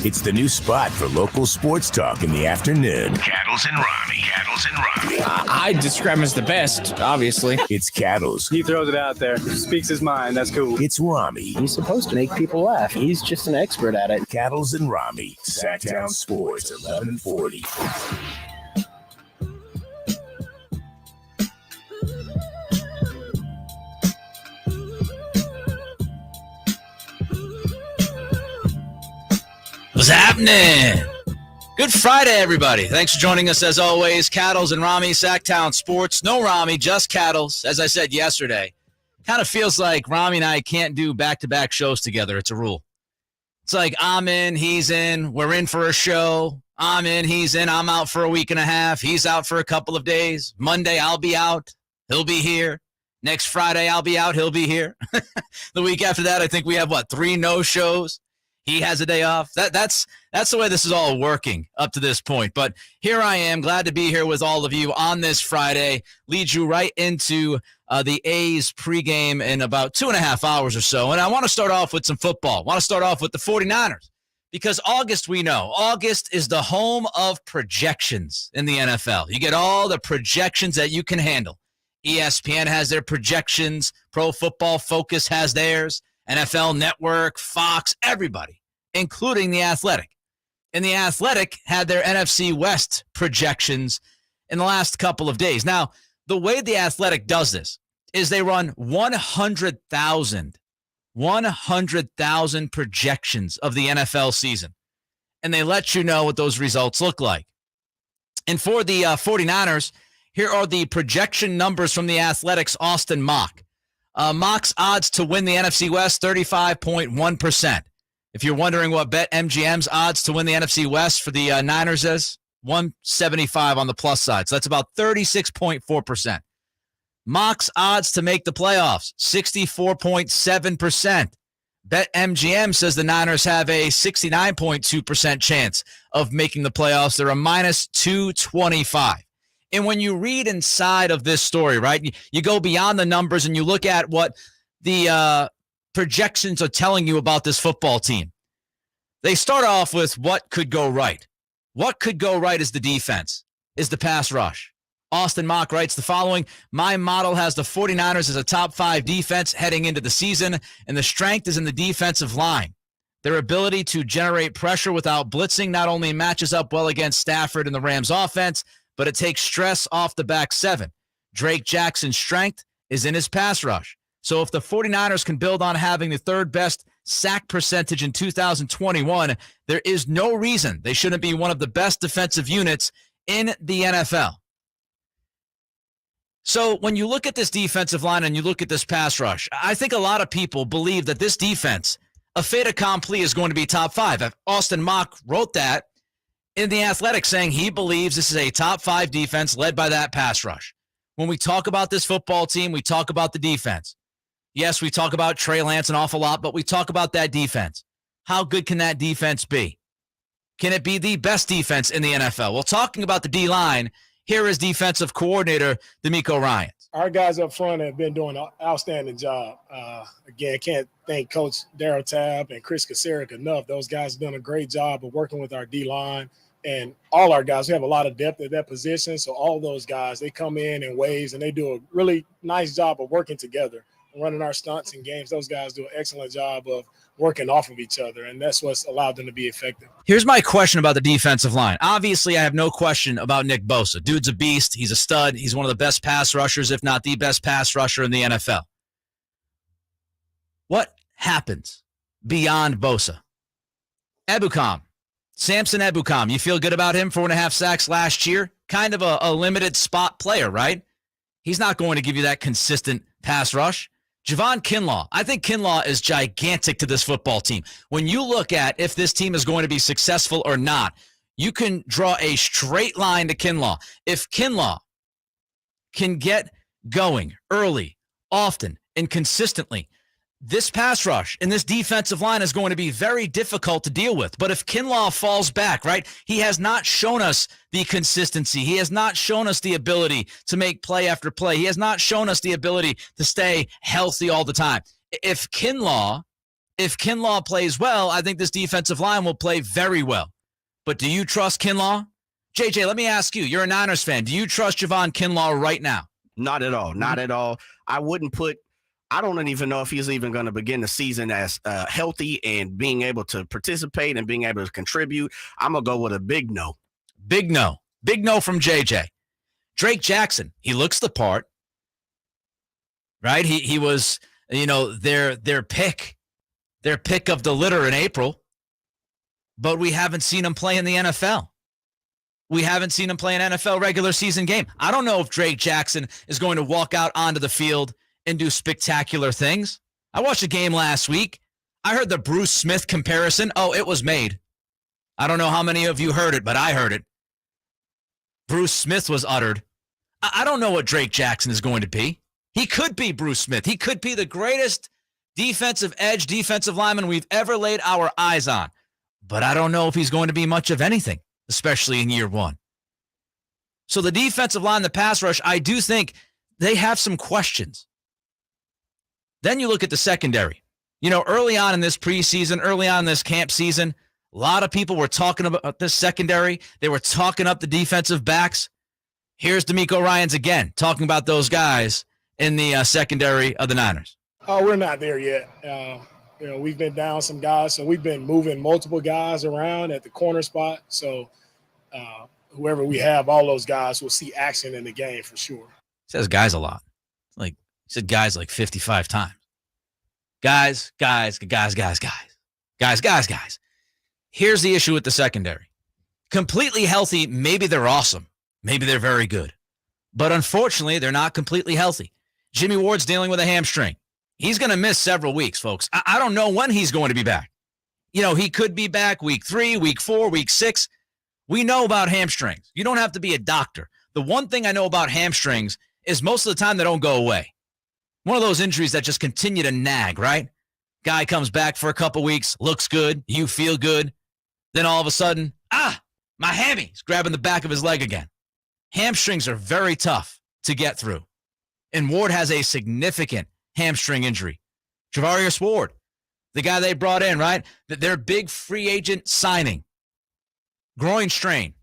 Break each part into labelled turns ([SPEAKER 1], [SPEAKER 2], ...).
[SPEAKER 1] It's the new spot for local sports talk in the afternoon.
[SPEAKER 2] Cattles and Ramie.
[SPEAKER 3] I describe him as the best, obviously.
[SPEAKER 1] It's Cattles.
[SPEAKER 4] He throws it out there, speaks his mind. That's cool.
[SPEAKER 1] It's Ramie.
[SPEAKER 5] He's supposed to make people laugh. He's just an expert at it.
[SPEAKER 1] Cattles and Ramie. Sactown Sports, 1140.
[SPEAKER 6] What's happening? Good Friday, everybody. Thanks for joining us, as always. Cattles and Ramie, Sactown Sports. No Ramie, just Cattles. As I said yesterday, kind of feels like Ramie and I can't do back-to-back shows together. It's a rule. It's like I'm in, he's in, we're in for a show. I'm in, he's in, I'm out for a week and a half. He's out for a couple of days. Monday, I'll be out. He'll be here. Next Friday, I'll be out. He'll be here. The week after that, I think we have, 3 no-shows. He has a day off. That's the way this is all working up to this point. But here I am, glad to be here with all of you on this Friday. Lead you right into the A's pregame in about 2.5 hours or so. And I want to start off with some football. I want to start off with the 49ers because August, we know, August is the home of projections in the NFL. You get all the projections that you can handle. ESPN has their projections. Pro Football Focus has theirs. NFL Network, Fox, everybody, including The Athletic. And The Athletic had their NFC West projections in the last couple of days. Now, the way The Athletic does this is they run 100,000 projections of the NFL season, and they let you know what those results look like. And for the 49ers, here are the projection numbers from The Athletic's Austin Mock. Mock's odds to win the NFC West, 35.1%. If you're wondering what BetMGM's odds to win the NFC West for the Niners is, 175 on the plus side. So that's about 36.4%. Mock's odds to make the playoffs, 64.7%. BetMGM says the Niners have a 69.2% chance of making the playoffs. They're a minus 225. And when you read inside of this story, right, you go beyond the numbers and you look at what the projections are telling you about this football team. They start off with what could go right. What could go right is the defense, is the pass rush. Austin Mock writes the following: my model has the 49ers as a top 5 defense heading into the season, and the strength is in the defensive line. Their ability to generate pressure without blitzing not only matches up well against Stafford and the Rams offense, but it takes stress off the back 7. Drake Jackson's strength is in his pass rush. So if the 49ers can build on having the 3rd best sack percentage in 2021, there is no reason they shouldn't be one of the best defensive units in the NFL. So when you look at this defensive line and you look at this pass rush, I think a lot of people believe that this defense, a fait accompli, is going to be top 5. Austin Mock wrote that in The Athletic, saying he believes this is a top 5 defense led by that pass rush. When we talk about this football team, we talk about the defense. Yes, we talk about Trey Lance an awful lot, but we talk about that defense. How good can that defense be? Can it be the best defense in the NFL? Well, talking about the D-line, here is defensive coordinator DeMeco Ryans.
[SPEAKER 7] Our guys up front have been doing an outstanding job. Again, can't thank Coach Darryl Tabb and Chris Kasarik enough. Those guys have done a great job of working with our D-line. And all our guys, we have a lot of depth at that position. So all those guys, they come in waves, and they do a really nice job of working together, running our stunts and games. Those guys do an excellent job of working off of each other, and that's what's allowed them to be effective.
[SPEAKER 6] Here's my question about the defensive line. Obviously, I have no question about Nick Bosa. Dude's a beast. He's a stud. He's one of the best pass rushers, if not the best pass rusher in the NFL. What happens beyond Bosa? Ebukam. Samson Ebukam, you feel good about him? 4.5 sacks last year. Kind of a limited spot player, right? He's not going to give you that consistent pass rush. Javon Kinlaw. I think Kinlaw is gigantic to this football team. When you look at if this team is going to be successful or not, you can draw a straight line to Kinlaw. If Kinlaw can get going early, often, and consistently, this pass rush and this defensive line is going to be very difficult to deal with. But if Kinlaw falls back, right, he has not shown us the consistency. He has not shown us the ability to make play after play. He has not shown us the ability to stay healthy all the time. If Kinlaw if Kinlaw plays well, I think this defensive line will play very well. But do you trust Kinlaw? JJ, let me ask you. You're a Niners fan. Do you trust Javon Kinlaw right now?
[SPEAKER 2] Not at all. Not at all. I don't even know if he's even going to begin the season as healthy and being able to participate and being able to contribute. I'm going to go with a big no.
[SPEAKER 6] Big no. Big no from JJ. Drake Jackson, he looks the part, right? He was, their pick of the litter in April, but we haven't seen him play in the NFL. We haven't seen him play an NFL regular season game. I don't know if Drake Jackson is going to walk out onto the field and do spectacular things. I watched a game last week. I heard the Bruce Smith comparison. Oh, it was made. I don't know how many of you heard it, but I heard it. Bruce Smith was uttered. I don't know what Drake Jackson is going to be. He could be Bruce Smith. He could be the greatest defensive edge, defensive lineman we've ever laid our eyes on. But I don't know if he's going to be much of anything, especially in year one. So the defensive line, the pass rush, I do think they have some questions. Then you look at the secondary. Early on in this preseason, early on in this camp season, a lot of people were talking about this secondary. They were talking up the defensive backs. Here's DeMeco Ryans again, talking about those guys in the secondary of the Niners.
[SPEAKER 7] Oh, we're not there yet. We've been down some guys, so we've been moving multiple guys around at the corner spot. So whoever we have, all those guys will see action in the game for sure.
[SPEAKER 6] He says guys a lot. He said guys like 55 times. Guys. Here's the issue with the secondary. Completely healthy, maybe they're awesome. Maybe they're very good. But unfortunately, they're not completely healthy. Jimmy Ward's dealing with a hamstring. He's going to miss several weeks, folks. I don't know when he's going to be back. He could be back week 3, week 4, week 6. We know about hamstrings. You don't have to be a doctor. The one thing I know about hamstrings is most of the time they don't go away. One of those injuries that just continue to nag, right? Guy comes back for a couple weeks, looks good, you feel good. Then all of a sudden, my hammy. He's grabbing the back of his leg again. Hamstrings are very tough to get through. And Ward has a significant hamstring injury. Javarius Ward, the guy they brought in, right? Their big free agent signing. Groin strain.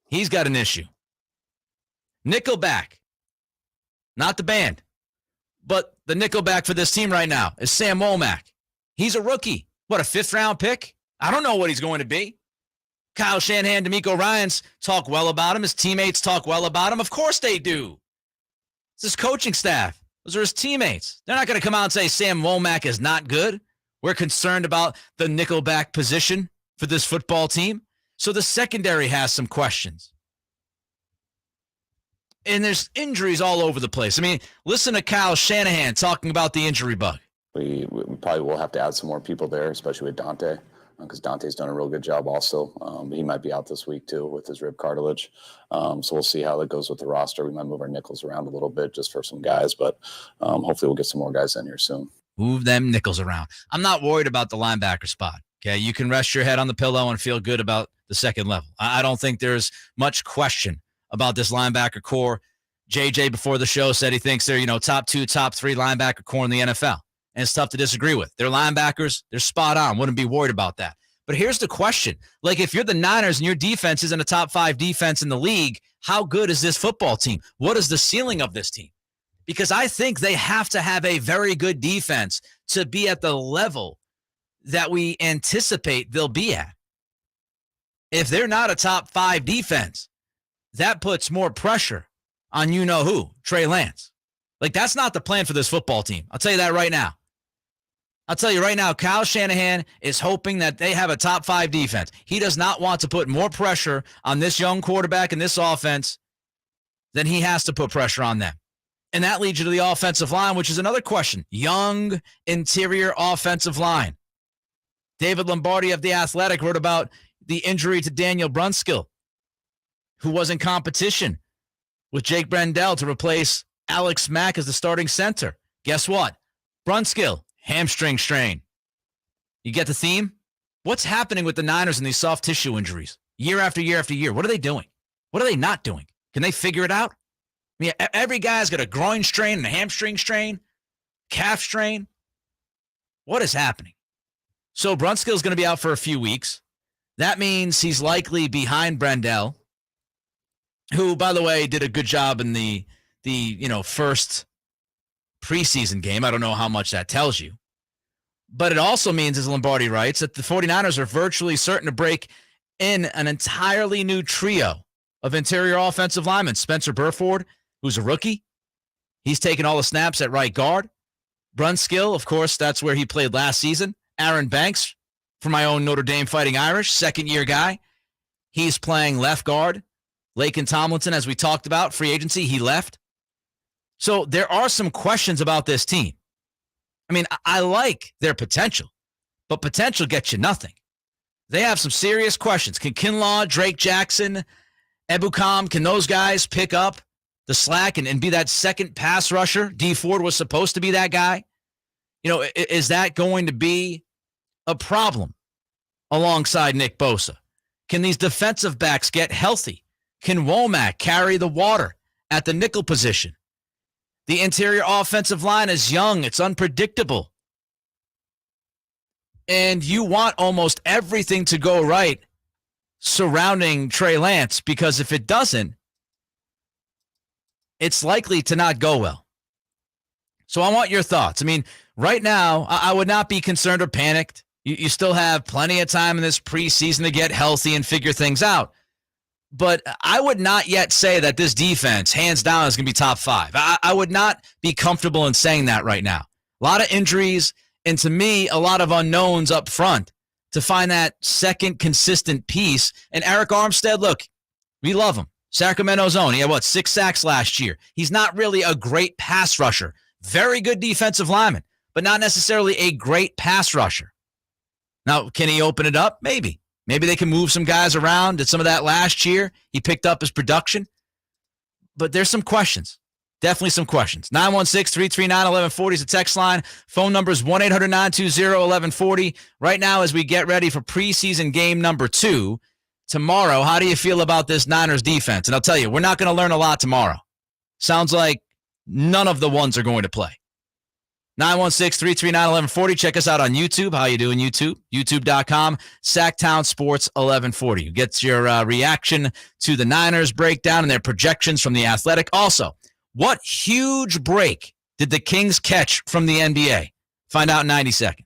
[SPEAKER 6] He's got an issue. Nickelback. Not the band. But the nickelback for this team right now is Sam Womack. He's a rookie. What, a 5th-round pick? I don't know what he's going to be. Kyle Shanahan, DeMeco Ryans talk well about him. His teammates talk well about him. Of course they do. It's his coaching staff. Those are his teammates. They're not going to come out and say Sam Womack is not good. We're concerned about the nickelback position for this football team. So the secondary has some questions. And there's injuries all over the place. I mean, listen to Kyle Shanahan talking about the injury bug.
[SPEAKER 8] We probably will have to add some more people there, especially with Dante, because Dante's done a real good job also. He might be out this week, too, with his rib cartilage. So we'll see how that goes with the roster. We might move our nickels around a little bit just for some guys, but hopefully we'll get some more guys in here soon.
[SPEAKER 6] Move them nickels around. I'm not worried about the linebacker spot. Okay, you can rest your head on the pillow and feel good about the second level. I don't think there's much question about this linebacker core. JJ before the show said he thinks they're, top 2, top 3 linebacker core in the NFL. And it's tough to disagree with. They're linebackers. They're spot on. Wouldn't be worried about that. But here's the question. If you're the Niners and your defense is in a top 5 defense in the league, how good is this football team? What is the ceiling of this team? Because I think they have to have a very good defense to be at the level that we anticipate they'll be at. If they're not a top 5 defense, that puts more pressure on you-know-who, Trey Lance. That's not the plan for this football team. I'll tell you that right now. I'll tell you right now, Kyle Shanahan is hoping that they have a top 5 defense. He does not want to put more pressure on this young quarterback and this offense than he has to put pressure on them. And that leads you to the offensive line, which is another question. Young interior offensive line. David Lombardi of The Athletic wrote about the injury to Daniel Brunskill, who was in competition with Jake Brendel to replace Alex Mack as the starting center. Guess what? Brunskill, hamstring strain. You get the theme? What's happening with the Niners and these soft tissue injuries? Year after year after year. What are they doing? What are they not doing? Can they figure it out? I mean, every guy's got a groin strain and a hamstring strain, calf strain. What is happening? So Brunskill's going to be out for a few weeks. That means he's likely behind Brendel, who, by the way, did a good job in the first preseason game. I don't know how much that tells you. But it also means, as Lombardi writes, that the 49ers are virtually certain to break in an entirely new trio of interior offensive linemen. Spencer Burford, who's a rookie. He's taken all the snaps at right guard. Brunskill, of course, that's where he played last season. Aaron Banks, from my own Notre Dame Fighting Irish, second-year guy. He's playing left guard. Laken Tomlinson, as we talked about, free agency, he left. So there are some questions about this team. I mean, I like their potential, but potential gets you nothing. They have some serious questions. Can Kinlaw, Drake Jackson, Ebukam, can those guys pick up the slack and be that second pass rusher? D Ford was supposed to be that guy. Is that going to be a problem alongside Nick Bosa? Can these defensive backs get healthy? Can Womack carry the water at the nickel position? The interior offensive line is young. It's unpredictable. And you want almost everything to go right surrounding Trey Lance, because if it doesn't, it's likely to not go well. So I want your thoughts. I mean, right now, I would not be concerned or panicked. You still have plenty of time in this preseason to get healthy and figure things out. But I would not yet say that this defense, hands down, is going to be top 5. I would not be comfortable in saying that right now. A lot of injuries, and to me, a lot of unknowns up front to find that second consistent piece. And Eric Armstead, look, we love him. Sacramento's own. He had, 6 sacks last year. He's not really a great pass rusher. Very good defensive lineman, but not necessarily a great pass rusher. Now, can he open it up? Maybe. Maybe they can move some guys around. Did some of that last year. He picked up his production. But there's some questions. Definitely some questions. 916-339-1140 is the text line. Phone number is 1-800-920-1140. Right now, as we get ready for preseason game number 2, tomorrow, how do you feel about this Niners defense? And I'll tell you, we're not going to learn a lot tomorrow. Sounds like none of the ones are going to play. 916-339-1140. Check us out on YouTube. How you doing, YouTube? YouTube.com, Sactown Sports 1140. Gets your reaction to the Niners breakdown and their projections from The Athletic. Also, what huge break did the Kings catch from the NBA? Find out in 90 seconds.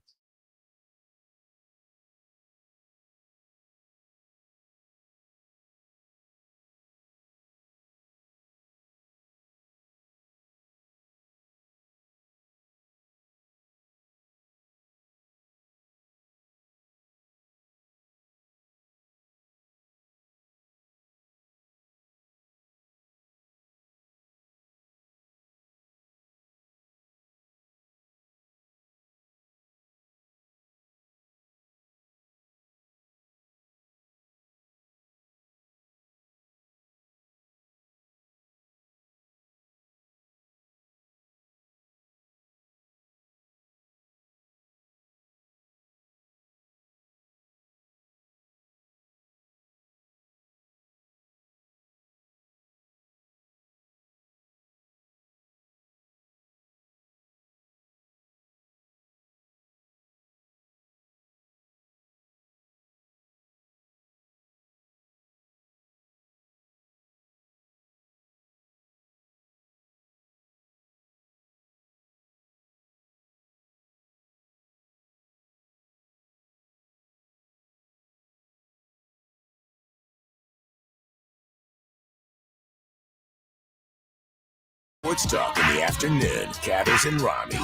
[SPEAKER 1] Sports Talk in the afternoon. Cattles and Ramie.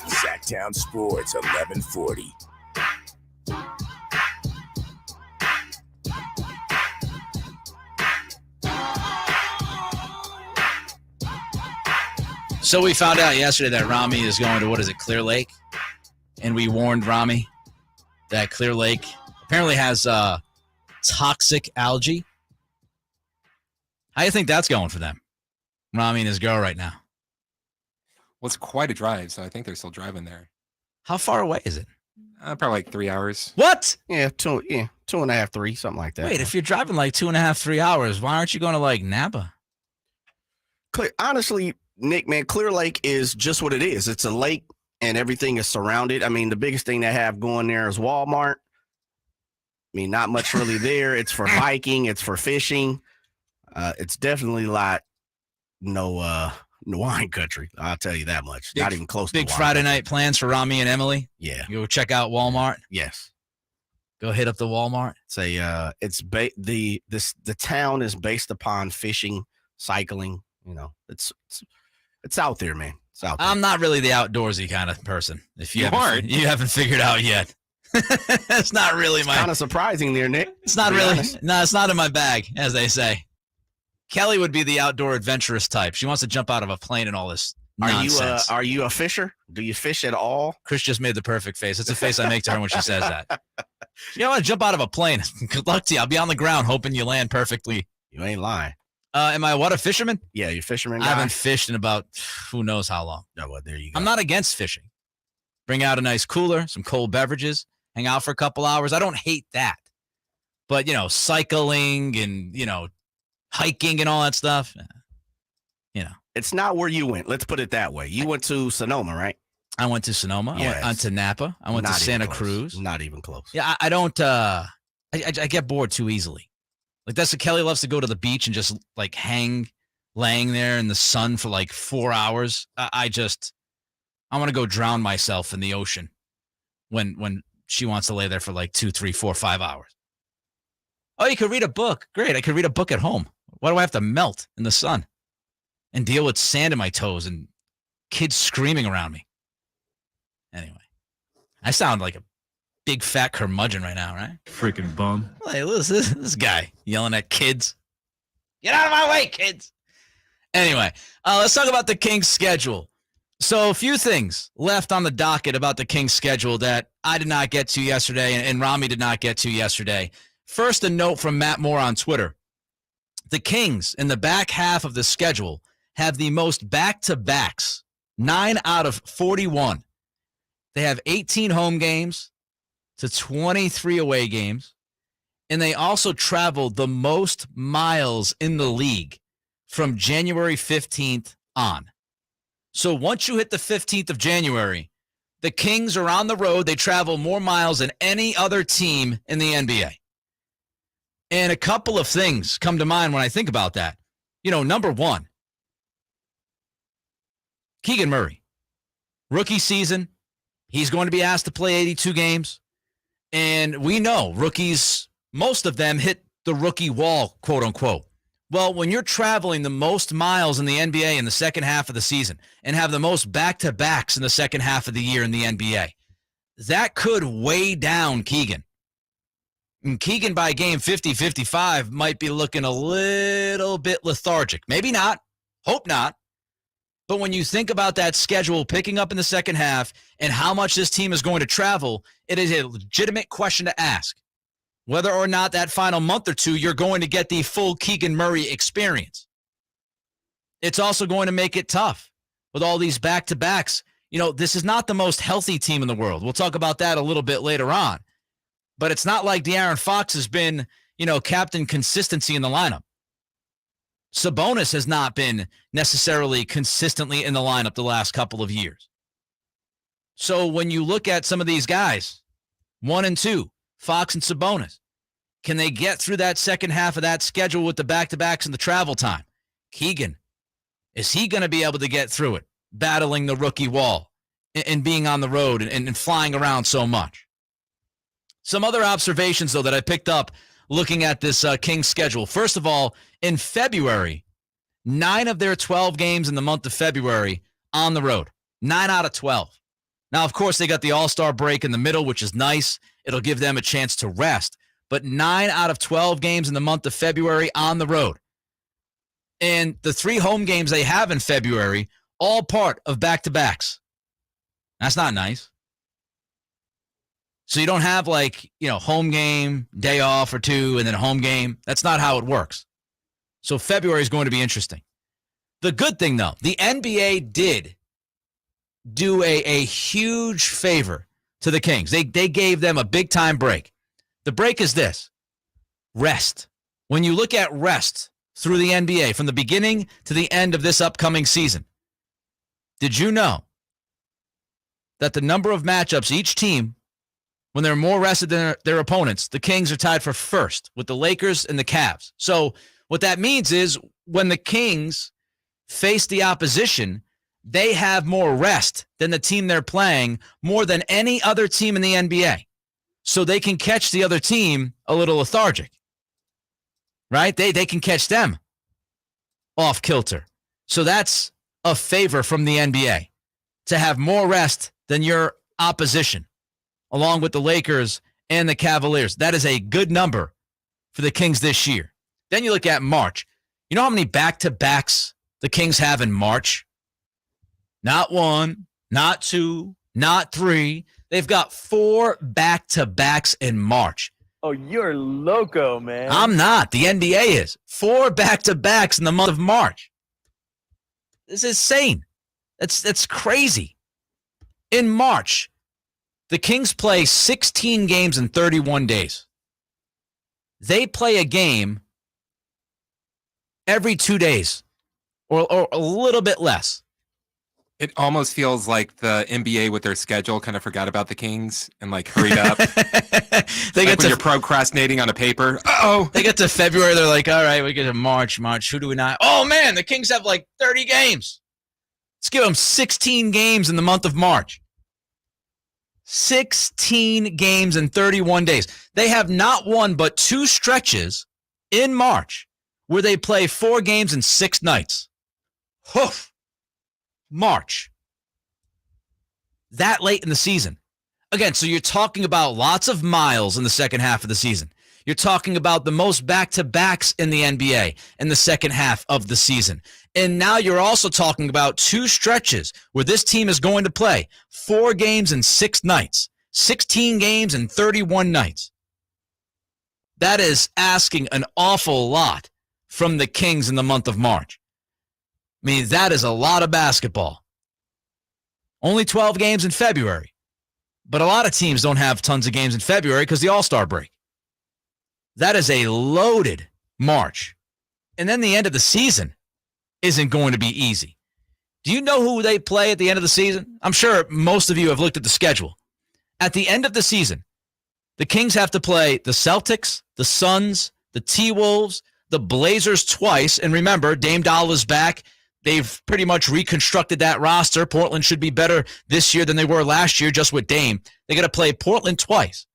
[SPEAKER 1] Sactown Sports 1140.
[SPEAKER 6] So we found out yesterday that Ramie is going to, Clear Lake? And we warned Ramie that Clear Lake apparently has toxic algae. How do you think that's going for them? Ramie and his girl right now.
[SPEAKER 9] Well, it's quite a drive, so I think they're still driving there.
[SPEAKER 6] How far away is it?
[SPEAKER 9] Probably like 3 hours.
[SPEAKER 6] What?
[SPEAKER 2] Yeah, 2.5, 3, something like that.
[SPEAKER 6] Wait, if you're driving like 2.5, 3 hours, why aren't you going to like Napa?
[SPEAKER 2] Honestly, Nick, man, Clear Lake is just what it is. It's a lake and everything is surrounded. I mean, the biggest thing they have going there is Walmart. I mean, not much really there. It's for biking. It's for fishing. It's definitely like no wine country. I'll tell you that much. Not even close to
[SPEAKER 6] Big Friday night plans for Ramie and Emily.
[SPEAKER 2] Yeah.
[SPEAKER 6] Go check out Walmart.
[SPEAKER 2] Yes.
[SPEAKER 6] Go hit up the Walmart.
[SPEAKER 2] Say the town is based upon fishing, cycling. You know, it's out there, man. It's out there.
[SPEAKER 6] I'm not really the outdoorsy kind of person. If you haven't figured out yet. It's not really my
[SPEAKER 2] kind of surprising there, Nick.
[SPEAKER 6] It's not really it's not in my bag, as they say. Kelly would be the outdoor adventurous type. She wants to jump out of a plane and all this nonsense.
[SPEAKER 2] Are you a fisher? Do you fish at all?
[SPEAKER 6] Chris just made the perfect face. It's a face I make to her when she says that. You don't want to jump out of a plane. Good luck to you. I'll be on the ground hoping you land perfectly.
[SPEAKER 2] You ain't lying.
[SPEAKER 6] Am I a fisherman?
[SPEAKER 2] Yeah, you're a fisherman guy?
[SPEAKER 6] I haven't fished in about who knows how long.
[SPEAKER 2] Oh, well, there you go.
[SPEAKER 6] I'm not against fishing. Bring out a nice cooler, some cold beverages, hang out for a couple hours. I don't hate that. But, cycling and, hiking and all that stuff,
[SPEAKER 2] It's not where you went. Let's put it that way. You went to Sonoma, right?
[SPEAKER 6] I went to Sonoma.
[SPEAKER 2] Yes.
[SPEAKER 6] I went on to Napa. I went to Santa Cruz.
[SPEAKER 2] Not even close.
[SPEAKER 6] Yeah, I don't I get bored too easily. Like that's what Kelly loves to go to the beach and just like hang laying there in the sun for like 4 hours. I want to go drown myself in the ocean when she wants to lay there for like 2, 3, 4, 5 hours. Oh, you could read a book. Great. I could read a book at home. Why do I have to melt in the sun and deal with sand in my toes and kids screaming around me? Anyway, I sound like a big fat curmudgeon right now, right?
[SPEAKER 10] Freaking bum.
[SPEAKER 6] Hey, listen, this guy yelling at kids. Get out of my way, kids. Anyway, let's talk about the Kings' schedule. So a few things left on the docket about the Kings' schedule that I did not get to yesterday and Ramie did not get to yesterday. First, a note from Matt Moore on Twitter. The Kings, in the back half of the schedule, have the most back-to-backs, 9 out of 41. They have 18 home games to 23 away games, and they also travel the most miles in the league from January 15th on. So once you hit the 15th of January, the Kings are on the road. They travel more miles than any other team in the NBA. And a couple of things come to mind when I think about that. Number one, Keegan Murray. Rookie season, he's going to be asked to play 82 games. And we know rookies, most of them hit the rookie wall, quote unquote. Well, when you're traveling the most miles in the NBA in the second half of the season and have the most back-to-backs in the second half of the year in the NBA, that could weigh down Keegan. And Keegan by game 50, 55 might be looking a little bit lethargic. Maybe not. Hope not. But when you think about that schedule picking up in the second half and how much this team is going to travel, it is a legitimate question to ask. Whether or not that final month or two, you're going to get the full Keegan Murray experience. It's also going to make it tough with all these back-to-backs. This is not the most healthy team in the world. We'll talk about that a little bit later on. But it's not like De'Aaron Fox has been, captain consistency in the lineup. Sabonis has not been necessarily consistently in the lineup the last couple of years. So when you look at some of these guys, 1 and 2, Fox and Sabonis, can they get through that second half of that schedule with the back-to-backs and the travel time? Keegan, is he going to be able to get through it, battling the rookie wall and being on the road and flying around so much? Some other observations, though, that I picked up looking at this Kings schedule. First of all, in February, 9 of their 12 games in the month of February on the road. 9 out of 12. Now, of course, they got the All-Star break in the middle, which is nice. It'll give them a chance to rest. But 9 out of 12 games in the month of February on the road. And the 3 home games they have in February, all part of back-to-backs. That's not nice. So you don't have home game, day off or 2, and then home game. That's not how it works. So February is going to be interesting. The good thing, though, the NBA did do a huge favor to the Kings. They gave them a big-time break. The break is this: rest. When you look at rest through the NBA from the beginning to the end of this upcoming season, did you know that the number of matchups each team, when they're more rested than their opponents, the Kings are tied for first with the Lakers and the Cavs. So what that means is when the Kings face the opposition, they have more rest than the team they're playing, more than any other team in the NBA. So they can catch the other team a little lethargic, right? They can catch them off kilter. So that's a favor from the NBA, to have more rest than your opposition, along with the Lakers and the Cavaliers. That is a good number for the Kings this year. Then you look at March. You know how many back-to-backs the Kings have in March? Not one, not two, not three. They've got 4 back-to-backs in March.
[SPEAKER 10] Oh, you're loco, man.
[SPEAKER 6] I'm not. The NBA is. 4 back-to-backs in the month of March. This is insane. That's crazy. In March, the Kings play 16 games in 31 days. They play a game every 2 days or a little bit less.
[SPEAKER 9] It almost feels like the NBA with their schedule kind of forgot about the Kings and like hurried up.
[SPEAKER 6] They
[SPEAKER 9] like when you're procrastinating on a paper. Uh-oh.
[SPEAKER 6] They get to February, they're like, all right, we get to March. Who do we not? Oh, man, the Kings have like 30 games. Let's give them 16 games in the month of March. 16 games in 31 days. They have not one but 2 stretches in March where they play 4 games in 6 nights. Hoof. March. That late in the season. Again, so you're talking about lots of miles in the second half of the season. You're talking about the most back-to-backs in the NBA in the second half of the season. And now you're also talking about 2 stretches where this team is going to play 4 games in 6 nights, 16 games in 31 nights. That is asking an awful lot from the Kings in the month of March. I mean, that is a lot of basketball. Only 12 games in February. But a lot of teams don't have tons of games in February because the All-Star break. That is a loaded March. And then the end of the season isn't going to be easy. Do you know who they play at the end of the season? I'm sure most of you have looked at the schedule. At the end of the season, the Kings have to play the Celtics, the Suns, the T-Wolves, the Blazers twice. And remember, Dame Doll is back. They've pretty much reconstructed that roster. Portland should be better this year than they were last year just with Dame. They got to play Portland twice.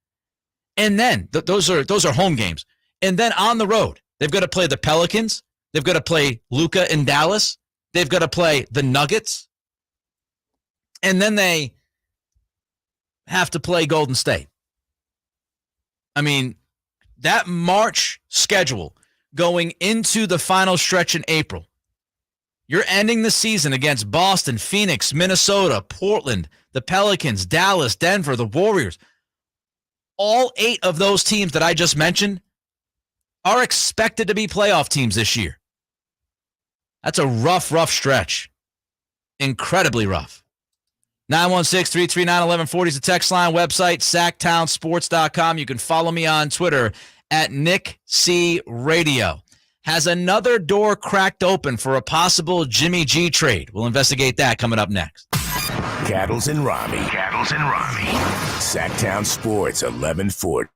[SPEAKER 6] And then those are home games. And then on the road, they've got to play the Pelicans. They've got to play Luka in Dallas. They've got to play the Nuggets. And then they have to play Golden State. I mean, that March schedule going into the final stretch in April, you're ending the season against Boston, Phoenix, Minnesota, Portland, the Pelicans, Dallas, Denver, the Warriors. All 8 of those teams that I just mentioned are expected to be playoff teams this year. That's a rough stretch. Incredibly rough. 916-339-1140 is the text line. Website, SactownSports.com. You can follow me on Twitter at Nick C. Radio. Has another door cracked open for a possible Jimmy G trade? We'll investigate that coming up next.
[SPEAKER 1] Cattles and Ramie. Sactown Sports 1140.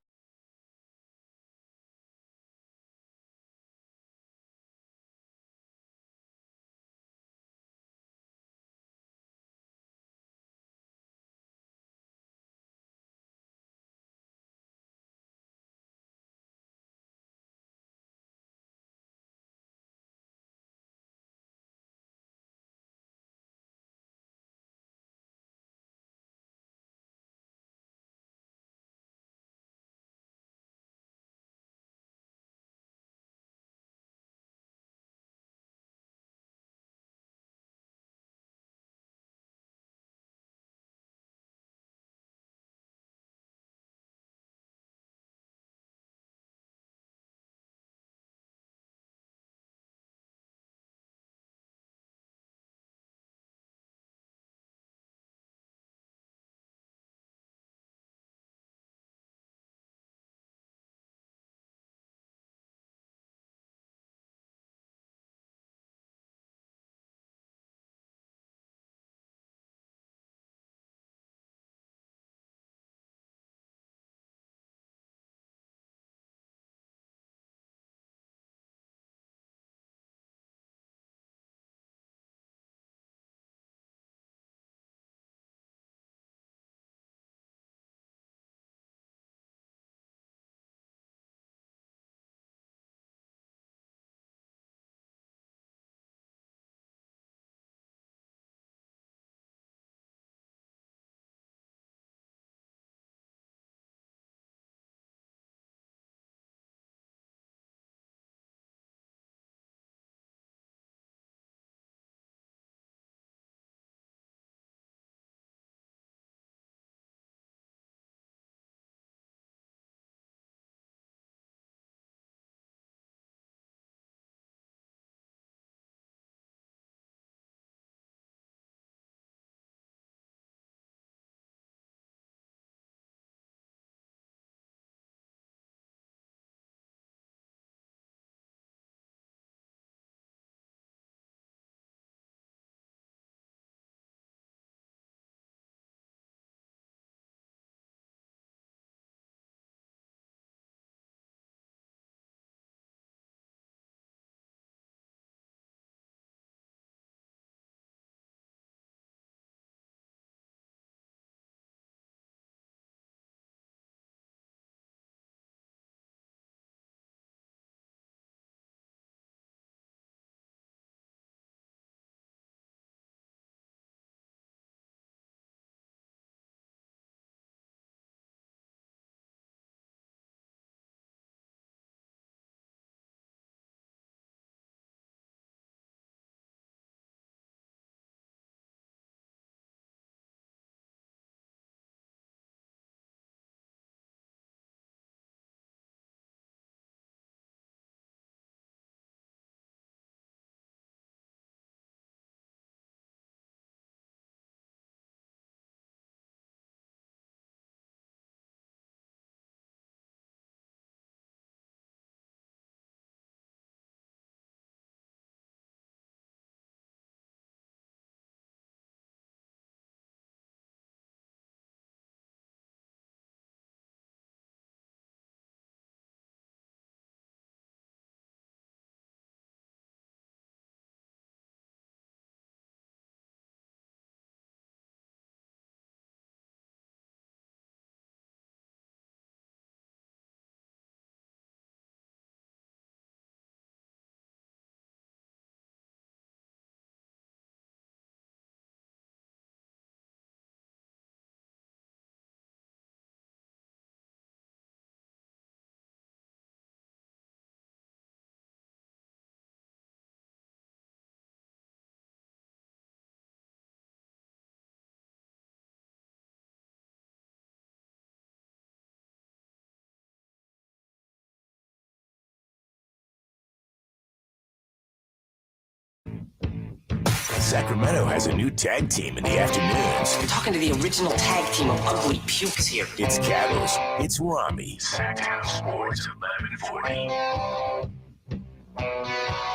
[SPEAKER 1] Sacramento has a new tag team in the afternoons.
[SPEAKER 11] I'm talking to the original tag team of ugly pukes here.
[SPEAKER 1] It's Cattles. It's Ramie.
[SPEAKER 12] Sactown Sports 1140.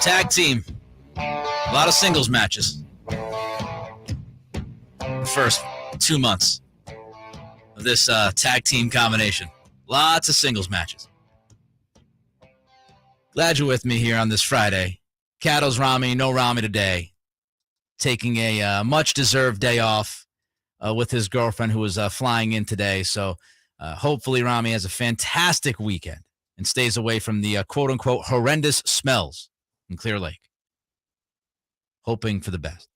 [SPEAKER 6] Tag team. A lot of singles matches. The first 2 months of this tag team combination. Lots of singles matches. Glad you're with me here on this Friday. Cattles, Ramie, no Ramie today. Taking a much-deserved day off with his girlfriend who was flying in today. So hopefully Ramie has a fantastic weekend and stays away from the quote-unquote horrendous smells in Clear Lake. Hoping for the best.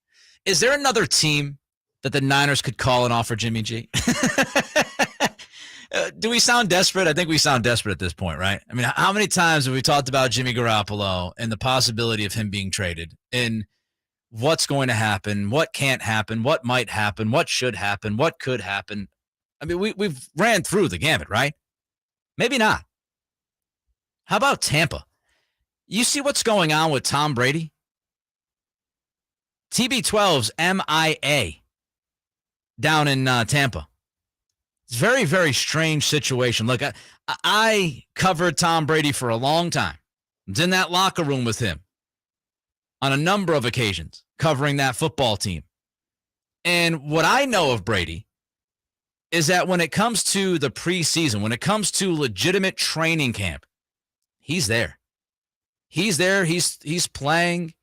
[SPEAKER 6] Is there another team that the Niners could call and offer Jimmy G? Do we sound desperate? I think we sound desperate at this point, right? I mean, how many times have we talked about Jimmy Garoppolo and the possibility of him being traded and what's going to happen, what can't happen, what might happen, what should happen, what could happen? I mean, we've ran through the gamut, right? Maybe not. How about Tampa? You see what's going on with Tom Brady? TB12's MIA down in Tampa. It's a very, very strange situation. Look, I covered Tom Brady for a long time. I was in that locker room with him on a number of occasions, covering that football team. And what I know of Brady is that when it comes to the preseason, when it comes to legitimate training camp, he's there. He's there. He's playing.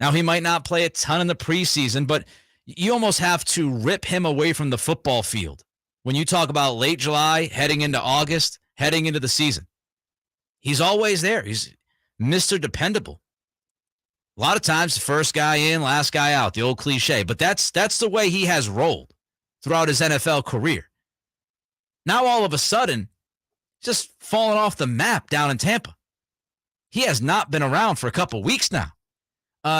[SPEAKER 6] Now, he might not play a ton in the preseason, but you almost have to rip him away from the football field when you talk about late July, heading into August, heading into the season. He's always there. He's Mr. Dependable. A lot of times, the first guy in, last guy out, the old cliche. But that's the way he has rolled throughout his NFL career. Now, all of a sudden, just falling off the map down in Tampa. He has not been around for a couple weeks now.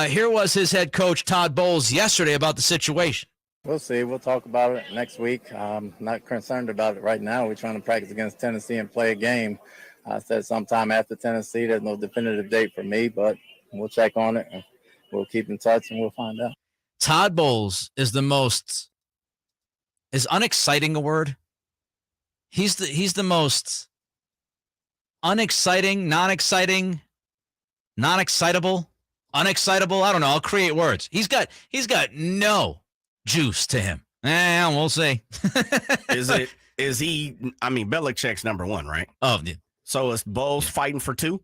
[SPEAKER 6] Here was his head coach, Todd Bowles, yesterday about the situation.
[SPEAKER 13] We'll see. We'll talk about it next week. Not concerned about it right now. We're trying to practice against Tennessee and play a game. I said sometime after Tennessee. There's no definitive date for me, but we'll check on it. And we'll keep in touch, and we'll find out.
[SPEAKER 6] Todd Bowles is is unexciting a word? He's the most unexciting, non-exciting, non-excitable, unexcitable. I don't know. I'll create words. He's got no juice to him. We'll see.
[SPEAKER 2] Is he? I mean, Belichick's number one, right?
[SPEAKER 6] Oh, yeah.
[SPEAKER 2] So is Bowles fighting for two?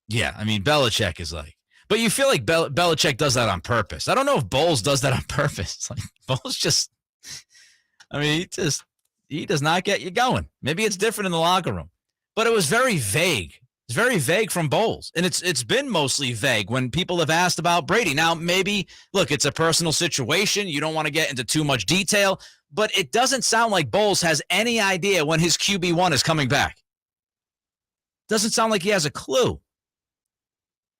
[SPEAKER 6] Yeah, I mean, Belichick is like, but you feel like Belichick does that on purpose. I don't know if Bowles does that on purpose. It's like Bowles just, I mean, he does not get you going. Maybe it's different in the locker room, but it was very vague. It's very vague from Bowles, and it's been mostly vague when people have asked about Brady. Now, maybe, look, it's a personal situation. You don't want to get into too much detail, but it doesn't sound like Bowles has any idea when his QB1 is coming back. Doesn't sound like he has a clue,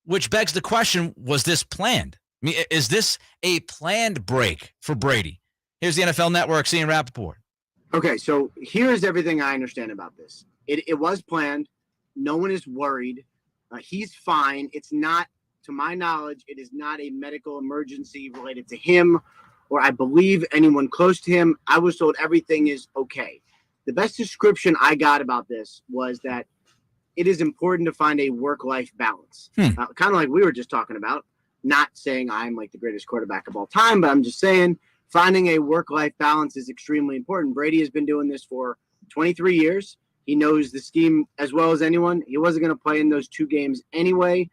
[SPEAKER 6] which begs the question, was this planned? I mean, is this a planned break for Brady? Here's the NFL Network, Ian Rappaport.
[SPEAKER 14] Okay, so here's everything I understand about this. It was planned. No one is worried. He's fine. It's not, to my knowledge, it is not a medical emergency related to him or I believe anyone close to him. I was told everything is okay. The best description I got about this was that it is important to find a work-life balance. Kind of like we were just talking about, not saying I'm like the greatest quarterback of all time, but I'm just saying finding a work-life balance is extremely important. Brady has been doing this for 23 years. He knows the scheme as well as anyone. He wasn't going to play in those 2 games anyway.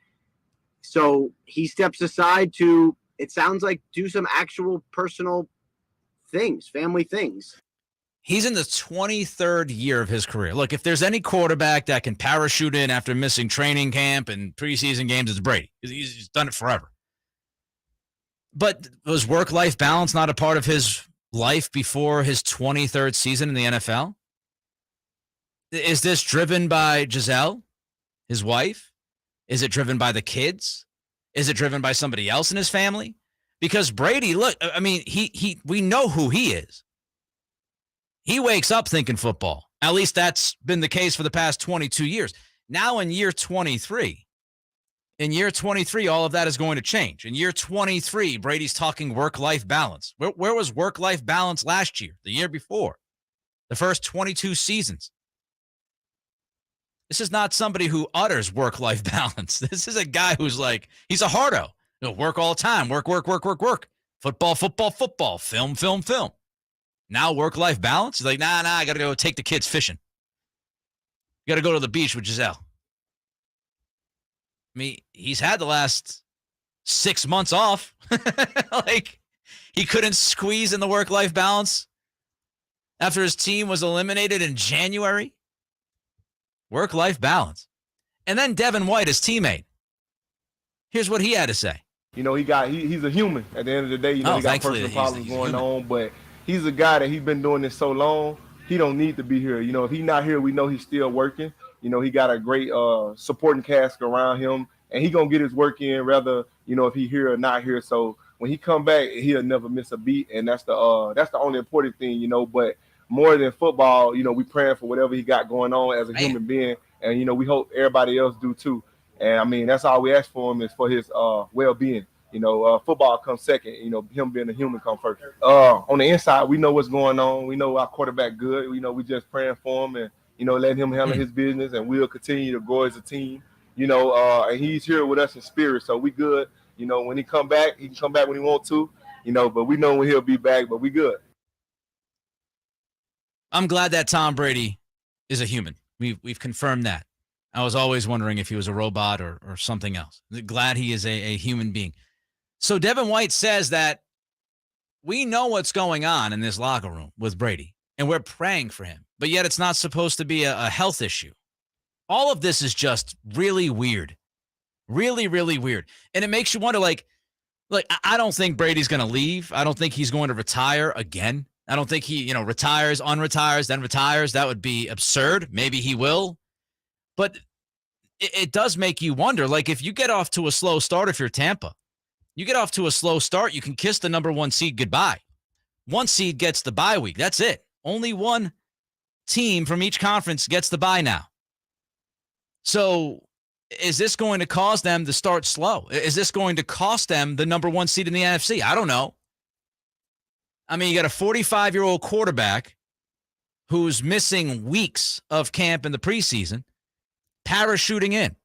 [SPEAKER 14] So he steps aside to, it sounds like, do some actual personal things, family things.
[SPEAKER 6] He's in the 23rd year of his career. Look, if there's any quarterback that can parachute in after missing training camp and preseason games, it's Brady. He's done it forever. But was work-life balance not a part of his life before his 23rd season in the NFL? Is this driven by Giselle, his wife? Is it driven by the kids? Is it driven by somebody else in his family? Because Brady, look, I mean, we know who he is. He wakes up thinking football. At least that's been the case for the past 22 years. Now in year 23, In year 23, all of that is going to change. In year 23, Brady's talking work-life balance. Where was work-life balance last year, the year before, the first 22 seasons? This is not somebody who utters work-life balance. This is a guy who's like, he's a hardo. He'll work all the time. Work. Football. Film. Now work-life balance? He's like, nah, I got to go take the kids fishing. You got to go to the beach with Giselle. I mean, he's had the last 6 months off. Like, he couldn't squeeze in the work-life balance after his team was eliminated in January. Work-life balance. And then Devin White, his teammate. Here's what he had to say.
[SPEAKER 12] You know, he's a human. At the end of the day, you know, he got personal problems going on, but he's a guy that he's been doing this so long, he don't need to be here. You know, if he's not here, we know he's still working. You know, he got a great supporting cast around him, and he going to get his work in, whether, you know, if he here or not here. So when he come back, he'll never miss a beat, and that's the only important thing, you know. But more than football, you know, we praying for whatever he got going on as a human being, and, you know, we hope everybody else do too. And, I mean, that's all we ask for him is for his well-being. You know, football comes second. You know, him being a human comes first. On the inside, we know what's going on. We know our quarterback good. You know, we just praying for him and, you know, letting him handle his business, and we'll continue to grow as a team. You know, and he's here with us in spirit, so we good. You know, when he come back, he can come back when he want to. You know, but we know when he'll be back, but we good.
[SPEAKER 6] I'm glad that Tom Brady is a human. We've confirmed that. I was always wondering if he was a robot or something else. Glad he is a human being. So Devin White says that we know what's going on in this locker room with Brady, and we're praying for him, but yet it's not supposed to be a health issue. All of this is just really weird. Really, really weird. And it makes you wonder, like I don't think Brady's going to leave. I don't think he's going to retire again. I don't think he, you know, retires, unretires, then retires. That would be absurd. Maybe he will. But it does make you wonder, like, if you get off to a slow start, if you're Tampa, you get off to a slow start, you can kiss the number one seed goodbye. One seed gets the bye week. That's it. Only one team from each conference gets the bye now. So is this going to cause them to start slow? Is this going to cost them the number one seed in the NFC? I don't know. I mean, you got a 45-year-old quarterback who's missing weeks of camp in the preseason, parachuting in.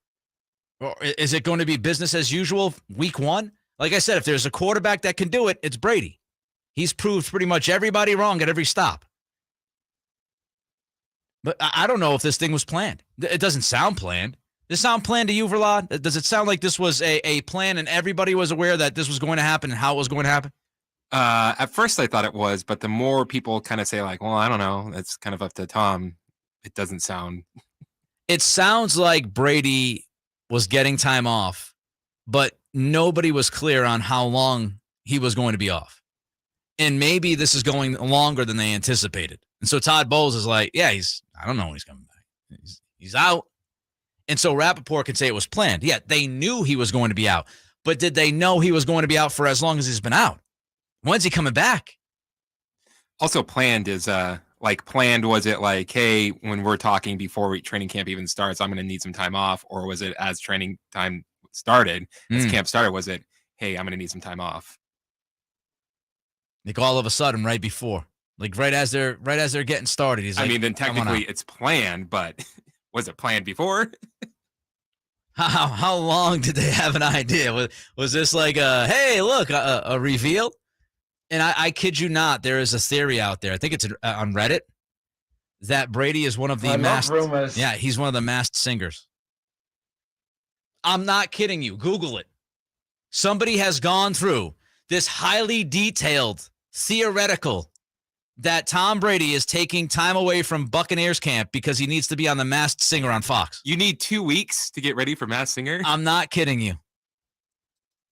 [SPEAKER 6] Or is it going to be business as usual week one? Like I said, if there's a quarterback that can do it, it's Brady. He's proved pretty much everybody wrong at every stop. But I don't know if this thing was planned. It doesn't sound planned. Does it sound planned to you, Verlad? Does it sound like this was a plan and everybody was aware that this was going to happen and how it was going to happen?
[SPEAKER 9] At first I thought it was, but the more people kind of say like, well, I don't know, it's kind of up to Tom. It doesn't sound.
[SPEAKER 6] It sounds like Brady was getting time off, but nobody was clear on how long he was going to be off. And maybe this is going longer than they anticipated. And so Todd Bowles is like, yeah, I don't know when he's coming back. He's out. And so Rappaport can say it was planned. Yeah, they knew he was going to be out. But did they know he was going to be out for as long as he's been out? When's he coming back?
[SPEAKER 9] Also planned is planned, was it like, hey, when we're talking before training camp even starts, I'm going to need some time off? Or was it as training time started, as camp started, was it, hey, I'm going to need some time off?
[SPEAKER 6] Like all of a sudden, right before, like right as they're getting started, he's like,
[SPEAKER 9] I mean, then technically it's planned, but was it planned before?
[SPEAKER 6] How long did they have an idea? Was this like hey, look, a reveal? And I kid you not, there is a theory out there. I think it's on Reddit that Brady is one of the masked. Yeah, he's one of the masked singers. I'm not kidding you. Google it. Somebody has gone through this highly detailed theoretical that Tom Brady is taking time away from Buccaneers camp because he needs to be on the Masked Singer on Fox.
[SPEAKER 9] You need 2 weeks to get ready for Masked Singer?
[SPEAKER 6] I'm not kidding you.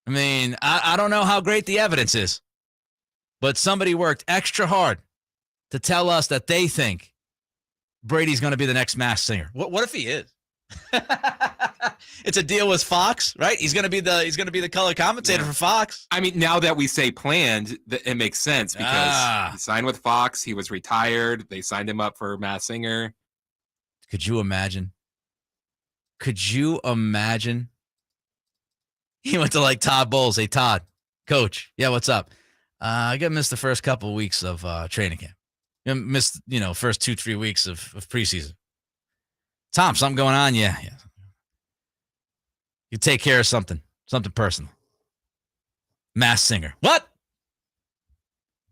[SPEAKER 6] I mean, I don't know how great the evidence is, but somebody worked extra hard to tell us that they think Brady's going to be the next Masked Singer. What if he is? It's a deal with Fox, right? He's going to be the color commentator for Fox.
[SPEAKER 9] I mean, now that we say planned, it makes sense because he signed with Fox. He was retired. They signed him up for Masked Singer.
[SPEAKER 6] Could you imagine? He went to like Todd Bowles. Hey, Todd, coach. Yeah, what's up? I got missed the first couple of weeks of training camp. Missed, first 2-3 weeks of preseason. Tom, something going on? Yeah. You take care of something personal. Mass singer. What?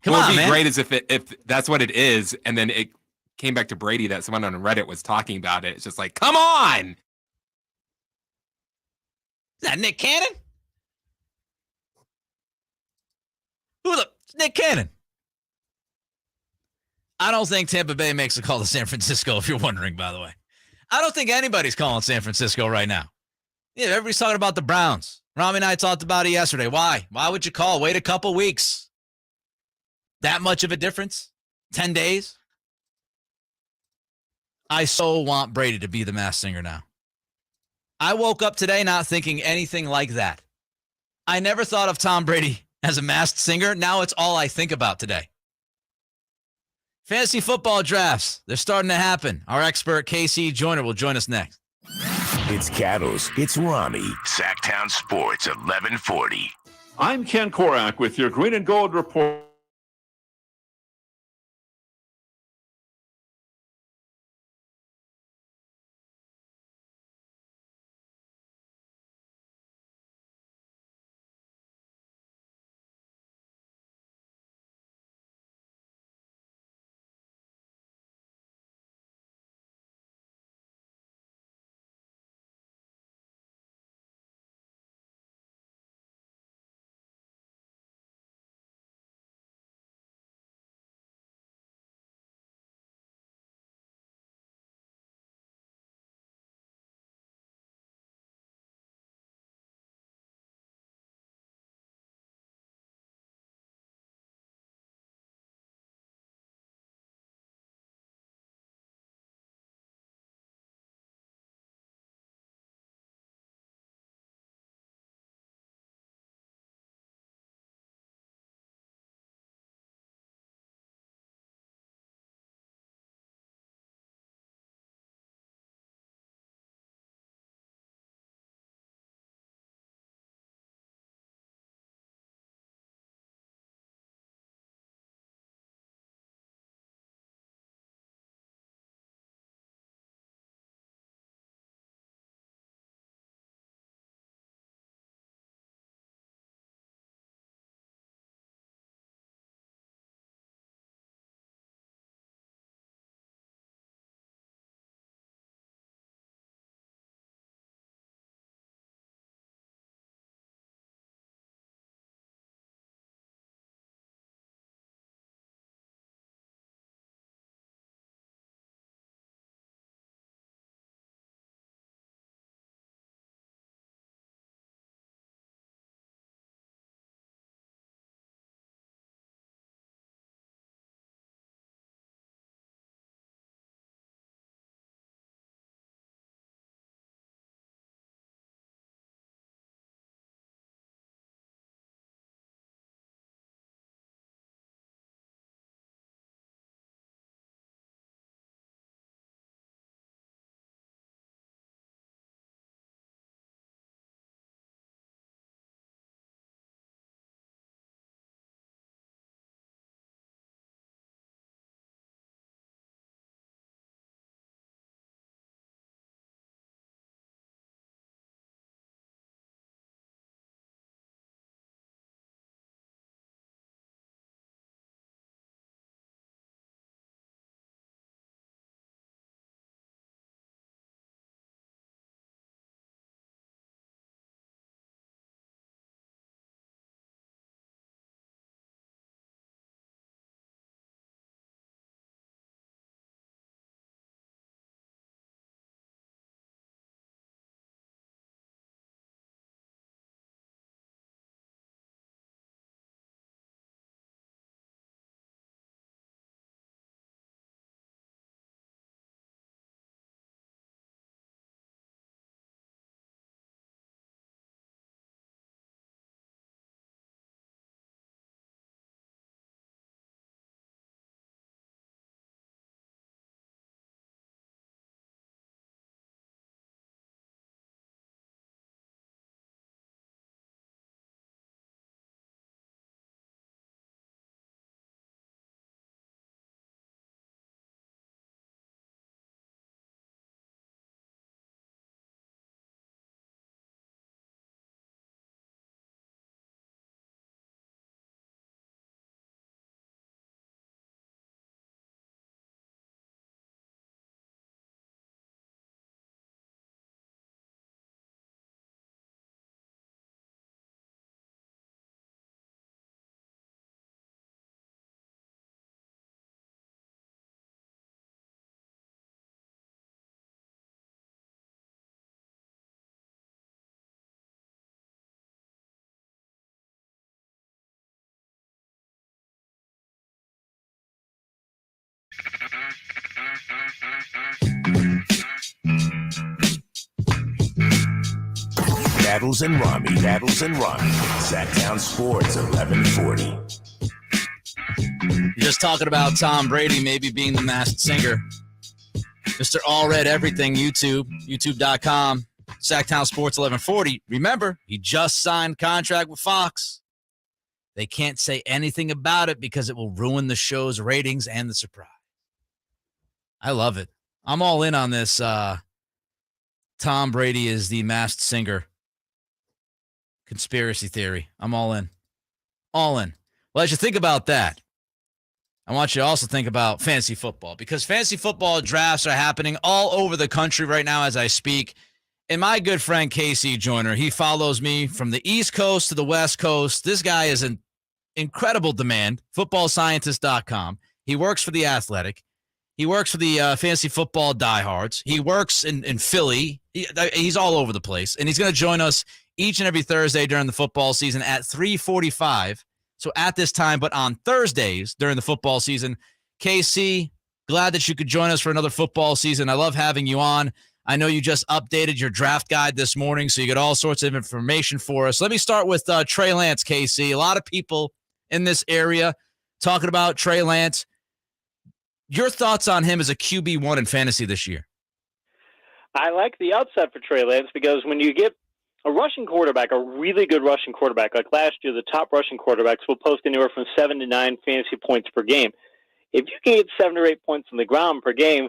[SPEAKER 6] Come on, man. What would be
[SPEAKER 9] great is if that's what it is, and then it came back to Brady that someone on Reddit was talking about it. It's just like, come on!
[SPEAKER 6] Is that Nick Cannon? Nick Cannon. I don't think Tampa Bay makes a call to San Francisco, if you're wondering, by the way. I don't think anybody's calling San Francisco right now. Yeah, everybody's talking about the Browns. Ramie and I talked about it yesterday. Why? Why would you call? Wait a couple weeks. That much of a difference? 10 days? I so want Brady to be the Masked Singer now. I woke up today not thinking anything like that. I never thought of Tom Brady as a Masked Singer. Now it's all I think about today. Fantasy football drafts, they're starting to happen. Our expert, KC Joyner, will join us next.
[SPEAKER 1] It's Cattles. It's Ramie. Sactown Sports, 1140.
[SPEAKER 15] I'm Ken Korak with your Green and Gold Report.
[SPEAKER 1] Cattles and Ramie. Sactown Sports 1140.
[SPEAKER 6] You're just talking about Tom Brady maybe being the masked singer. Mr. All Red Everything, youtube.com, Sactown Sports 1140. Remember, he just signed contract with Fox. They can't say anything about it because it will ruin the show's ratings and the surprise. I love it. I'm all in on this. Tom Brady is the masked singer conspiracy theory. I'm all in. All in. Well, as you think about that, I want you to also think about fantasy football, because fantasy football drafts are happening all over the country right now as I speak. And my good friend Casey Joyner, he follows me from the East Coast to the West Coast. This guy is in incredible demand, footballscientist.com. He works for The Athletic. He works for the fantasy football diehards. He works in Philly. He's all over the place. And he's going to join us each and every Thursday during the football season at 3:45. So at this time, but on Thursdays during the football season. KC, glad that you could join us for another football season. I love having you on. I know you just updated your draft guide this morning, so you get all sorts of information for us. Let me start with Trey Lance, KC. A lot of people in this area talking about Trey Lance. Your thoughts on him as a QB1 in fantasy this year?
[SPEAKER 16] I like the upside for Trey Lance because when you get a rushing quarterback, a really good rushing quarterback, like last year, the top rushing quarterbacks will post anywhere from 7 to 9 fantasy points per game. If you can get 7 or 8 points on the ground per game,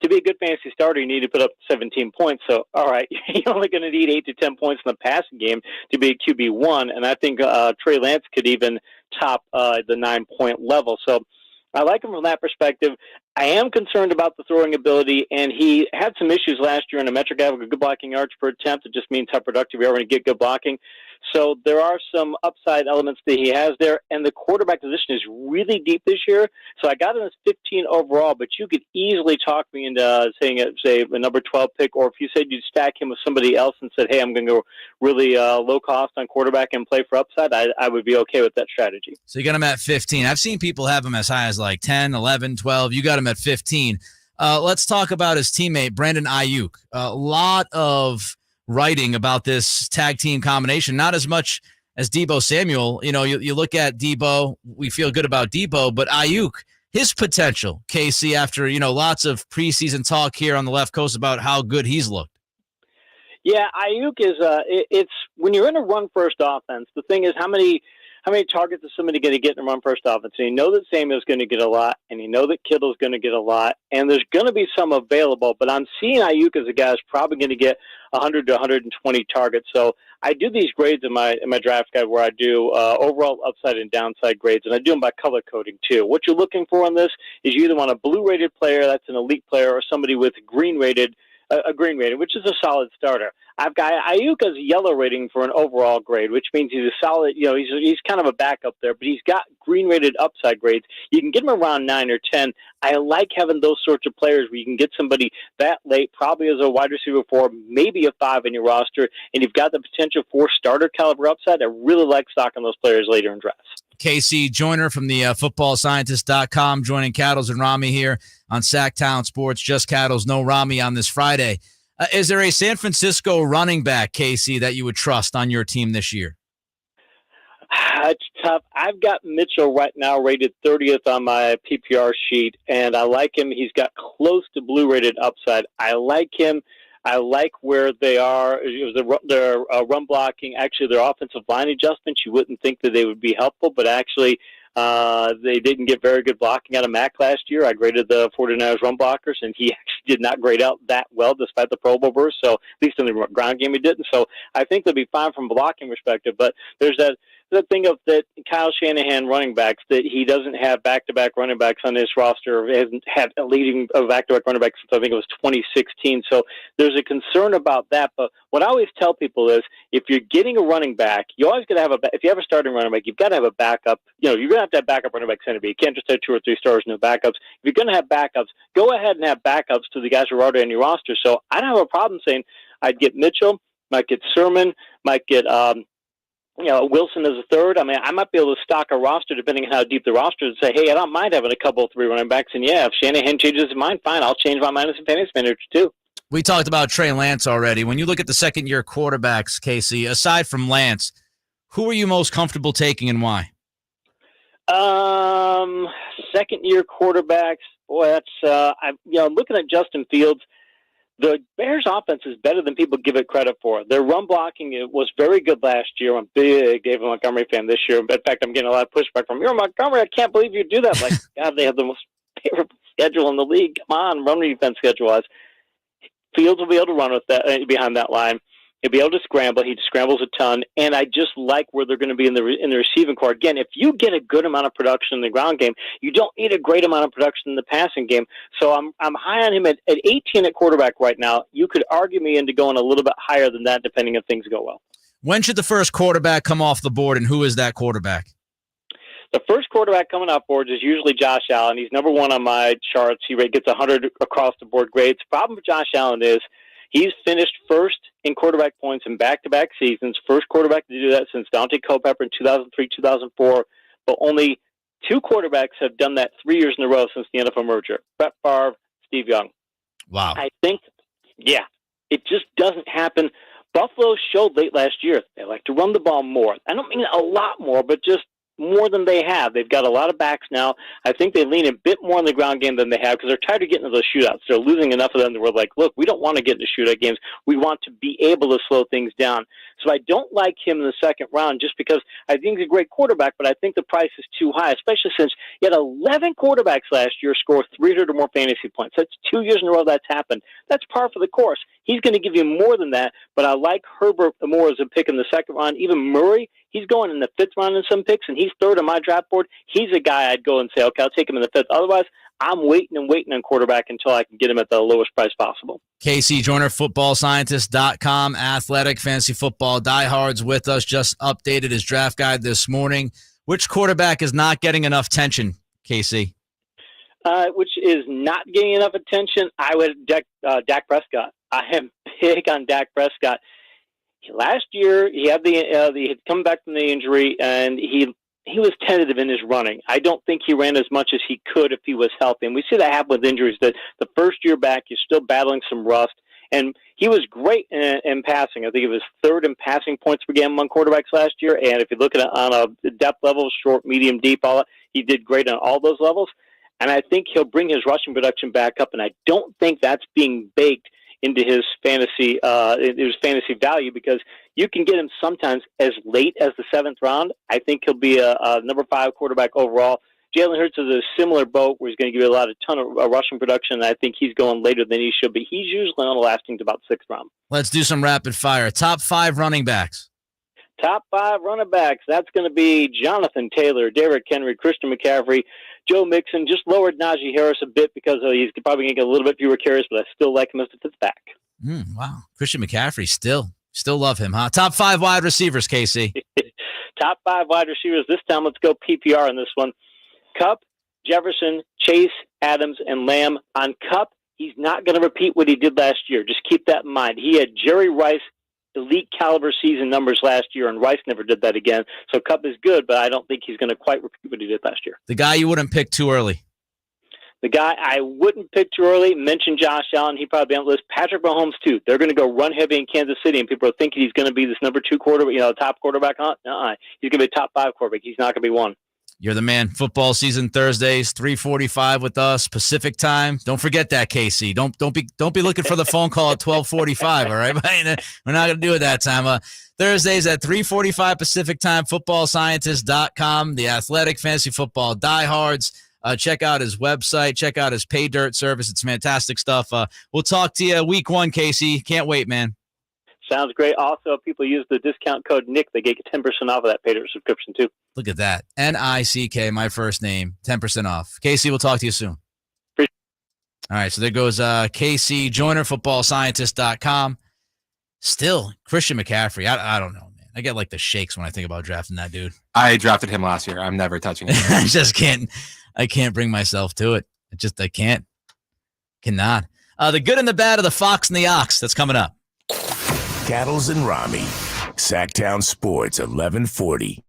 [SPEAKER 16] to be a good fantasy starter, you need to put up 17 points. So, all right, you're only going to need 8 to 10 points in the passing game to be a QB1, and I think Trey Lance could even top the 9-point level. So I like him from that perspective. I am concerned about the throwing ability, and he had some issues last year in a metric average of good blocking yards per attempt. It just means how productive you are when you get good blocking. So there are some upside elements that he has there, and the quarterback position is really deep this year. So I got him as 15 overall, but you could easily talk me into saying, say, a number 12 pick, or if you said you'd stack him with somebody else and said, hey, I'm going to go really low cost on quarterback and play for upside, I would be okay with that strategy.
[SPEAKER 6] So you got him at 15. I've seen people have him as high as like 10, 11, 12. You got him at 15. Let's talk about his teammate, Brandon Ayuk. A lot of writing about this tag team combination, not as much as Deebo Samuel. You know, you look at Deebo, we feel good about Deebo, but Ayuk, his potential, KC, after, lots of preseason talk here on the left coast about how good he's looked.
[SPEAKER 16] Yeah, Ayuk is it's when you're in a run-first offense, the thing is how many targets is somebody going to get in a run-first offense? And you know that Samuel's going to get a lot, and you know that Kittle's going to get a lot, and there's going to be some available. But I'm seeing Ayuk as a guy who's probably going to get 100 to 120 targets. So I do these grades in my draft guide where I do overall upside and downside grades, and I do them by color coding too. What you're looking for in this is you either want a blue-rated player, that's an elite player, or somebody with green-rated, a green rating, which is a solid starter. I've got Ayuk as a yellow rating for an overall grade, which means he's a solid, he's kind of a backup there, but he's got green rated upside grades. You can get him around 9 or 10. I like having those sorts of players where you can get somebody that late, probably as a wide receiver 4, maybe a 5 in your roster, and you've got the potential for starter caliber upside. I really like stocking those players later in drafts.
[SPEAKER 6] KC Joyner from the footballscientist.com joining Cattles and Ramie here on Sactown Sports. Just Cattles, no Ramie on this Friday. Is there a San Francisco running back, KC, that you would trust on your team this year?
[SPEAKER 16] It's tough. I've got Mitchell right now rated 30th on my PPR sheet, and I like him. He's got close to blue-rated upside. I like him. I like where they are. Their run blocking, actually their offensive line adjustments, you wouldn't think that they would be helpful, but actually they didn't get very good blocking out of Mac last year. I graded the 49ers run blockers, and he actually did not grade out that well despite the Pro Bowl burst. So at least in the ground game he didn't. So I think they'll be fine from a blocking perspective. But there's that thing of that Kyle Shanahan running backs, that he doesn't have back-to-back running backs on his roster. He hasn't had a leading back-to-back running back since I think it was 2016. So there's a concern about that. But what I always tell people is if you're getting a running back, you always got to have if you have a starting running back, you've got to have a backup. You're going to have backup running back center. You can't just have 2 or 3 stars and no backups. If you're going to have backups, go ahead and have backups to the guys who are already on your roster. So I don't have a problem saying I'd get Mitchell, might get Sermon, might get Wilson as a third. I mean, I might be able to stock a roster depending on how deep the roster is and say, hey, I don't mind having a couple of 3 running backs. And yeah, if Shanahan changes his mind, fine, I'll change my mind as a fantasy manager too.
[SPEAKER 6] We talked about Trey Lance already. When you look at the second-year quarterbacks, Casey, aside from Lance, who are you most comfortable taking and why?
[SPEAKER 16] Second-year quarterbacks. Boy, that's I'm looking at Justin Fields. The Bears' offense is better than people give it credit for. Their run blocking was very good last year. I'm a big David Montgomery fan this year. In fact, I'm getting a lot of pushback from, you're Montgomery, I can't believe you do that. Like, God, they have the most favorable schedule in the league. Come on, run defense schedule-wise. Fields will be able to run with that behind that line. He'll be able to scramble. He scrambles a ton, and I just like where they're going to be in the receiving core. Again, if you get a good amount of production in the ground game, you don't need a great amount of production in the passing game. So I'm high on him at 18 at quarterback right now. You could argue me into going a little bit higher than that, depending if things go well.
[SPEAKER 6] When should the first quarterback come off the board, and who is that quarterback?
[SPEAKER 16] The first quarterback coming off boards is usually Josh Allen. He's number one on my charts. He gets 100 across the board grades. The problem with Josh Allen is he's finished first in quarterback points in back-to-back seasons. First quarterback to do that since Dante Culpepper in 2003, 2004. But only 2 quarterbacks have done that 3 years in a row since the NFL merger. Brett Favre, Steve Young.
[SPEAKER 6] Wow.
[SPEAKER 16] I think, it just doesn't happen. Buffalo showed late last year they like to run the ball more. I don't mean a lot more, but just more than they have. They've got a lot of backs now. I think they lean a bit more on the ground game than they have because they're tired of getting into those shootouts. They're losing enough of them that we're like, look, we don't want to get into shootout games. We want to be able to slow things down. So I don't like him in the second round just because I think he's a great quarterback, but I think the price is too high, especially since he had 11 quarterbacks last year score 300 or more fantasy points. That's 2 years in a row that's happened. That's par for the course. He's going to give you more than that, but I like Herbert more as a pick in the second round. Even Murray, he's going in the 5th round in some picks, and he's 3rd on my draft board. He's a guy I'd go and say, okay, I'll take him in the 5th. Otherwise, I'm waiting on quarterback until I can get him at the lowest price possible.
[SPEAKER 6] Casey Joyner, footballscientist.com, athletic, fantasy football diehards with us, just updated his draft guide this morning. Which quarterback is not getting enough attention, Casey?
[SPEAKER 16] Which is not getting enough attention? I would Dak Prescott. I am big on Dak Prescott. Last year, he had he had come back from the injury, and he was tentative in his running. I don't think he ran as much as he could if he was healthy. And we see that happen with injuries, that the first year back, you're still battling some rust. And he was great in passing. I think he was 3rd in passing points per game among quarterbacks last year. And if you look at it on a depth level, short, medium, deep, all that, he did great on all those levels. And I think he'll bring his rushing production back up. And I don't think that's being baked into his fantasy value, because you can get him sometimes as late as the 7th round. I think he'll be a number 5 quarterback overall. Jalen Hurts is a similar boat where he's going to give you a ton of rushing production, and I think he's going later than he should be. He's usually only lasting to about 6th round.
[SPEAKER 6] Let's do some rapid fire. Top 5 running backs.
[SPEAKER 16] Top 5 running backs. That's going to be Jonathan Taylor, Derrick Henry, Christian McCaffrey, Joe Mixon. Just lowered Najee Harris a bit because he's probably going to get a little bit fewer carries, but I still like him as the 5th back.
[SPEAKER 6] Wow. Christian McCaffrey, still love him, huh? Top 5 wide receivers, Casey.
[SPEAKER 16] Top 5 wide receivers. This time, let's go PPR on this one. Kupp, Jefferson, Chase, Adams, and Lamb. On Kupp, he's not going to repeat what he did last year. Just keep that in mind. He had Jerry Rice elite caliber season numbers last year, and Rice never did that again. So Kupp is good, but I don't think he's going to quite repeat what he did last year.
[SPEAKER 6] The guy you wouldn't pick too early.
[SPEAKER 16] The guy I wouldn't pick too early, mentioned Josh Allen. He'd probably be on the list. Patrick Mahomes, too. They're going to go run heavy in Kansas City, and people are thinking he's going to be this number 2 quarterback, top quarterback. He's going to be a top 5 quarterback. He's not going to be 1.
[SPEAKER 6] You're the man. Football season Thursdays, 3:45 with us Pacific time. Don't forget that, Casey. Don't be looking for the phone call at 12:45. All right, we're not gonna do it that time. Thursdays at 3:45 Pacific time. Footballscientist.com. The athletic fantasy football diehards. Check out his website. Check out his pay dirt service. It's fantastic stuff. We'll talk to you week 1, Casey. Can't wait, man.
[SPEAKER 16] Sounds great. Also, if people use the discount code Nick, they get 10% off of that paid subscription, too.
[SPEAKER 6] Look at that. Nick, my first name, 10% off. Casey, we'll talk to you soon. All right, so there goes Casey Joyner, footballscientist.com. Still, Christian McCaffrey. I don't know, man. I get like the shakes when I think about drafting that dude.
[SPEAKER 9] I drafted him last year. I'm never touching him.
[SPEAKER 6] I can't bring myself to it. I can't. Cannot. The good and the bad of the Fox and the Ox. That's coming up.
[SPEAKER 1] Cattles and Ramie. Sactown Sports, 1140.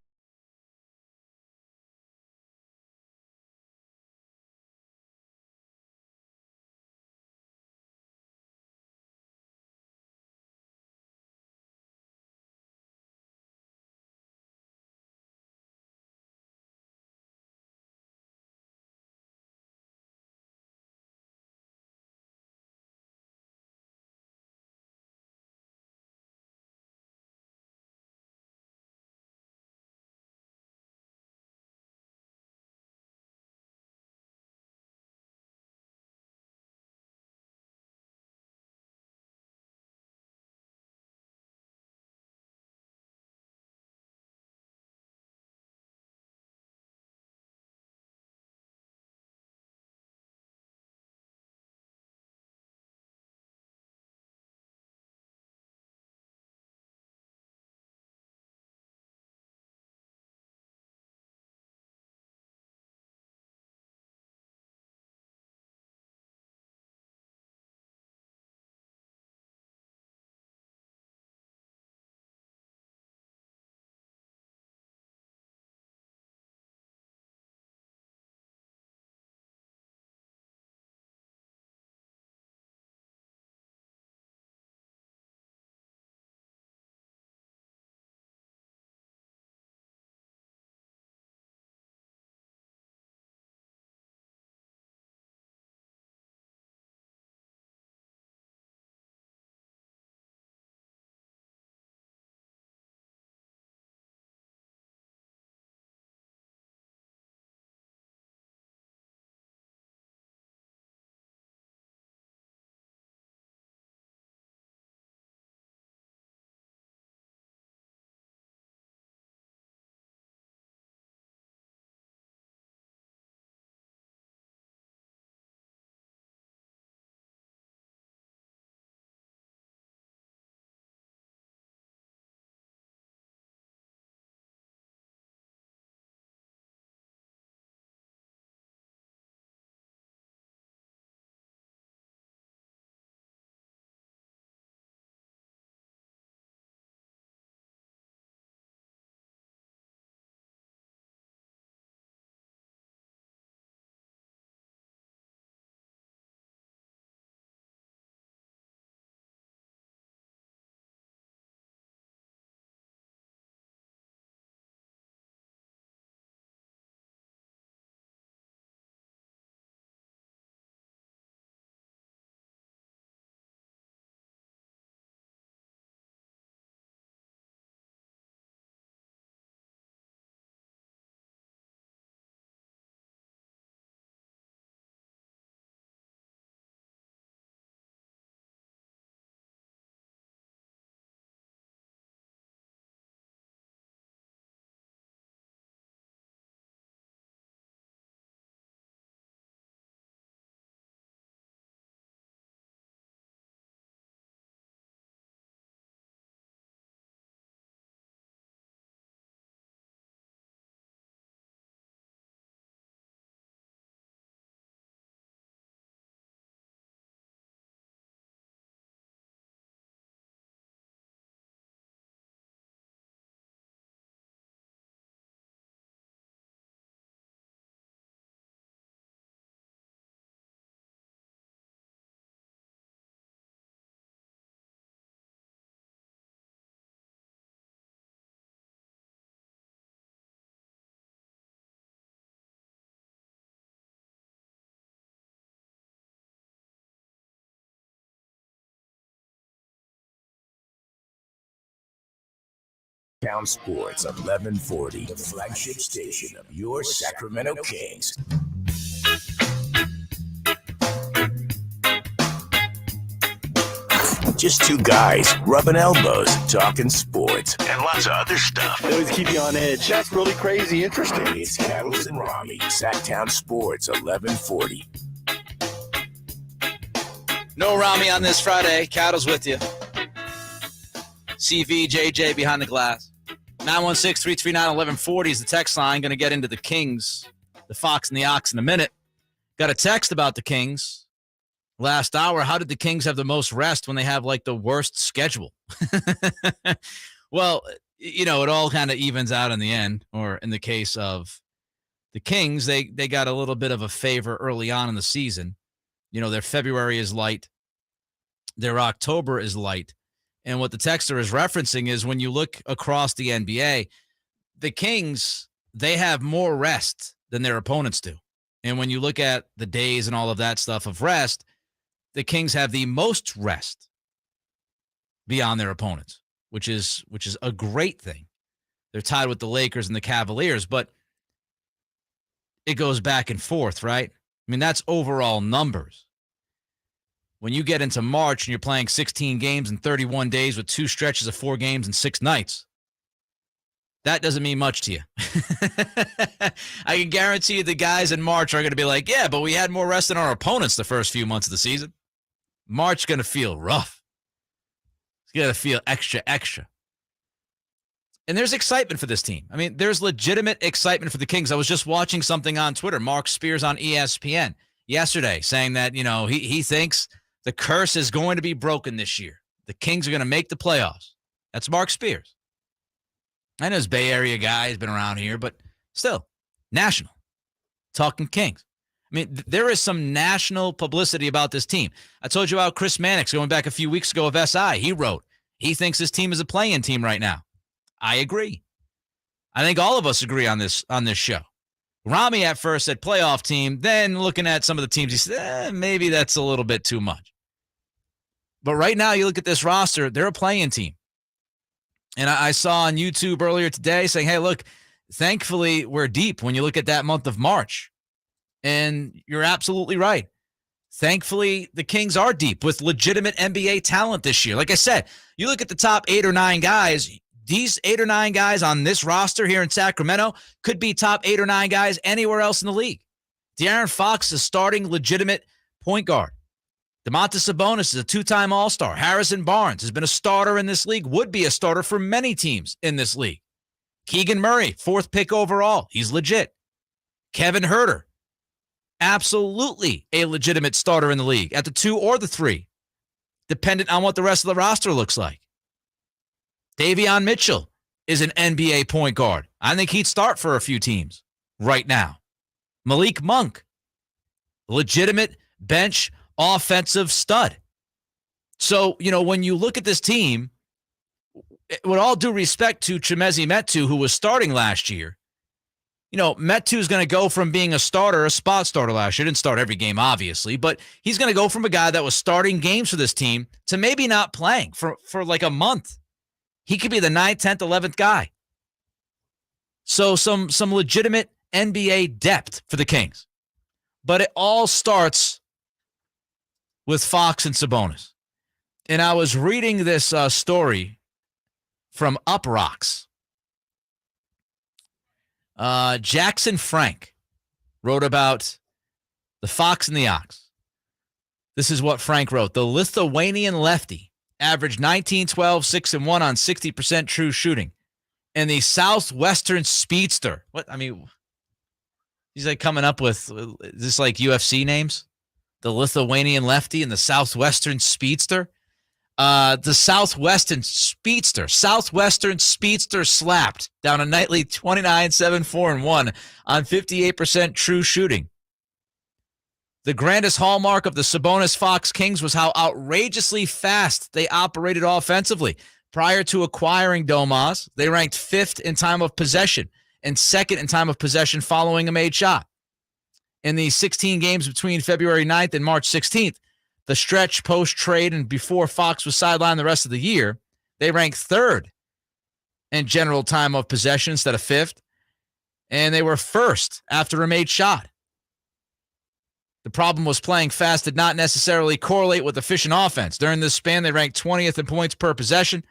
[SPEAKER 1] Sactown Sports 1140, the flagship station of your Sacramento Kings. Just two guys rubbing elbows, talking sports, and lots of other stuff.
[SPEAKER 10] They always keep you on edge.
[SPEAKER 1] That's really crazy interesting. It's Cattles and Ramie, Sactown Sports 1140.
[SPEAKER 6] No Ramie on this Friday. Cattle's with you. CV, JJ behind the glass. 916-339-1140 is the text line. Going to get into the Kings, the Fox and the Ox in a minute. Got a text about the Kings. Last hour, how did the Kings have the most rest when they have, like, the worst schedule? Well, it all kind of evens out in the end, or in the case of the Kings, they got a little bit of a favor early on in the season. Their February is light. Their October is light. And what the texter is referencing is when you look across the NBA, the Kings, they have more rest than their opponents do. And when you look at the days and all of that stuff of rest, the Kings have the most rest beyond their opponents, which is a great thing. They're tied with the Lakers and the Cavaliers, but it goes back and forth, right? I mean, that's overall numbers. When you get into March and you're playing 16 games in 31 days with 2 stretches of 4 games and 6 nights, that doesn't mean much to you. I can guarantee you the guys in March are going to be like, yeah, but we had more rest than our opponents the first few months of the season. March is going to feel rough. It's going to feel extra. And there's excitement for this team. I mean, there's legitimate excitement for the Kings. I was just watching something on Twitter, Mark Spears on ESPN yesterday, saying that, he thinks the curse is going to be broken this year. The Kings are going to make the playoffs. That's Mark Spears. I know he's Bay Area guy. He's been around here, but still, national. Talking Kings. I mean, there is some national publicity about this team. I told you about Chris Mannix going back a few weeks ago of SI. He wrote, he thinks this team is a play-in team right now. I agree. I think all of us agree on this show. Ramie at first said playoff team. Then looking at some of the teams, he said, maybe that's a little bit too much. But right now, you look at this roster, they're a play-in team. And I saw on YouTube earlier today saying, hey, look, thankfully we're deep when you look at that month of March. And you're absolutely right. Thankfully, the Kings are deep with legitimate NBA talent this year. Like I said, you look at the top 8 or 9 guys, these 8 or 9 guys on this roster here in Sacramento could be top 8 or 9 guys anywhere else in the league. De'Aaron Fox is starting legitimate point guard. Domantas Sabonis is a 2-time All-Star. Harrison Barnes has been a starter in this league, would be a starter for many teams in this league. Keegan Murray, 4th pick overall. He's legit. Kevin Huerter, absolutely a legitimate starter in the league at the 2 or the 3, dependent on what the rest of the roster looks like. Davion Mitchell is an NBA point guard. I think he'd start for a few teams right now. Malik Monk, legitimate bench offensive stud. So, when you look at this team, with all due respect to Chimezie Metu, who was starting last year, Metu is going to go from being a spot starter last year. Didn't start every game, obviously, but he's going to go from a guy that was starting games for this team to maybe not playing for like a month. He could be the 9th, 10th, 11th guy. So some legitimate NBA depth for the Kings. But it all starts with Fox and Sabonis. And I was reading this story from Up Rocks. Jackson Frank wrote about the Fox and the Ox. This is what Frank wrote. The Lithuanian lefty averaged 19, 12, 6, and 1 on 60% true shooting. And the Southwestern speedster. What? I mean, he's like coming up with, is this like UFC names? The Lithuanian lefty and the Southwestern speedster. The Southwestern speedster slapped down a nightly 29, 7, 4, and 1 on 58% true shooting. The grandest hallmark of the Sabonis Fox Kings was how outrageously fast they operated offensively. Prior to acquiring Domas, they ranked 5th in time of possession and 2nd in time of possession following a made shot. In the 16 games between February 9th and March 16th, the stretch post-trade and before Fox was sidelined the rest of the year, they ranked 3rd in general time of possession instead of 5th. And they were 1st after a made shot. The problem was playing fast did not necessarily correlate with efficient offense. During this span, they ranked 20th in points per possession,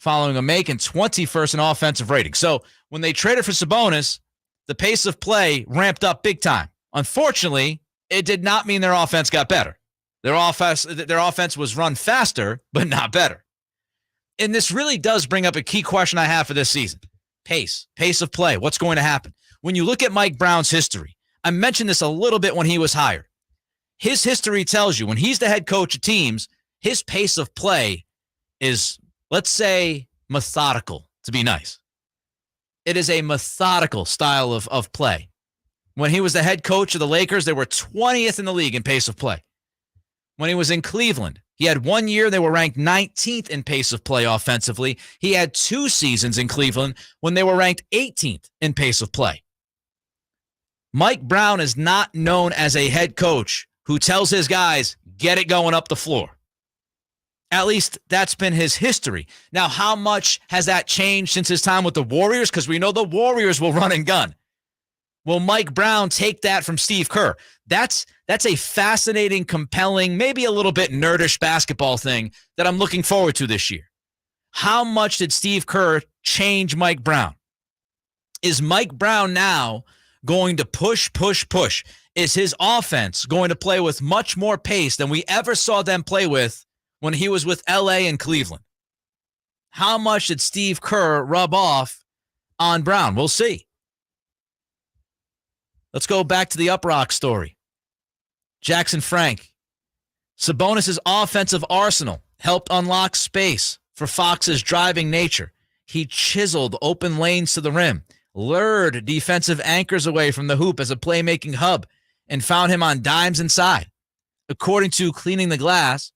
[SPEAKER 6] following a make, and 21st in offensive rating. So when they traded for Sabonis, the pace of play ramped up big time. Unfortunately, it did not mean their offense got better. Their offense was run faster, but not better. And this really does bring up a key question I have for this season. Pace of play. What's going to happen? When you look at Mike Brown's history, I mentioned this a little bit when he was hired. His history tells you when he's the head coach of teams, his pace of play is, let's say, methodical, to be nice. It is a methodical style of play. When he was the head coach of the Lakers, they were 20th in the league in pace of play. When he was in Cleveland, he had 1 year they were ranked 19th in pace of play offensively. He had 2 seasons in Cleveland when they were ranked 18th in pace of play. Mike Brown is not known as a head coach who tells his guys, get it going up the floor. At least that's been his history. Now, how much has that changed since his time with the Warriors? Because we know the Warriors will run and gun. Will Mike Brown take that from Steve Kerr? That's a fascinating, compelling, maybe a little bit nerdish basketball thing that I'm looking forward to this year. How much did Steve Kerr change Mike Brown? Is Mike Brown now going to push? Is his offense going to play with much more pace than we ever saw them play with when he was with LA and Cleveland? How much did Steve Kerr rub off on Brown? We'll see. Let's go back to the Uprock story. Jackson Frank. Sabonis' offensive arsenal helped unlock space for Fox's driving nature. He chiseled open lanes to the rim, lured defensive anchors away from the hoop as a playmaking hub, and found him on dimes inside. According to Cleaning the Glass,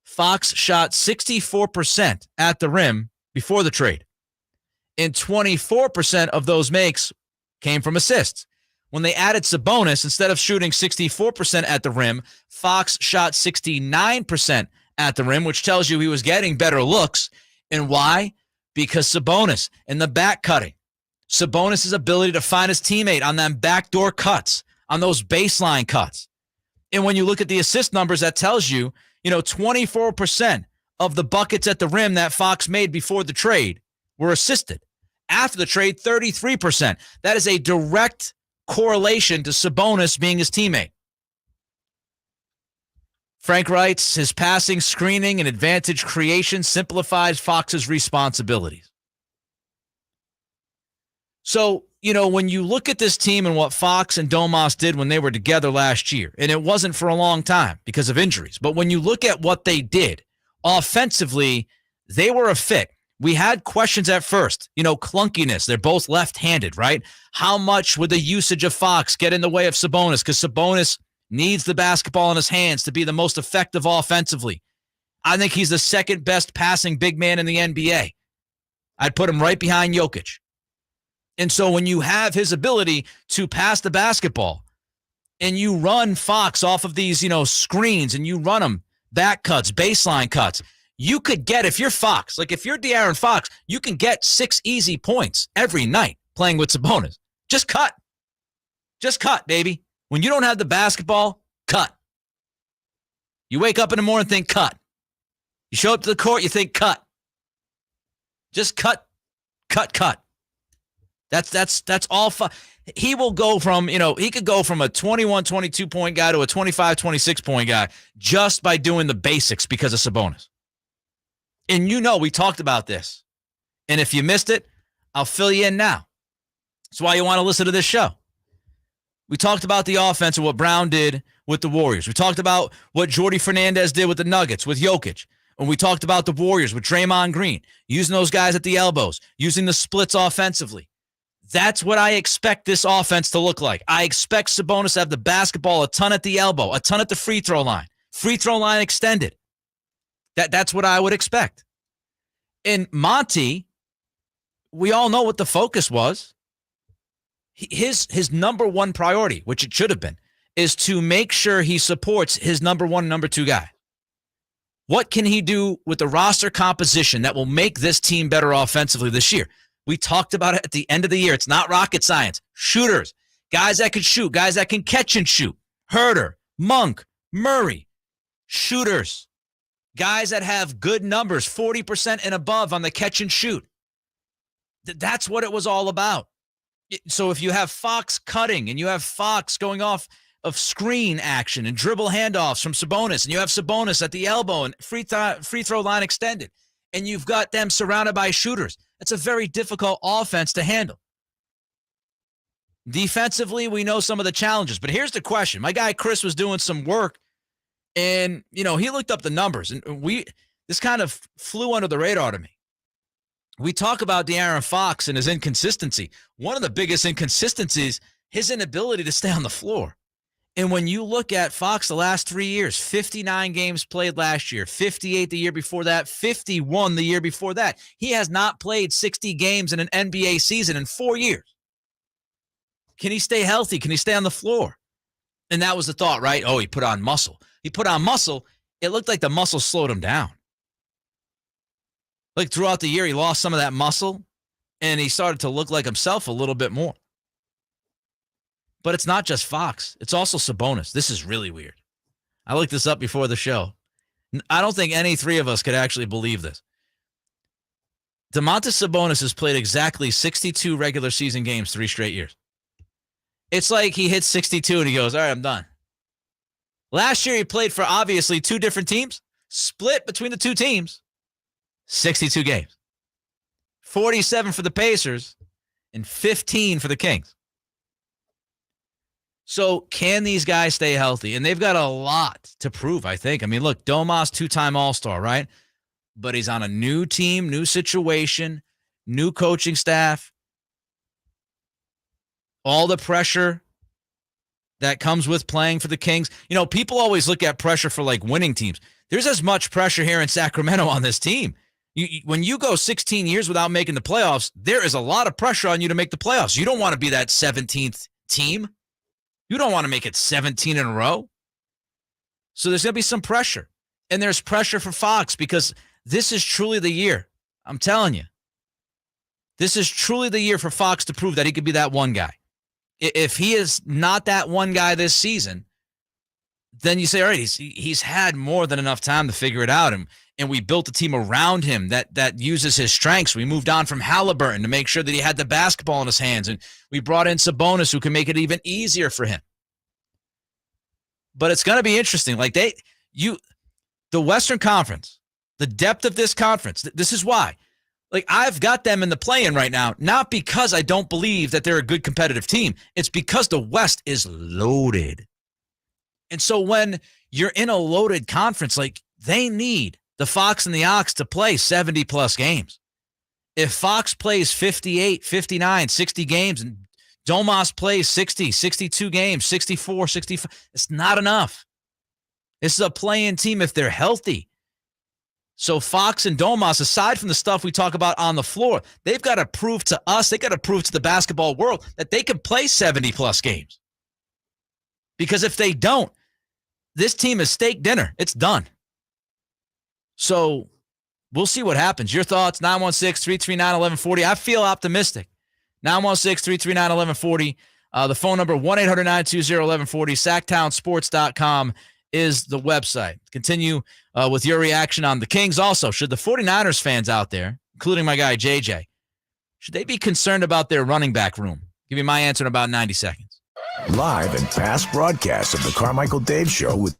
[SPEAKER 6] Fox shot 64% at the rim before the trade, and 24% of those makes came from assists. When they added Sabonis, instead of shooting 64% at the rim, Fox shot 69% at the rim, which tells you he was getting better looks. And why? Because Sabonis and the back cutting. Sabonis' ability to find his teammate on them backdoor cuts, on those baseline cuts. And when you look at the assist numbers, that tells you, 24% of the buckets at the rim that Fox made before the trade were assisted. After the trade, 33%. That is a direct correlation to Sabonis being his teammate. Frank writes, his passing, screening, and advantage creation simplifies Fox's responsibilities. So, when you look at this team and what Fox and Domas did when they were together last year, and it wasn't for a long time because of injuries, but when you look at what they did offensively, they were a fit. We had questions at first, clunkiness. They're both left-handed, right? How much would the usage of Fox get in the way of Sabonis? Because Sabonis needs the basketball in his hands to be the most effective offensively. I think he's the second best passing big man in the NBA. I'd put him right behind Jokic. And so when you have his ability to pass the basketball and you run Fox off of these, screens, and you run him back cuts, baseline cuts, you could get, if you're Fox, like if you're De'Aaron Fox, you can get 6 easy points every night playing with Sabonis. Just cut. Just cut, baby. When you don't have the basketball, cut. You wake up in the morning and think cut. You show up to the court, you think cut. Just cut. That's all fun. He will go from, he could go from a 21, 22 point guy to a 25, 26 point guy just by doing the basics because of Sabonis. And we talked about this. And if you missed it, I'll fill you in now. That's why you want to listen to this show. We talked about the offense and what Brown did with the Warriors. We talked about what Jordi Fernandez did with the Nuggets, with Jokic. And we talked about the Warriors with Draymond Green, using those guys at the elbows, using the splits offensively. That's what I expect this offense to look like. I expect Sabonis to have the basketball a ton at the elbow, a ton at the free throw line extended. That's what I would expect. And Monty, we all know what the focus was. His number one priority, which it should have been, is to make sure he supports his number one and number two guy. What can he do with the roster composition that will make this team better offensively this year? We talked about it at the end of the year. It's not rocket science. Shooters, guys that can shoot, guys that can catch and shoot. Herter, Monk, Murray, shooters, guys that have good numbers, 40% and above on the catch and shoot. That's what it was all about. So if you have Fox cutting and you have Fox going off of screen action and dribble handoffs from Sabonis, and you have Sabonis at the elbow and free throw line extended, and you've got them surrounded by shooters, it's a very difficult offense to handle. Defensively, we know some of the challenges, but here's the question. My guy Chris was doing some work, and he looked up the numbers, and this kind of flew under the radar to me. We talk about De'Aaron Fox and his inconsistency. One of the biggest inconsistencies, his inability to stay on the floor. And when you look at Fox the last 3 years, 59 games played last year, 58 the year before that, 51 the year before that. He has not played 60 games in an NBA season in 4 years. Can he stay healthy? Can he stay on the floor? And that was the thought, right? Oh, he put on muscle. He put on muscle. It looked like the muscle slowed him down. Like throughout the year, he lost some of that muscle, and he started to look like himself a little bit more. But it's not just Fox. It's also Sabonis. This is really weird. I looked this up before the show. I don't think any three of us could actually believe this. Domantas Sabonis has played exactly 62 regular season games 3 straight years. It's like he hits 62 and he goes, all right, I'm done. Last year he played for obviously 2 different teams, split between the 2 teams, 62 games. 47 for the Pacers and 15 for the Kings. So can these guys stay healthy? And they've got a lot to prove, I think. I mean, look, Domas, 2-time All-Star, right? But he's on a new team, new situation, new coaching staff. All the pressure that comes with playing for the Kings. People always look at pressure for like winning teams. There's as much pressure here in Sacramento on this team. When you go 16 years without making the playoffs, there is a lot of pressure on you to make the playoffs. You don't want to be that 17th team. You don't want to make it 17 in a row. So there's going to be some pressure. And there's pressure for Fox because this is truly the year. I'm telling you. This is truly the year for Fox to prove that he could be that one guy. If he is not that one guy this season, then you say, all right, he's had more than enough time to figure it out. And we built a team around him that uses his strengths. We moved on from Halliburton to make sure that he had the basketball in his hands. And we brought in Sabonis, who can make it even easier for him. But it's going to be interesting. Like the Western Conference, the depth of this conference, this is why. Like, I've got them in the play-in right now, not because I don't believe that they're a good competitive team. It's because the West is loaded. And so when you're in a loaded conference, like, they need the Fox and the Ox to play 70-plus games. If Fox plays 58, 59, 60 games, and Domas plays 60, 62 games, 64, 65, it's not enough. This is a play-in team if they're healthy. So Fox and Domas, aside from the stuff we talk about on the floor, they've got to prove to us, they got to prove to the basketball world that they can play 70-plus games. Because if they don't, this team is steak dinner. It's done. So we'll see what happens. Your thoughts, 916-339-1140. I feel optimistic. 916-339-1140. The phone number, 1-800-920-1140. Sactownsports.com is the website. Continue with your reaction on the Kings. Also, should the 49ers fans out there, including my guy JJ, should they be concerned about their running back room? Give you my answer in about 90 seconds.
[SPEAKER 1] Live and past broadcasts of the Carmichael Dave Show with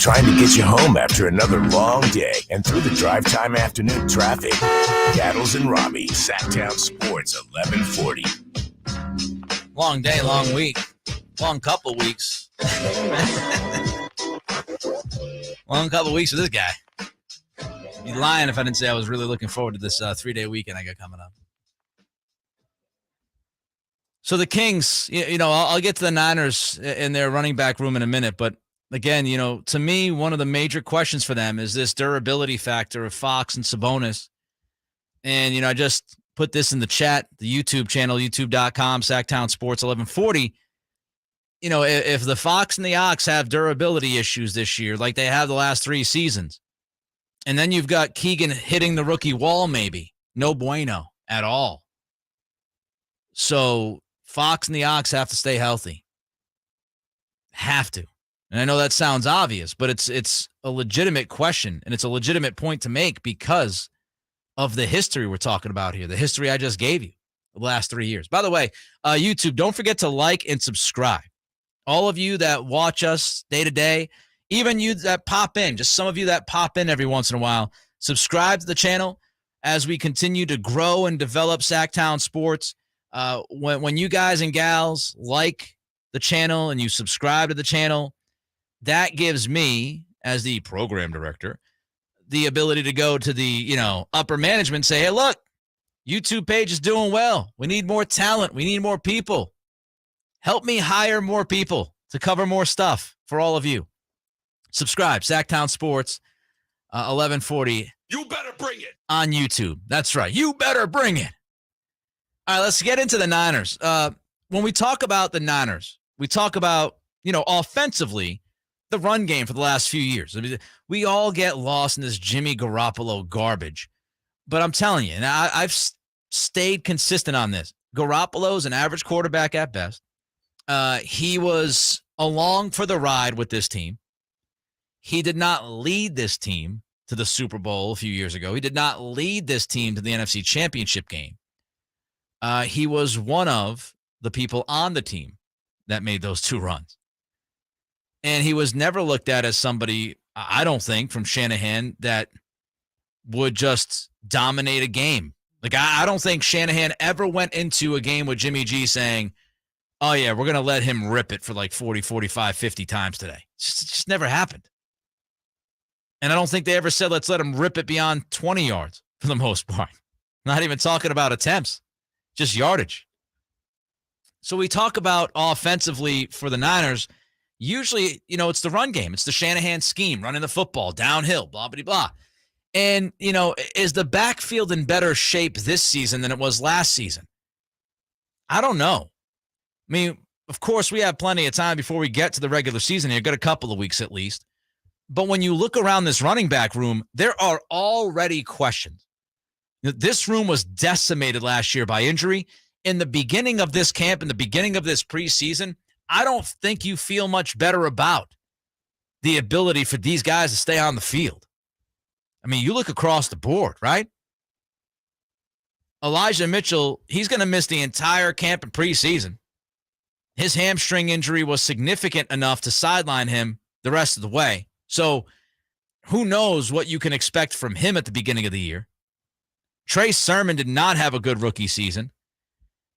[SPEAKER 1] trying to get you home after another long day and through the drive time afternoon traffic. Cattles and Ramie, Sactown Sports 1140.
[SPEAKER 6] Long day, long week. Long couple weeks. Long couple weeks with this guy. I'd be lying if I didn't say I was really looking forward to this 3-day weekend I got coming up. So the Kings, I'll get to the Niners in their running back room in a minute, but again, to me, one of the major questions for them is this durability factor of Fox and Sabonis. And, I just put this in the chat, the YouTube channel, youtube.com, Sactown Sports 1140. If the Fox and the Ox have durability issues this year, like they have the last 3 seasons, and then you've got Keegan hitting the rookie wall, maybe, no bueno at all. So Fox and the Ox have to stay healthy. Have to. And I know that sounds obvious, but it's a legitimate question, and it's a legitimate point to make because of the history we're talking about here, the history I just gave you the last 3 years. By the way, YouTube, don't forget to like and subscribe. All of you that watch us day to day, even you that pop in, just some of you that pop in every once in a while, subscribe to the channel as we continue to grow and develop Sactown Sports. When you guys and gals like the channel and you subscribe to the channel, that gives me, as the program director, the ability to go to the, upper management and say, hey, look, YouTube page is doing well. We need more talent. We need more people. Help me hire more people to cover more stuff for all of you. Subscribe, Sactown Sports, 1140.
[SPEAKER 15] You better bring it.
[SPEAKER 6] On YouTube. That's right. You better bring it. All right, let's get into the Niners. When we talk about the Niners, we talk about, offensively, the run game for the last few years. I mean, we all get lost in this Jimmy Garoppolo garbage. But I'm telling you, and I've stayed consistent on this. Garoppolo's an average quarterback at best. He was along for the ride with this team. He did not lead this team to the Super Bowl a few years ago. He did not lead this team to the NFC Championship game. He was one of the people on the team that made those 2 runs. And he was never looked at as somebody, I don't think, from Shanahan that would just dominate a game. Like, I don't think Shanahan ever went into a game with Jimmy G saying, oh, yeah, we're going to let him rip it for like 40, 45, 50 times today. It just never happened. And I don't think they ever said, let's let him rip it beyond 20 yards for the most part. Not even talking about attempts, just yardage. So we talk about offensively for the Niners. Usually, it's the run game. It's the Shanahan scheme, running the football, downhill, blah, blah, blah. And, is the backfield in better shape this season than it was last season? I don't know. I mean, of course, we have plenty of time before we get to the regular season here. Got a couple of weeks at least. But when you look around this running back room, there are already questions. This room was decimated last year by injury. In the beginning of this camp, in the beginning of this preseason, I don't think you feel much better about the ability for these guys to stay on the field. I mean, you look across the board, right? Elijah Mitchell, he's going to miss the entire camp and preseason. His hamstring injury was significant enough to sideline him the rest of the way. So who knows what you can expect from him at the beginning of the year. Trey Sermon did not have a good rookie season.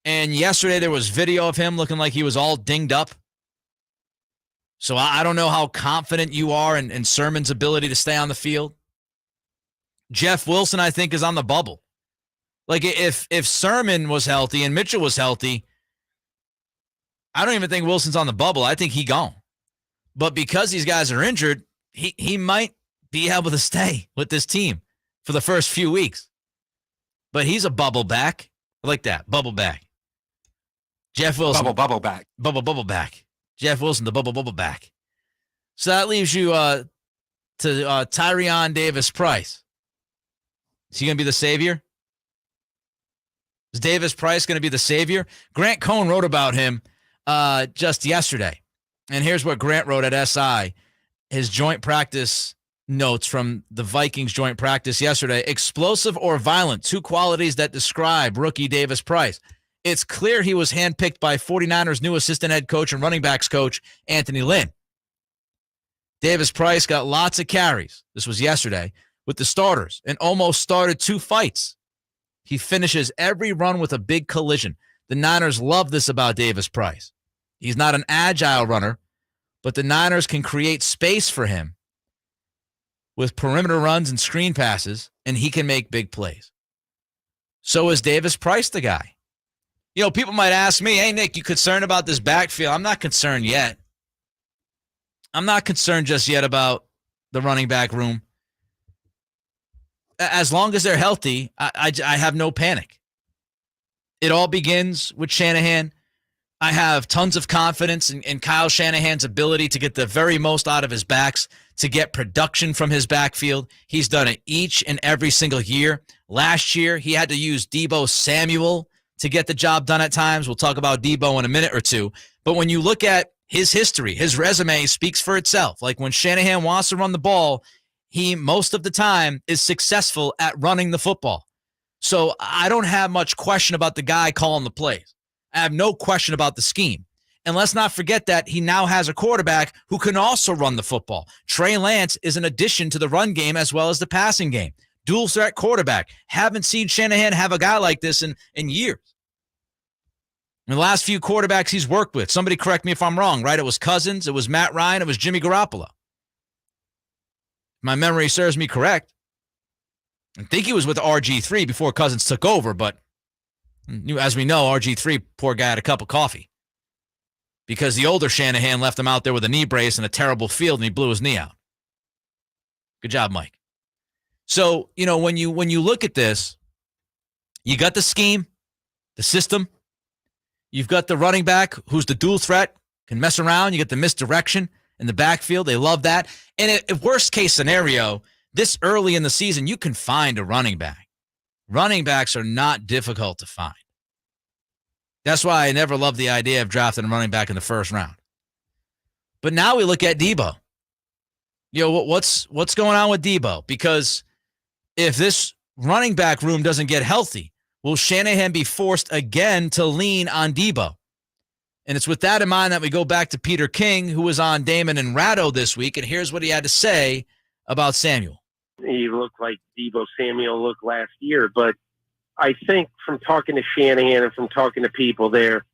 [SPEAKER 6] And yesterday there was video of him looking like he was all dinged up. So I don't know how confident you are in Sermon's ability to stay on the field. Jeff Wilson, I think, is on the bubble. Like, if Sermon was healthy and Mitchell was healthy, I don't even think Wilson's on the bubble. I think he gone. But because these guys are injured, he might be able to stay with this team for the first few weeks. But he's a bubble back. I like that. Bubble back. Jeff Wilson.
[SPEAKER 9] Bubble back.
[SPEAKER 6] Bubble back. Jeff Wilson, the bubble back. So that leaves you to Tyrion Davis-Price. Is he going to be the savior? Is Davis-Price going to be the savior? Grant Cohn wrote about him just yesterday. And here's what Grant wrote at SI. His joint practice notes from the Vikings joint practice yesterday. Explosive or violent, 2 qualities that describe rookie Davis-Price. It's clear he was handpicked by 49ers new assistant head coach and running backs coach Anthony Lynn. Davis Price got lots of carries. This was yesterday with the starters and almost started 2 fights. He finishes every run with a big collision. The Niners love this about Davis Price. He's not an agile runner, but the Niners can create space for him with perimeter runs and screen passes, and he can make big plays. So is Davis Price the guy? You know, people might ask me, hey, Nick, you concerned about this backfield? I'm not concerned yet. I'm not concerned just yet about the running back room. As long as they're healthy, I have no panic. It all begins with Shanahan. I have tons of confidence in Kyle Shanahan's ability to get the very most out of his backs, to get production from his backfield. He's done it each and every single year. Last year, he had to use Deebo Samuel to get the job done at times. We'll talk about Deebo in a minute or two. But when you look at his history, his resume speaks for itself. Like when Shanahan wants to run the ball, he most of the time is successful at running the football. So I don't have much question about the guy calling the plays. I have no question about the scheme. And let's not forget that he now has a quarterback who can also run the football. Trey Lance is an addition to the run game as well as the passing game. Dual threat quarterback. Haven't seen Shanahan have a guy like this in years. In the last few quarterbacks he's worked with, somebody correct me if I'm wrong, right? It was Cousins, it was Matt Ryan, it was Jimmy Garoppolo. My memory serves me correct. I think he was with RG3 before Cousins took over, but as we know, RG3, poor guy, had a cup of coffee because the older Shanahan left him out there with a knee brace and a terrible field, and he blew his knee out. Good job, Mike. So, you know, when you look at this, you got the scheme, the system. You've got the running back who's the dual threat, can mess around. You get the misdirection in the backfield. They love that. And if worst case scenario, this early in the season, you can find a running back. Running backs are not difficult to find. That's why I never loved the idea of drafting a running back in the first round. But now we look at Deebo. You know, what's going on with Deebo? Because if this running back room doesn't get healthy, will Shanahan be forced again to lean on Deebo? And it's with that in mind that we go back to Peter King, who was on Damon and Ratto this week, and here's what he had to say about Samuel.
[SPEAKER 17] He looked like Deebo Samuel looked last year, but I think from talking to Shanahan and from talking to people there,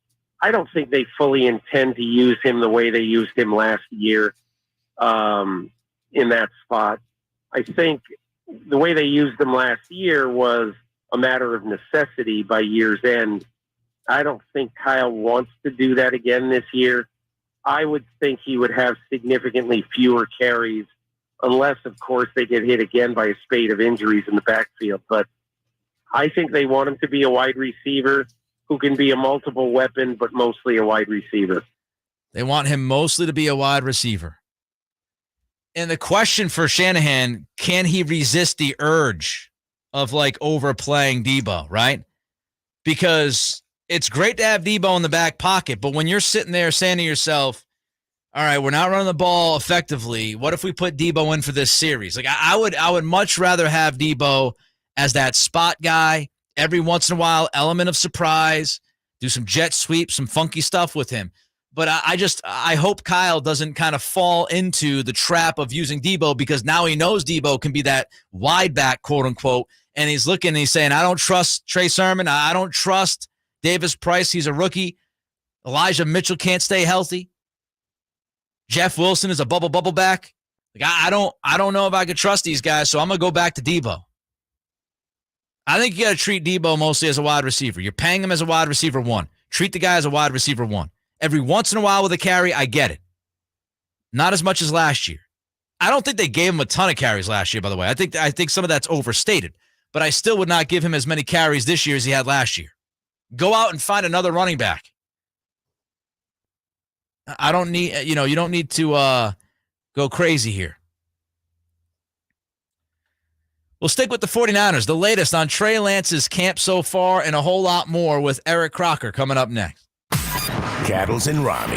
[SPEAKER 17] I don't think they fully intend to use him the way they used him last year in that spot. I think the way they used him last year was a matter of necessity by year's end. I don't think Kyle wants to do that again this year. I would think he would have significantly fewer carries unless, of course, they get hit again by a spate of injuries in the backfield. But I think they want him to be a wide receiver who can be a multiple weapon, but mostly a wide receiver.
[SPEAKER 6] They want him mostly to be a wide receiver. And the question for Shanahan, can he resist the urge of like overplaying Deebo, right? Because it's great to have Deebo in the back pocket, but when you're sitting there saying to yourself, all right, we're not running the ball effectively. What if we put Deebo in for this series? Like I would much rather have Deebo as that spot guy, every once in a while, element of surprise, do some jet sweep, some funky stuff with him. But I hope Kyle doesn't kind of fall into the trap of using Deebo because now he knows Deebo can be that wide back, quote unquote, and he's looking and he's saying, I don't trust Trey Sermon. I don't trust Davis Price. He's a rookie. Elijah Mitchell can't stay healthy. Jeff Wilson is a bubble back. Like I don't know if I could trust these guys, so I'm gonna go back to Deebo. I think you got to treat Deebo mostly as a wide receiver. You're paying him as a wide receiver one. Treat the guy as a wide receiver one. Every once in a while with a carry, I get it. Not as much as last year. I don't think they gave him a ton of carries last year, by the way. I think some of that's overstated. But I still would not give him as many carries this year as he had last year. Go out and find another running back. I don't need, you don't need to go crazy here. We'll stick with the 49ers. The latest on Trey Lance's camp so far and a whole lot more with Eric Crocker coming up next.
[SPEAKER 1] Cattles and Ramie.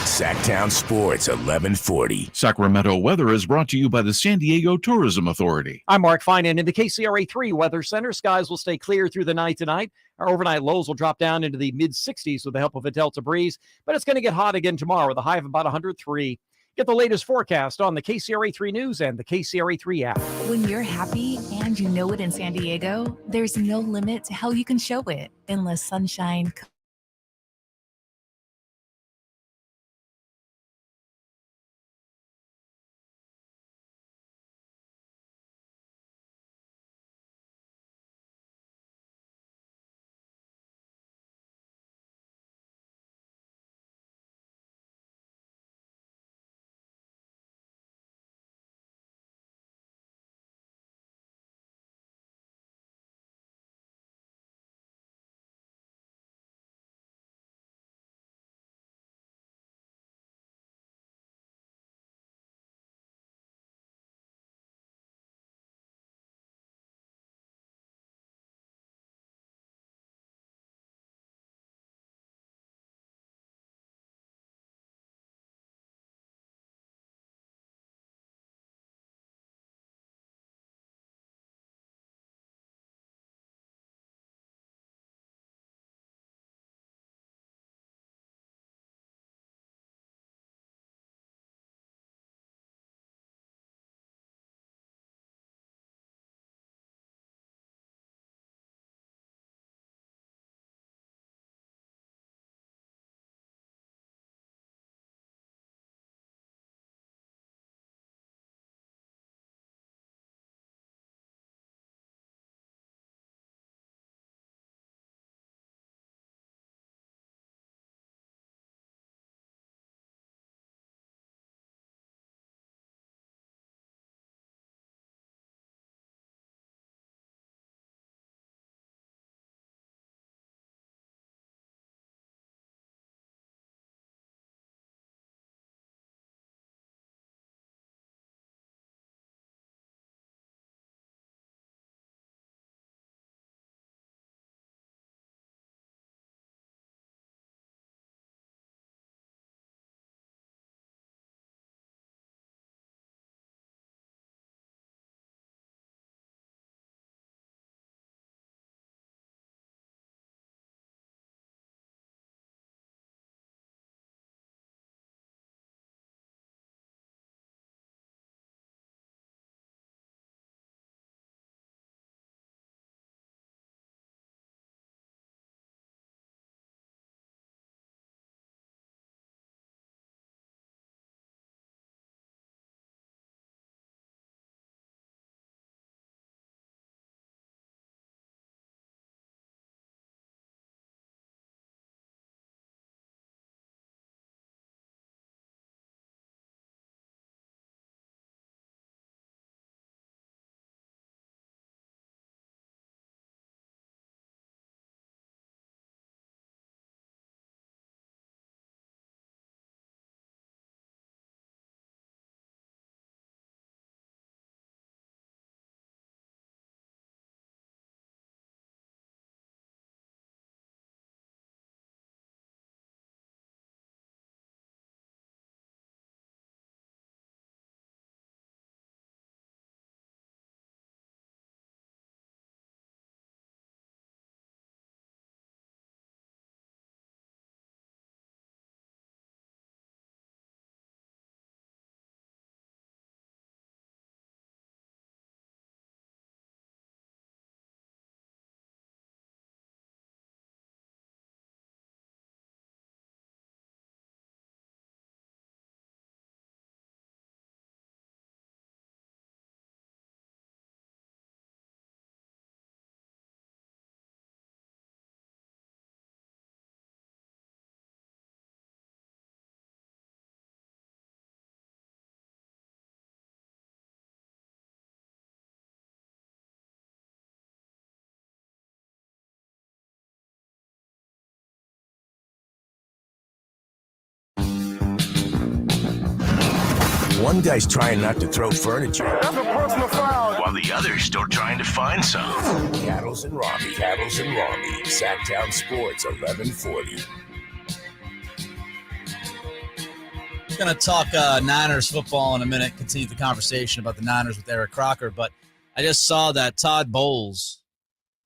[SPEAKER 1] Sactown Sports 1140.
[SPEAKER 15] Sacramento Weather is brought to you by the San Diego Tourism Authority.
[SPEAKER 18] I'm Mark Finan in the KCRA3 Weather Center. Skies will stay clear through the night tonight. Our overnight lows will drop down into the mid-60s with the help of a delta breeze, but it's going to get hot again tomorrow with a high of about 103. Get the latest forecast on the KCRA3 News and the KCRA3 app.
[SPEAKER 19] When you're happy and you know it in San Diego, there's no limit to how you can show it. Endless sunshine.
[SPEAKER 1] One guy's trying not to throw furniture,
[SPEAKER 12] That's a personal foul.
[SPEAKER 1] while the other's still trying to find some. Cattles and Ramie, Sactown Sports, 1140.
[SPEAKER 6] Going to talk Niners football in a minute, continue the conversation about the Niners with Eric Crocker, but I just saw that Todd Bowles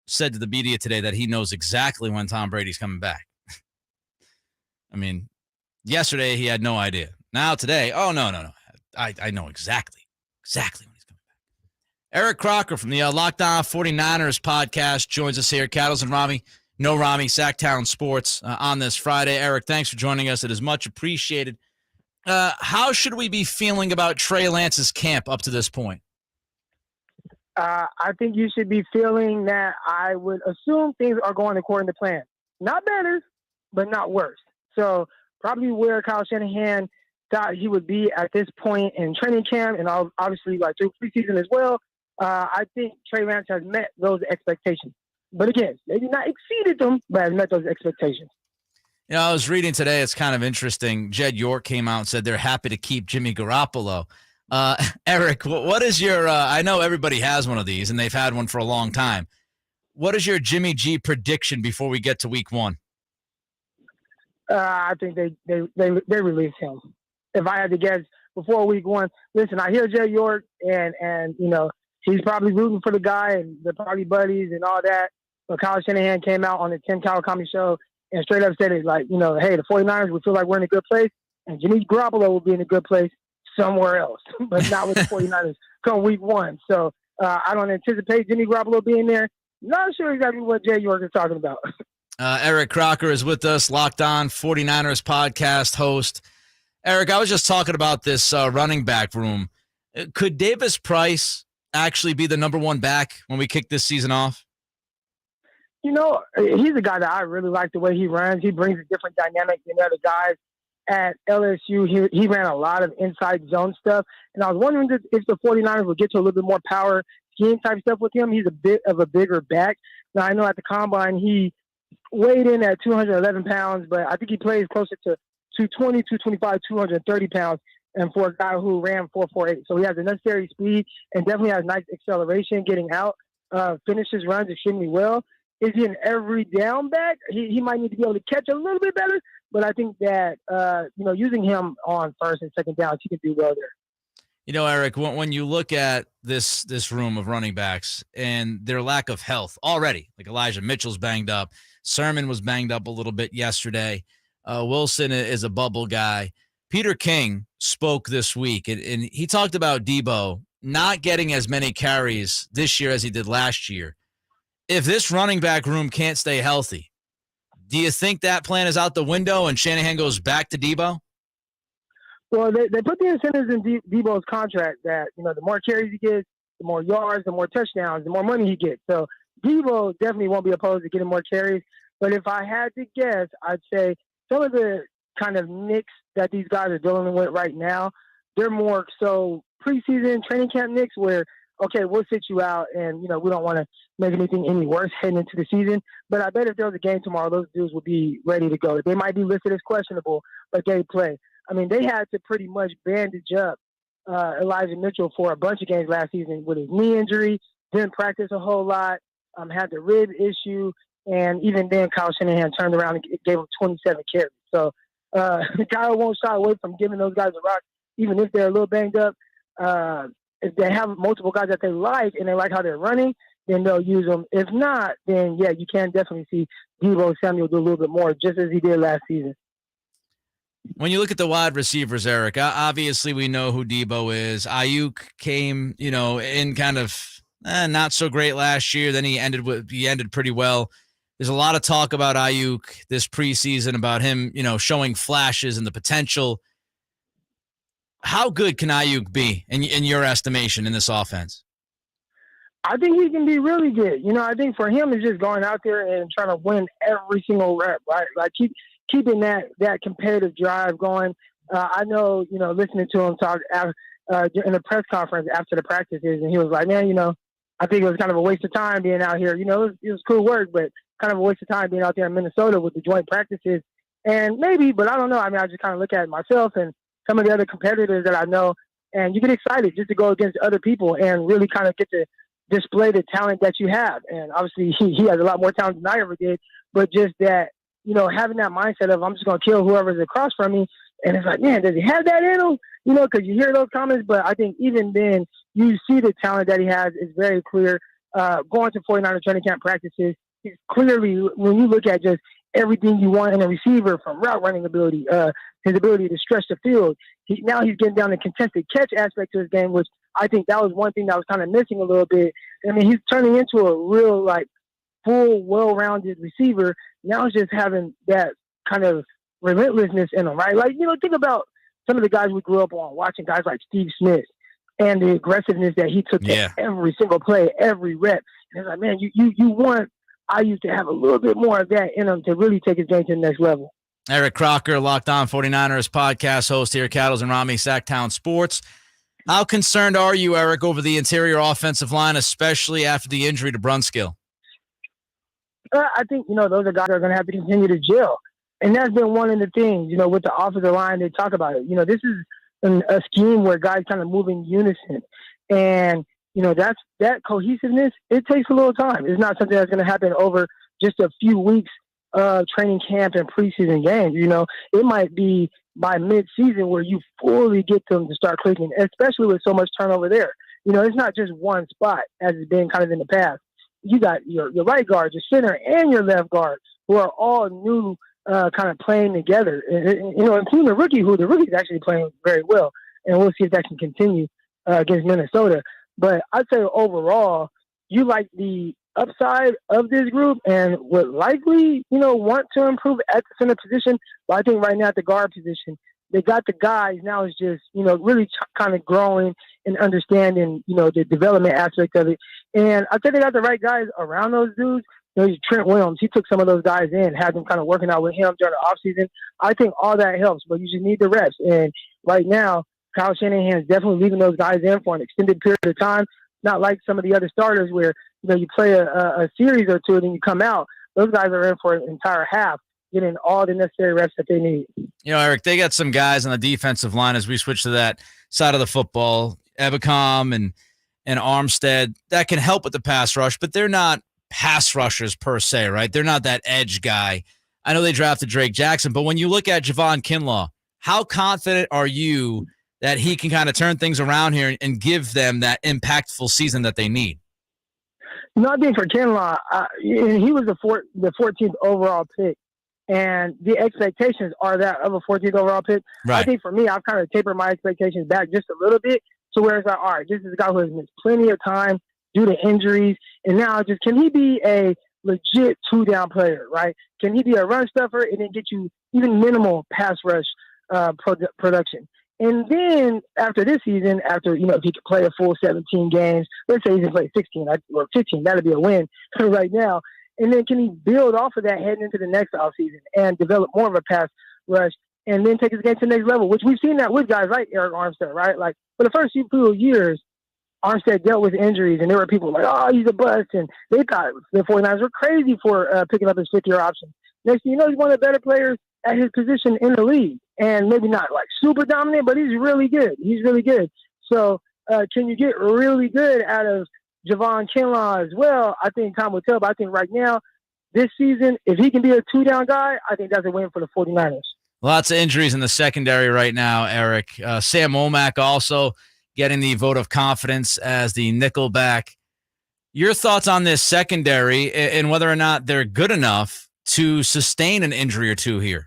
[SPEAKER 6] said to the media today that he knows exactly when Tom Brady's coming back. I mean, yesterday he had no idea. Now today, oh, no. I know exactly when he's coming back. Eric Crocker from the Locked On 49ers podcast joins us here. Cattles and Ramie, no Ramie, Sactown Sports on this Friday. Eric, thanks for joining us. It is much appreciated. How should we be feeling about Trey Lance's camp up to this point?
[SPEAKER 20] I think you should be feeling that I would assume things are going according to plan. Not better, but not worse. So probably where Kyle Shanahan thought he would be at this point in training camp and obviously like through preseason as well. I think Trey Lance has met those expectations. But again, maybe not exceeded them, but has met those expectations.
[SPEAKER 6] You know, I was reading today, it's kind of interesting. Jed York came out and said they're happy to keep Jimmy Garoppolo. Eric, what is your I know everybody has one of these, and they've had one for a long time. What is your Jimmy G prediction before we get to week 1?
[SPEAKER 20] I think they release him. If I had to guess before week 1, listen, I hear Jed York, and you know, he's probably rooting for the guy, and they're probably buddies and all that. But Kyle Shanahan came out on the Tim Cowell Comedy Show and straight up said it like, you know, hey, the 49ers would feel like we're in a good place, and Jimmy Garoppolo will be in a good place somewhere else, but not with the 49ers come week 1. So I don't anticipate Jimmy Garoppolo being there. Not sure exactly what Jay York is talking about.
[SPEAKER 6] Eric Crocker is with us, Locked On 49ers podcast host. Eric, I was just talking about this running back room. Could Davis Price actually be the number 1 back when we kick this season off?
[SPEAKER 20] You know, he's a guy that I really like the way he runs. He brings a different dynamic than the other guys. At LSU, he ran a lot of inside zone stuff. And I was wondering if the 49ers would get to a little bit more power scheme type stuff with him. He's a bit of a bigger back. Now, I know at the combine, he weighed in at 211 pounds, but I think he plays closer to 220, 225, 230 pounds. And for a guy who ran 4.48. So he has the necessary speed and definitely has nice acceleration getting out, finishes runs extremely well. Is he an every down back? He might need to be able to catch a little bit better, but I think that, you know, using him on first and second downs, he can do well there.
[SPEAKER 6] You know, Eric, when you look at this room of running backs and their lack of health already, like Elijah Mitchell's banged up, Sermon was banged up a little bit yesterday, Wilson is a bubble guy. Peter King spoke this week, and he talked about Debo not getting as many carries this year as he did last year. If this running back room can't stay healthy, do you think that plan is out the window and Shanahan goes back to Debo?
[SPEAKER 20] Well, they put the incentives in Debo's contract that, you know, the more carries he gets, the more yards, the more touchdowns, the more money he gets. So Debo definitely won't be opposed to getting more carries. But if I had to guess, I'd say some of the kind of nicks that these guys are dealing with right now, they're more so preseason training camp nicks where, okay, we'll sit you out and, you know, we don't want to make anything any worse heading into the season. But I bet if there was a game tomorrow, those dudes will be ready to go. They might be listed as questionable, but they play. I mean, they had to pretty much bandage up Elijah Mitchell for a bunch of games last season with his knee injury, didn't practice a whole lot, had the rib issue, and even then Kyle Shanahan turned around and gave him 27 carries. So Kyle won't shy away from giving those guys a rock, even if they're a little banged up. If they have multiple guys that they like and they like how they're running, then they'll use them. If not, then, yeah, you can definitely see Debo Samuel do a little bit more, just as he did last season.
[SPEAKER 6] When you look at the wide receivers, Eric, obviously we know who Debo is. Ayuk came, you know, in kind of not so great last year. Then he ended pretty well. There's a lot of talk about Ayuk this preseason, about him, you know, showing flashes and the potential. How good can Ayuk be in your estimation in this offense?
[SPEAKER 20] I think he can be really good. You know, I think for him, it's just going out there and trying to win every single rep, right? Like keeping that competitive drive going. I know, you know, listening to him talk in a press conference after the practices, and he was like, man, you know, I think it was kind of a waste of time being out here. You know, it was cool work, but kind of a waste of time being out there in Minnesota with the joint practices. And maybe, but I don't know. I mean, I just kind of look at it myself and some of the other competitors that I know, and you get excited just to go against other people and really kind of get to display the talent that you have. And obviously he has a lot more talent than I ever did, but just that, you know, having that mindset of I'm just going to kill whoever's across from me. And it's like, man, does he have that in him? You know, because you hear those comments, but I think even then you see the talent that he has is very clear. Going to 49er training camp practices, he's clearly, when you look at just everything you want in a receiver, from route running ability, his ability to stretch the field. Now he's getting down the contested catch aspect to his game, which I think that was one thing that was kind of missing a little bit. I mean, he's turning into a real, like, full, well-rounded receiver. Now he's just having that kind of relentlessness in him, right? Like, think about some of the guys we grew up on, watching guys like Steve Smith and the aggressiveness that he took to every single play, every rep. And it's like, man, you want Ayuk to have a little bit more of that in him to really take his game to the next level.
[SPEAKER 6] Eric Crocker, Locked On 49ers podcast host here, Cattles and Ramie, Sactown Sports. How concerned are you, Eric, over the interior offensive line, especially after the injury to Brunskill?
[SPEAKER 20] I think, those are guys that are going to have to continue to gel. And that's been one of the things, with the offensive line, they talk about it. This is a scheme where guys kind of move in unison. And, that cohesiveness, it takes a little time. It's not something that's going to happen over just a few weeks of training camp and preseason games. It might be by mid-season where you fully get them to start clicking, especially with so much turnover there. It's not just one spot as it's been kind of in the past. You got your right guard, your center, and your left guard who are all new, kind of playing together, including the rookie's actually playing very well. And we'll see if that can continue against Minnesota. But I'd say overall, you like the upside of this group and would likely, want to improve at the center position. But I think right now at the guard position, they got the guys. Now it's just, really kind of growing and understanding, the development aspect of it. And I think they got the right guys around those dudes. Trent Williams, he took some of those guys in, had them kind of working out with him during the offseason. I think all that helps, but you just need the reps. And right now, Kyle Shanahan's definitely leaving those guys in for an extended period of time. Not like some of the other starters where, you play a series or two and then you come out. Those guys are in for an entire half, getting all the necessary reps that they need.
[SPEAKER 6] Eric, they got some guys on the defensive line as we switch to that side of the football, Ebicom and Armstead, that can help with the pass rush, but they're not pass rushers per se, right? They're not that edge guy. I know they drafted Drake Jackson, but when you look at Javon Kinlaw, how confident are you that he can kind of turn things around here and give them that impactful season that they need?
[SPEAKER 20] I think for Kinlaw, he was the 14th overall pick, and the expectations are that of a 14th overall pick.
[SPEAKER 6] Right.
[SPEAKER 20] I think for me, I've kind of tapered my expectations back just a little bit to where it's like, all right, this is a guy who has missed plenty of time due to injuries, and now just can he be a legit two-down player, right? Can he be a run stuffer and then get you even minimal pass rush production? And then after this season, if he could play a full 17 games, let's say he can play 16 or 15, that'd be a win right now. And then can he build off of that heading into the next offseason and develop more of a pass rush and then take his game to the next level, which we've seen that with guys like Eric Armstead, right? Like for the first few years, Armstead dealt with injuries, and there were people like, oh, he's a bust. And they thought the 49ers were crazy for picking up his fifth-year option. Next thing you know, he's one of the better players at his position in the league. And maybe not like super dominant, but he's really good. He's really good. So can you get really good out of Javon Kinlaw as well? I think time will tell. But I think right now, this season, if he can be a two-down guy, I think that's a win for the 49ers.
[SPEAKER 6] Lots of injuries in the secondary right now, Eric. Sam Womack also getting the vote of confidence as the nickel back. Your thoughts on this secondary and whether or not they're good enough to sustain an injury or two here?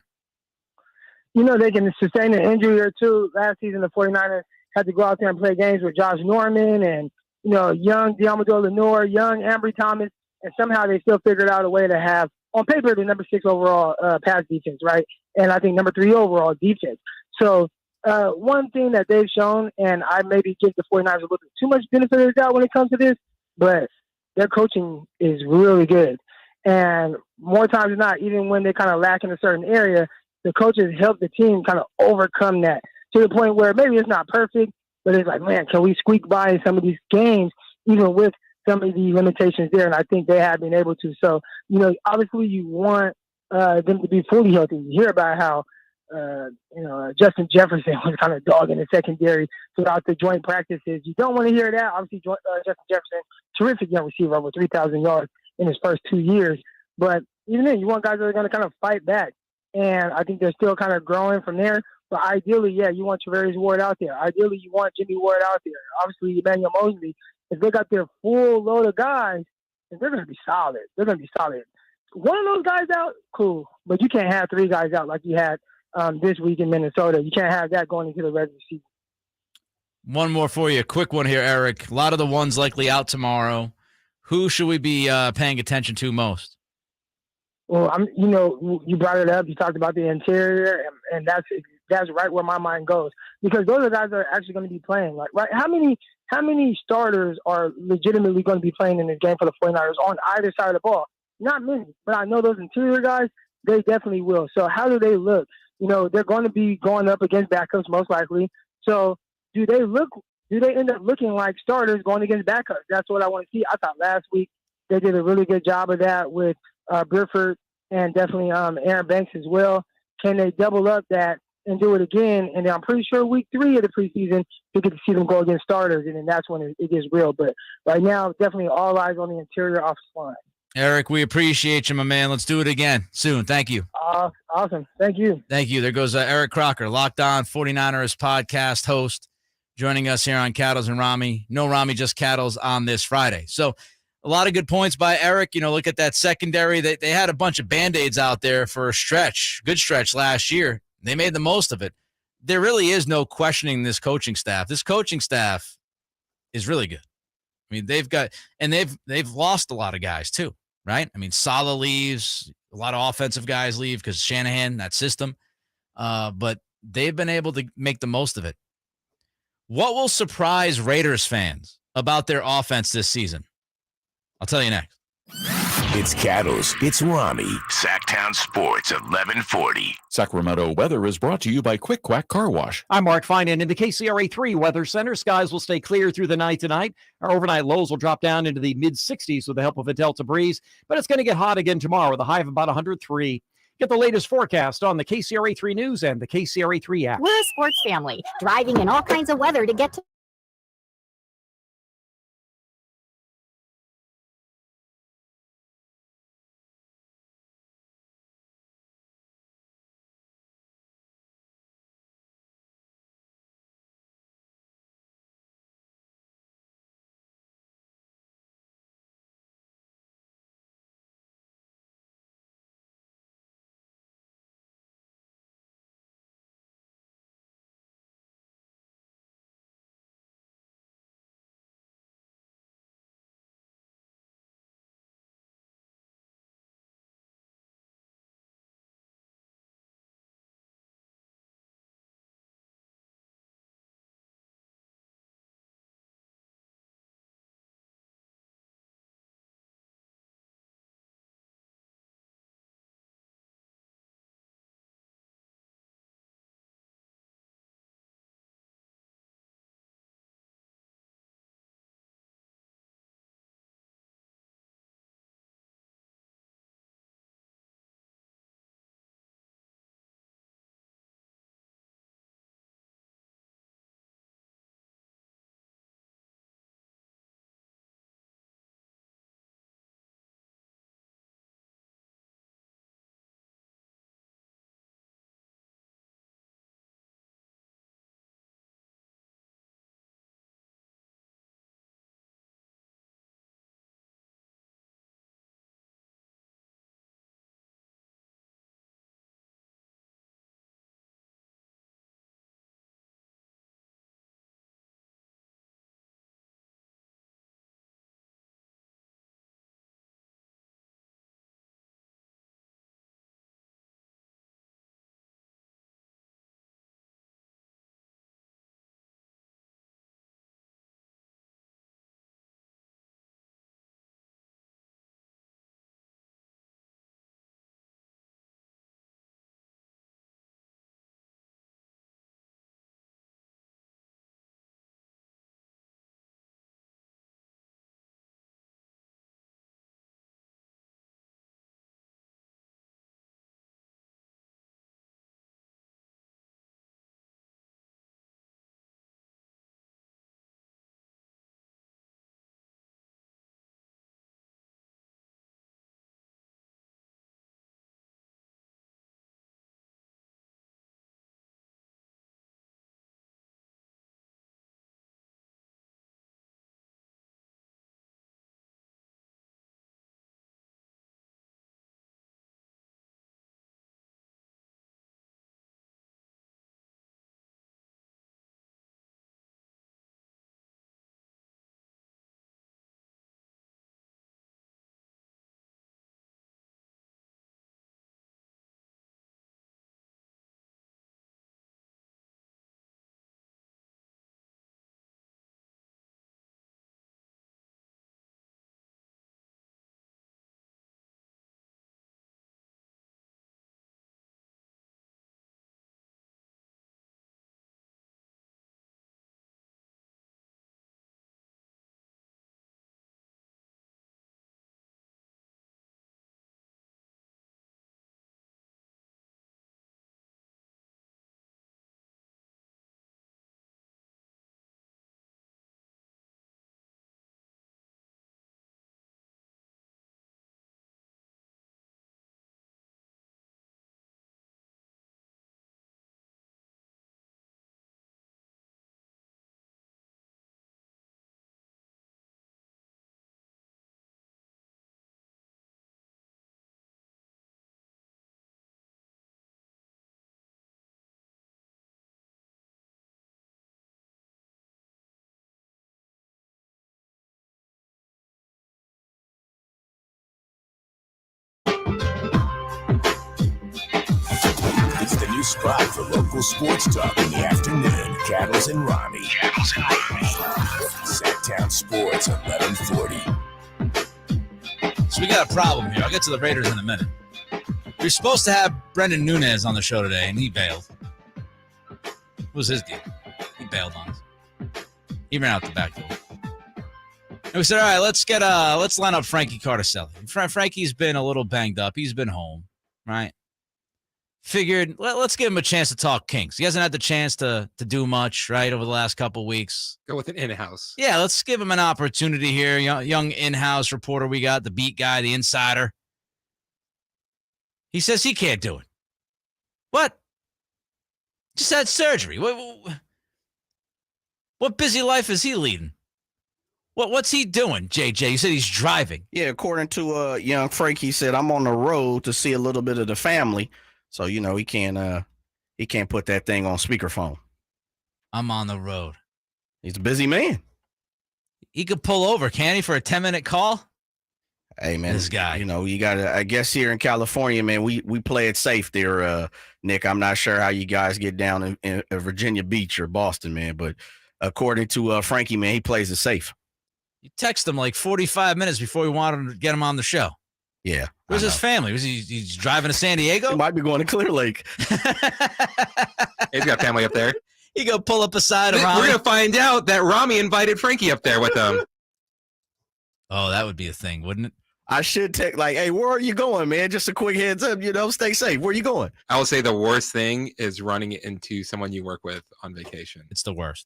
[SPEAKER 20] They can sustain an injury or two. Last season, the 49ers had to go out there and play games with Josh Norman and, young Diamador Lenore, young Ambry Thomas, and somehow they still figured out a way to have, on paper, the number 6 overall pass defense, right? And I think number 3 overall defense. So one thing that they've shown, and I maybe give the 49ers a little bit too much benefit of the doubt when it comes to this, but their coaching is really good. And more times than not, even when they kind of lack in a certain area, the coaches help the team kind of overcome that to the point where maybe it's not perfect, but it's like, man, can we squeak by in some of these games, even with some of the limitations there? And I think they have been able to. So, obviously you want them to be fully healthy. You hear about how, Justin Jefferson was kind of dogging the secondary throughout the joint practices. You don't want to hear that. Obviously, Justin Jefferson, terrific young receiver, over 3,000 yards in his first 2 years. But even then, you want guys that are going to kind of fight back. And I think they're still kind of growing from there. But ideally, you want Travarius Ward out there. Ideally, you want Jimmy Ward out there. Obviously, Emmanuel Mosley. If they got their full load of guys, then they're going to be solid. They're going to be solid. one of those guys out, cool. But you can't have 3 guys out like you had this week in Minnesota. You can't have that going into the regular season.
[SPEAKER 6] One more for you. A quick one here, Eric. A lot of the ones likely out tomorrow. Who should we be paying attention to most?
[SPEAKER 20] Well, you brought it up. You talked about the interior, and that's right where my mind goes, because those are guys that are actually going to be playing. Like, right? How many starters are legitimately going to be playing in this game for the 49ers on either side of the ball? Not many, but I know those interior guys, they definitely will. So how do they look? They're going to be going up against backups most likely. So do they end up looking like starters going against backups? That's what I want to see. I thought last week they did a really good job of that with Burford and definitely Aaron Banks as well. Can they double up that and do it again? And then I'm pretty sure week 3 of the preseason, you get to see them go against starters, and then that's when it gets real. But right now, definitely all eyes on the interior offensive line.
[SPEAKER 6] Eric, we appreciate you, my man. Let's do it again soon. Thank you.
[SPEAKER 20] Awesome. Thank you.
[SPEAKER 6] Thank you. There goes Eric Crocker, Locked On 49ers podcast host, joining us here on Cattles and Ramie. No Ramie, just Cattles on this Friday. So a lot of good points by Eric. Look at that secondary. They had a bunch of Band-Aids out there for a good stretch last year. They made the most of it. There really is no questioning this coaching staff. This coaching staff is really good. I mean, they've lost a lot of guys too, right? I mean, Saleh leaves, a lot of offensive guys leave because Shanahan, that system. But they've been able to make the most of it. What will surprise Raiders fans about their offense this season? I'll tell you next.
[SPEAKER 1] It's Cattles. It's Ramie. Sactown Sports 1140.
[SPEAKER 15] Sacramento Weather is brought to you by Quick Quack Car Wash.
[SPEAKER 18] I'm Mark Finan in the KCRA3 Weather Center. Skies will stay clear through the night tonight. Our overnight lows will drop down into the mid-60s with the help of a Delta breeze, but it's going to get hot again tomorrow with a high of about 103. Get the latest forecast on the KCRA3 News and the KCRA3 app.
[SPEAKER 21] We're a sports family, driving in all kinds of weather to get to
[SPEAKER 1] spot for local sports talk in the afternoon. Cattles and Ramie. Sactown Sports 1140.
[SPEAKER 6] So we got a problem here. I'll get to the Raiders in a minute. We were supposed to have Brendan Nunez on the show today, and he bailed. What was his deal? He bailed on us. He ran out the back door. And we said, all right, let's line up Frankie Carter. Frankie's been a little banged up. He's been home, right? Figured, let's give him a chance to talk Kings. He hasn't had the chance to do much, right, over the last couple of weeks.
[SPEAKER 9] Go with an in-house.
[SPEAKER 6] Yeah, let's give him an opportunity here. Young in-house reporter we got, the beat guy, the insider. He says he can't do it. What? Just had surgery. What busy life is he leading? What's he doing, JJ? You said he's driving.
[SPEAKER 2] Yeah, according to young Frank, he said, I'm on the road to see a little bit of the family. So, he can't put that thing on speakerphone.
[SPEAKER 6] I'm on the road.
[SPEAKER 2] He's a busy man.
[SPEAKER 6] He could pull over, can he, for a 10-minute call?
[SPEAKER 2] Hey, man.
[SPEAKER 6] This guy.
[SPEAKER 2] You got to, I guess here in California, man, we play it safe there, Nick. I'm not sure how you guys get down in Virginia Beach or Boston, man. But according to Frankie, man, he plays it safe.
[SPEAKER 6] You text him like 45 minutes before we wanted to get him on the show.
[SPEAKER 2] Yeah.
[SPEAKER 6] Where's his family? Was he's driving to San Diego?
[SPEAKER 2] He might be going to Clear Lake.
[SPEAKER 9] He's got family up there.
[SPEAKER 6] He go pull up beside of Ramie.
[SPEAKER 9] We're going to find out that Ramie invited Frankie up there with them.
[SPEAKER 6] Oh, that would be a thing, wouldn't it?
[SPEAKER 2] I should take hey, where are you going, man? Just a quick heads up, stay safe. Where are you going?
[SPEAKER 9] I will say the worst thing is running into someone you work with on vacation.
[SPEAKER 6] It's the worst.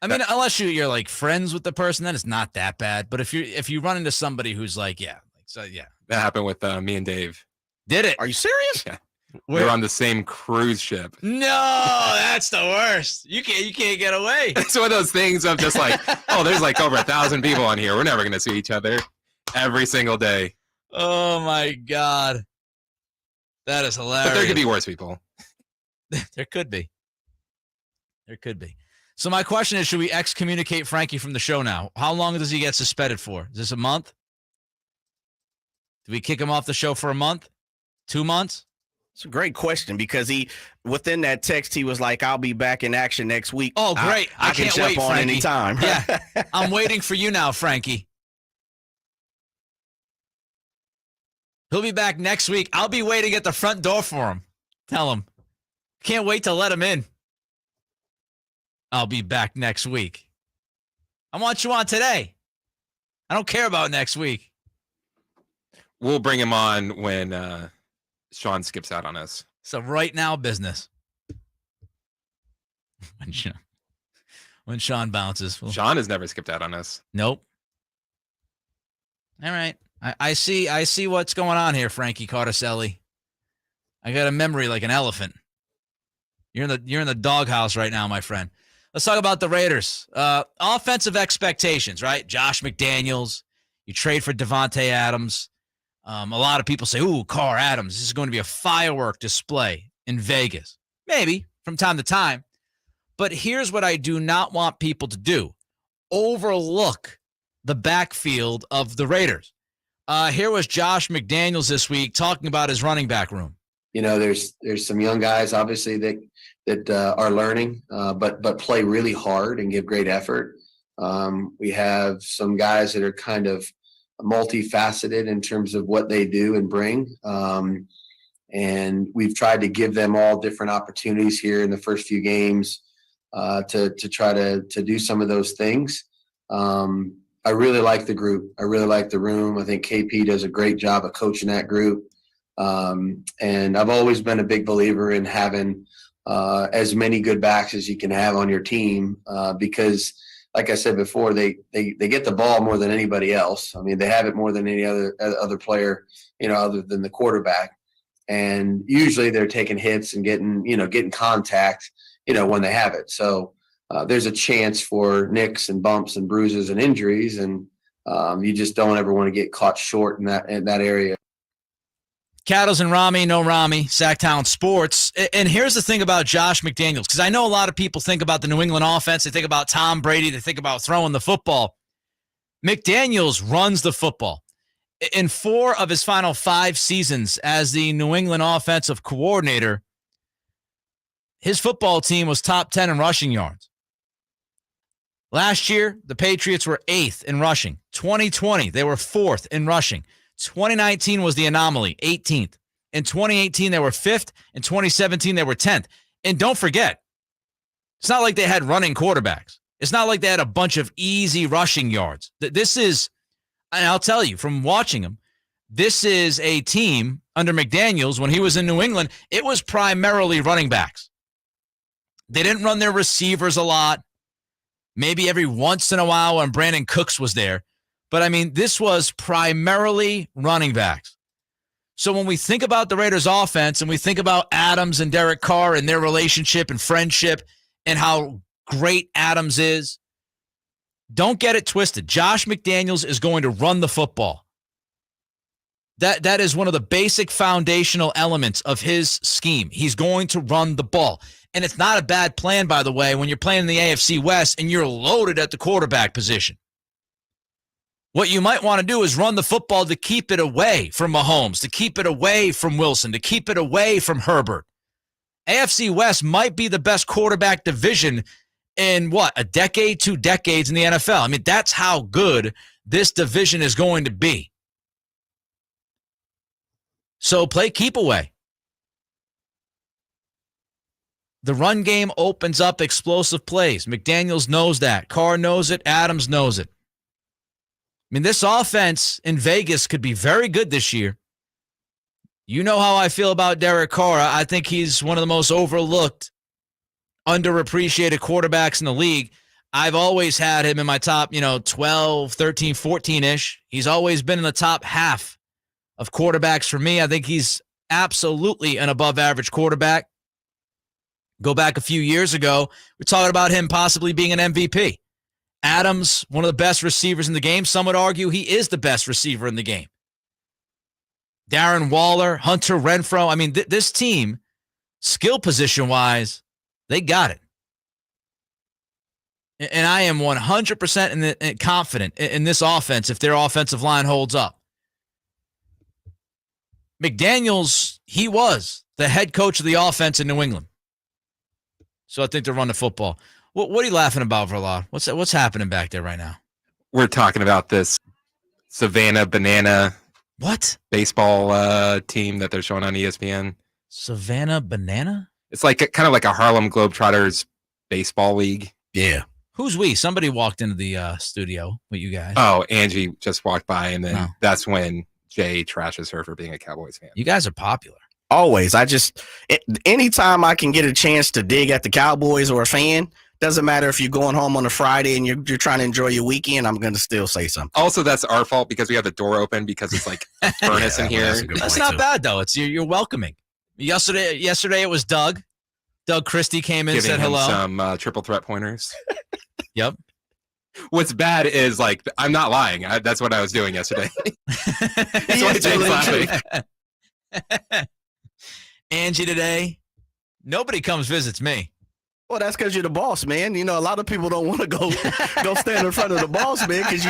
[SPEAKER 6] I mean, unless you're like friends with the person, then it's not that bad. But if you run into somebody who's like, yeah.
[SPEAKER 9] That happened with me and Dave.
[SPEAKER 6] Did it?
[SPEAKER 2] Are you serious?
[SPEAKER 9] Yeah. We're on the same cruise ship.
[SPEAKER 6] No, that's the worst. You can't get away.
[SPEAKER 9] It's one of those things of just like, oh, there's like over 1,000 people on here. We're never going to see each other every single day.
[SPEAKER 6] Oh my God. That is hilarious.
[SPEAKER 9] But there could be worse people.
[SPEAKER 6] There could be. So my question is, should we excommunicate Frankie from the show now? How long does he get suspended for? Is this a month? Do we kick him off the show for a month? 2 months?
[SPEAKER 2] It's a great question because within that text, he was like, I'll be back in action next week.
[SPEAKER 6] Oh, great.
[SPEAKER 2] I can
[SPEAKER 6] can't
[SPEAKER 2] jump
[SPEAKER 6] wait,
[SPEAKER 2] on
[SPEAKER 6] Frankie.
[SPEAKER 2] anytime.
[SPEAKER 6] Yeah. I'm waiting for you now, Frankie. He'll be back next week. I'll be waiting at the front door for him. Tell him. Can't wait to let him in. I'll be back next week. I want you on today. I don't care about next week.
[SPEAKER 9] We'll bring him on when Sean skips out on us.
[SPEAKER 6] So right now business. When Sean bounces.
[SPEAKER 9] Sean has never skipped out on us.
[SPEAKER 6] Nope. All right. I see what's going on here, Frankie Carter. I got a memory like an elephant. You're in the doghouse right now, my friend. Let's talk about the Raiders. Offensive expectations, right? Josh McDaniels. You trade for Devontae Adams. A lot of people say, ooh, Carr, Adams. This is going to be a firework display in Vegas. Maybe from time to time. But here's what I do not want people to do. Overlook the backfield of the Raiders. Here was Josh McDaniels this week talking about his running back room.
[SPEAKER 3] There's some young guys, obviously, that are learning, but play really hard and give great effort. We have some guys that are kind of multifaceted in terms of what they do and bring. And we've tried to give them all different opportunities here in the first few games to try to do some of those things. I really like the group. I really like the room. I think KP does a great job of coaching that group. And I've always been a big believer in having as many good backs as you can have on your team because, like I said before, they get the ball more than anybody else. I mean, they have it more than any other player, other than the quarterback. And usually they're taking hits and getting contact, when they have it. So there's a chance for nicks and bumps and bruises and injuries, and you just don't ever want to get caught short in that area.
[SPEAKER 6] Cattles and Ramie, no Ramie, Sactown Sports. And here's the thing about Josh McDaniels, because I know a lot of people think about the New England offense. They think about Tom Brady. They think about throwing the football. McDaniels runs the football. In 4 of his final 5 seasons as the New England offensive coordinator, his football team was top 10 in rushing yards. Last year, the Patriots were 8th in rushing. 2020, they were 4th in rushing. 2019 was the anomaly, 18th. In 2018, they were 5th. In 2017, they were 10th. And don't forget, it's not like they had running quarterbacks. It's not like they had a bunch of easy rushing yards. This is, and I'll tell you, from watching them, this is a team under McDaniels when he was in New England. It was primarily running backs. They didn't run their receivers a lot. Maybe every once in a while when Brandon Cooks was there. But, I mean, this was primarily running backs. So when we think about the Raiders' offense and we think about Adams and Derek Carr and their relationship and friendship and how great Adams is, don't get it twisted. Josh McDaniels is going to run the football. That is one of the basic foundational elements of his scheme. He's going to run the ball. And it's not a bad plan, by the way, when you're playing in the AFC West and you're loaded at the quarterback position. What you might want to do is run the football to keep it away from Mahomes, to keep it away from Wilson, to keep it away from Herbert. AFC West might be the best quarterback division in, a decade, 2 decades in the NFL. I mean, that's how good this division is going to be. So play keep away. The run game opens up explosive plays. McDaniels knows that. Carr knows it. Adams knows it. I mean, this offense in Vegas could be very good this year. You know how I feel about Derek Carr. I think he's one of the most overlooked, underappreciated quarterbacks in the league. I've always had him in my top, 12, 13, 14-ish. He's always been in the top half of quarterbacks for me. I think he's absolutely an above-average quarterback. Go back a few years ago, we're talking about him possibly being an MVP. Adams, one of the best receivers in the game. Some would argue he is the best receiver in the game. Darren Waller, Hunter Renfrow. I mean, this team, skill position-wise, they got it. And I am 100% confident in this offense if their offensive line holds up. McDaniels, he was the head coach of the offense in New England. So I think they'll run the football. What are you laughing about, Verla? What's happening back there right now?
[SPEAKER 9] We're talking about this Savannah Banana baseball team that they're showing on ESPN.
[SPEAKER 6] Savannah Banana?
[SPEAKER 9] It's like kind of like a Harlem Globetrotters baseball league.
[SPEAKER 2] Yeah.
[SPEAKER 6] Who's we? Somebody walked into the studio with you guys.
[SPEAKER 9] Oh, Angie just walked by, and then that's when Jay trashes her for being a Cowboys fan.
[SPEAKER 6] You guys are popular.
[SPEAKER 2] Always. Anytime I can get a chance to dig at the Cowboys or a fan, doesn't matter if you're going home on a Friday and you're trying to enjoy your weekend, I'm going to still say something.
[SPEAKER 9] Also, that's our fault because we have the door open because it's like a furnace in here.
[SPEAKER 6] That's not bad, though. You're welcoming. Yesterday it was Doug. Doug Christie came in and said hello.
[SPEAKER 9] Some triple threat pointers.
[SPEAKER 6] Yep.
[SPEAKER 9] What's bad is, I'm not lying. That's what I was doing yesterday. That's why Jake's laughing.
[SPEAKER 6] Angie today, nobody comes visits me.
[SPEAKER 2] Well, that's because you're the boss, man. A lot of people don't want to go stand in front of the boss, man, because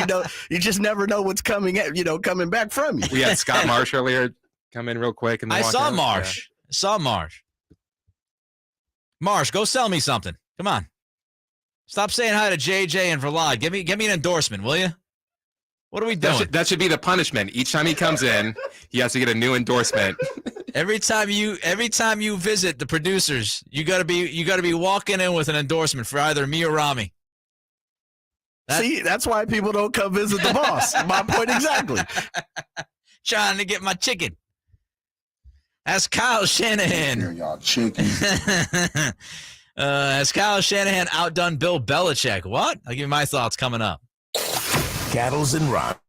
[SPEAKER 2] you just never know what's coming back from you.
[SPEAKER 9] We had Scott Marsh earlier come in real quick, and
[SPEAKER 6] I saw Marsh. Yeah. I saw Marsh. Marsh, go sell me something. Come on. Stop saying hi to JJ and Verlad. Give me an endorsement, will you? What are we doing?
[SPEAKER 9] That should be the punishment. Each time he comes in, he has to get a new endorsement.
[SPEAKER 6] Every time you visit the producers, you gotta be walking in with an endorsement for either me or Ramie.
[SPEAKER 2] See, that's why people don't come visit the boss. My point exactly.
[SPEAKER 6] Trying to get my chicken. That's Kyle Shanahan.
[SPEAKER 4] Here, y'all chicken.
[SPEAKER 6] Has Kyle Shanahan outdone Bill Belichick? What? I'll give you my thoughts coming up.
[SPEAKER 1] Cattles and Rock.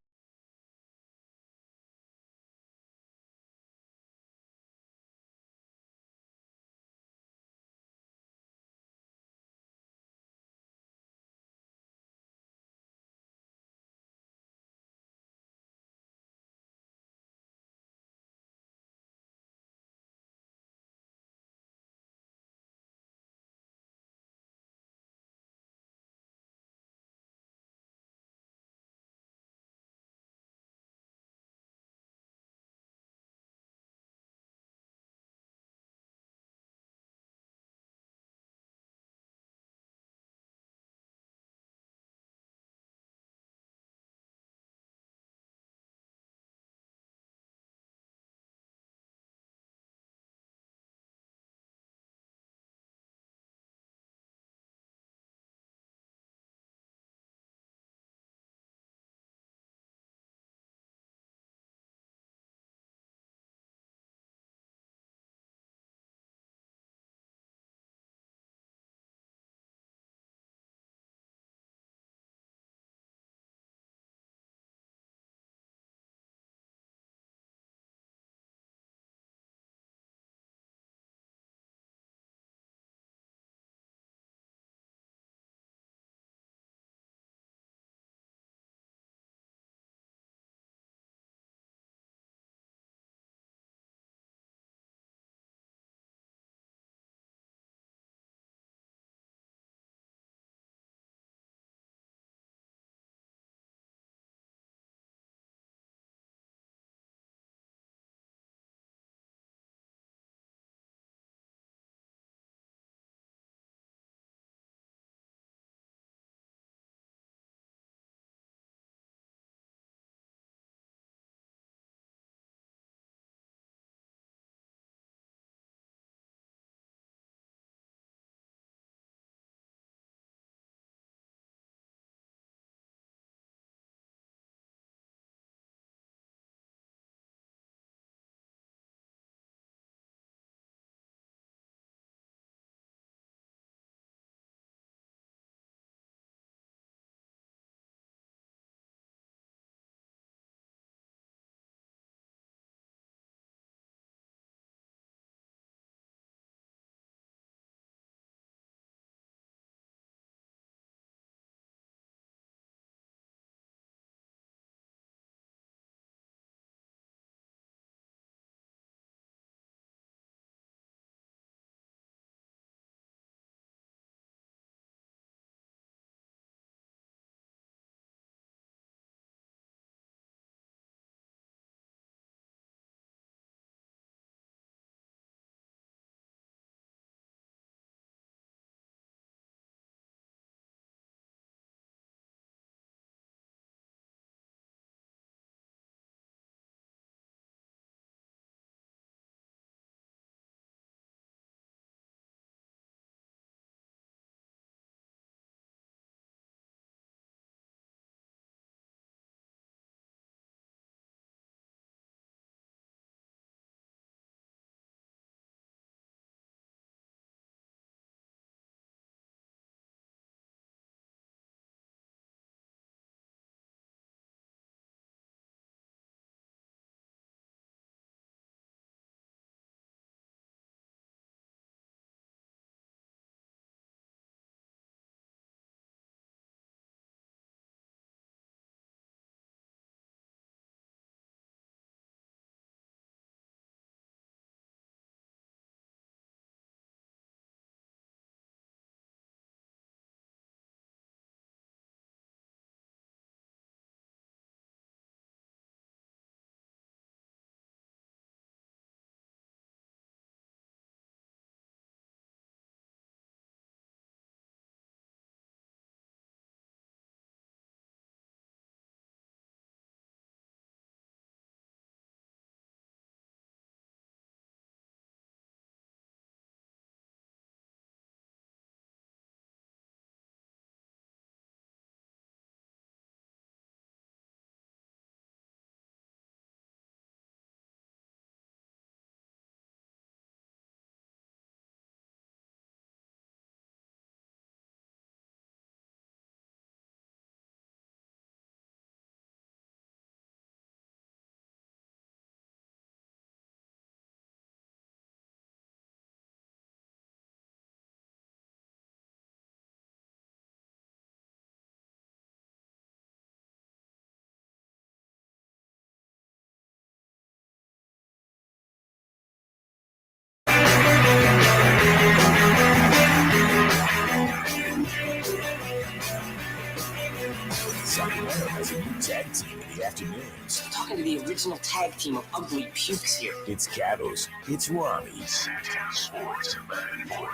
[SPEAKER 1] Sacramento has a new tag team in the afternoons.
[SPEAKER 11] I'm talking to the original tag team of ugly pukes here.
[SPEAKER 1] It's Cattles. It's Ramie. Sactown Sports 1140.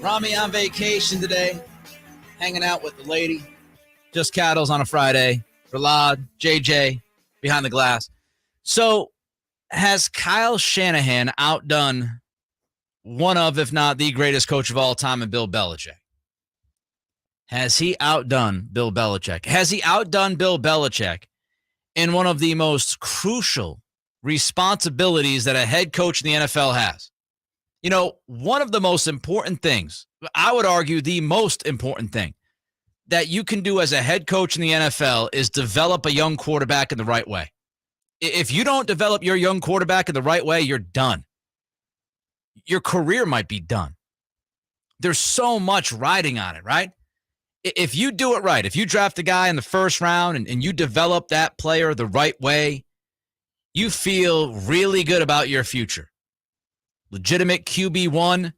[SPEAKER 6] Ramie on vacation today, hanging out with the lady. Just Cattles on a Friday. Ralad, JJ, behind the glass. So has Kyle Shanahan outdone one of, if not the greatest coach of all time in Bill Belichick? Has he outdone Bill Belichick? Has he outdone Bill Belichick in one of the most crucial responsibilities that a head coach in the NFL has? You know, one of the most important things, I would argue the most important thing that you can do as a head coach in the NFL is develop a young quarterback in the right way. If you don't develop your young quarterback in the right way, you're done. Your career might be done. There's so much riding on it, right? If you do it right, if you draft a guy in the first round and you develop that player the right way, you feel really good about your future. Legitimate QB1,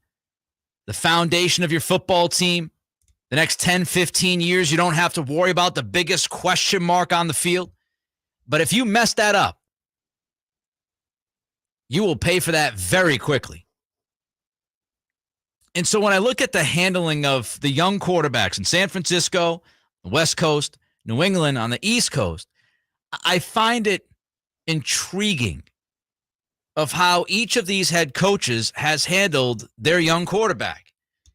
[SPEAKER 6] the foundation of your football team. The next 10, 15 years, you don't have to worry about the biggest question mark on the field. But if you mess that up, you will pay for that very quickly. And so when I look at the handling of the young quarterbacks in San Francisco, the West Coast, New England on the East Coast, I find it intriguing of how each of these head coaches has handled their young quarterback.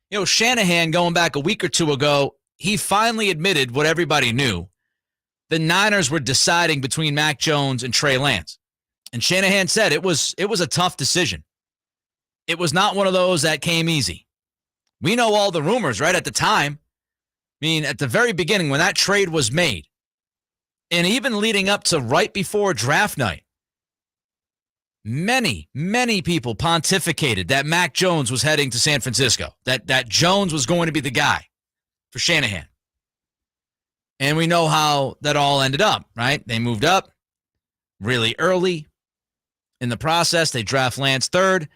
[SPEAKER 6] You know, Shanahan, going back a week or two ago, he finally admitted what everybody knew. The Niners were deciding between Mac Jones and Trey Lance. And Shanahan said it was a tough decision. It was not one of those that came easy. We know all the rumors, right, at the time. I mean, at the very beginning when that trade was made, and even leading up to right before draft night, many, many people pontificated that Mac Jones was heading to San Francisco, that Jones was going to be the guy for Shanahan. And we know how that all ended up, right? They moved up really early. In the process, they draft Lance third.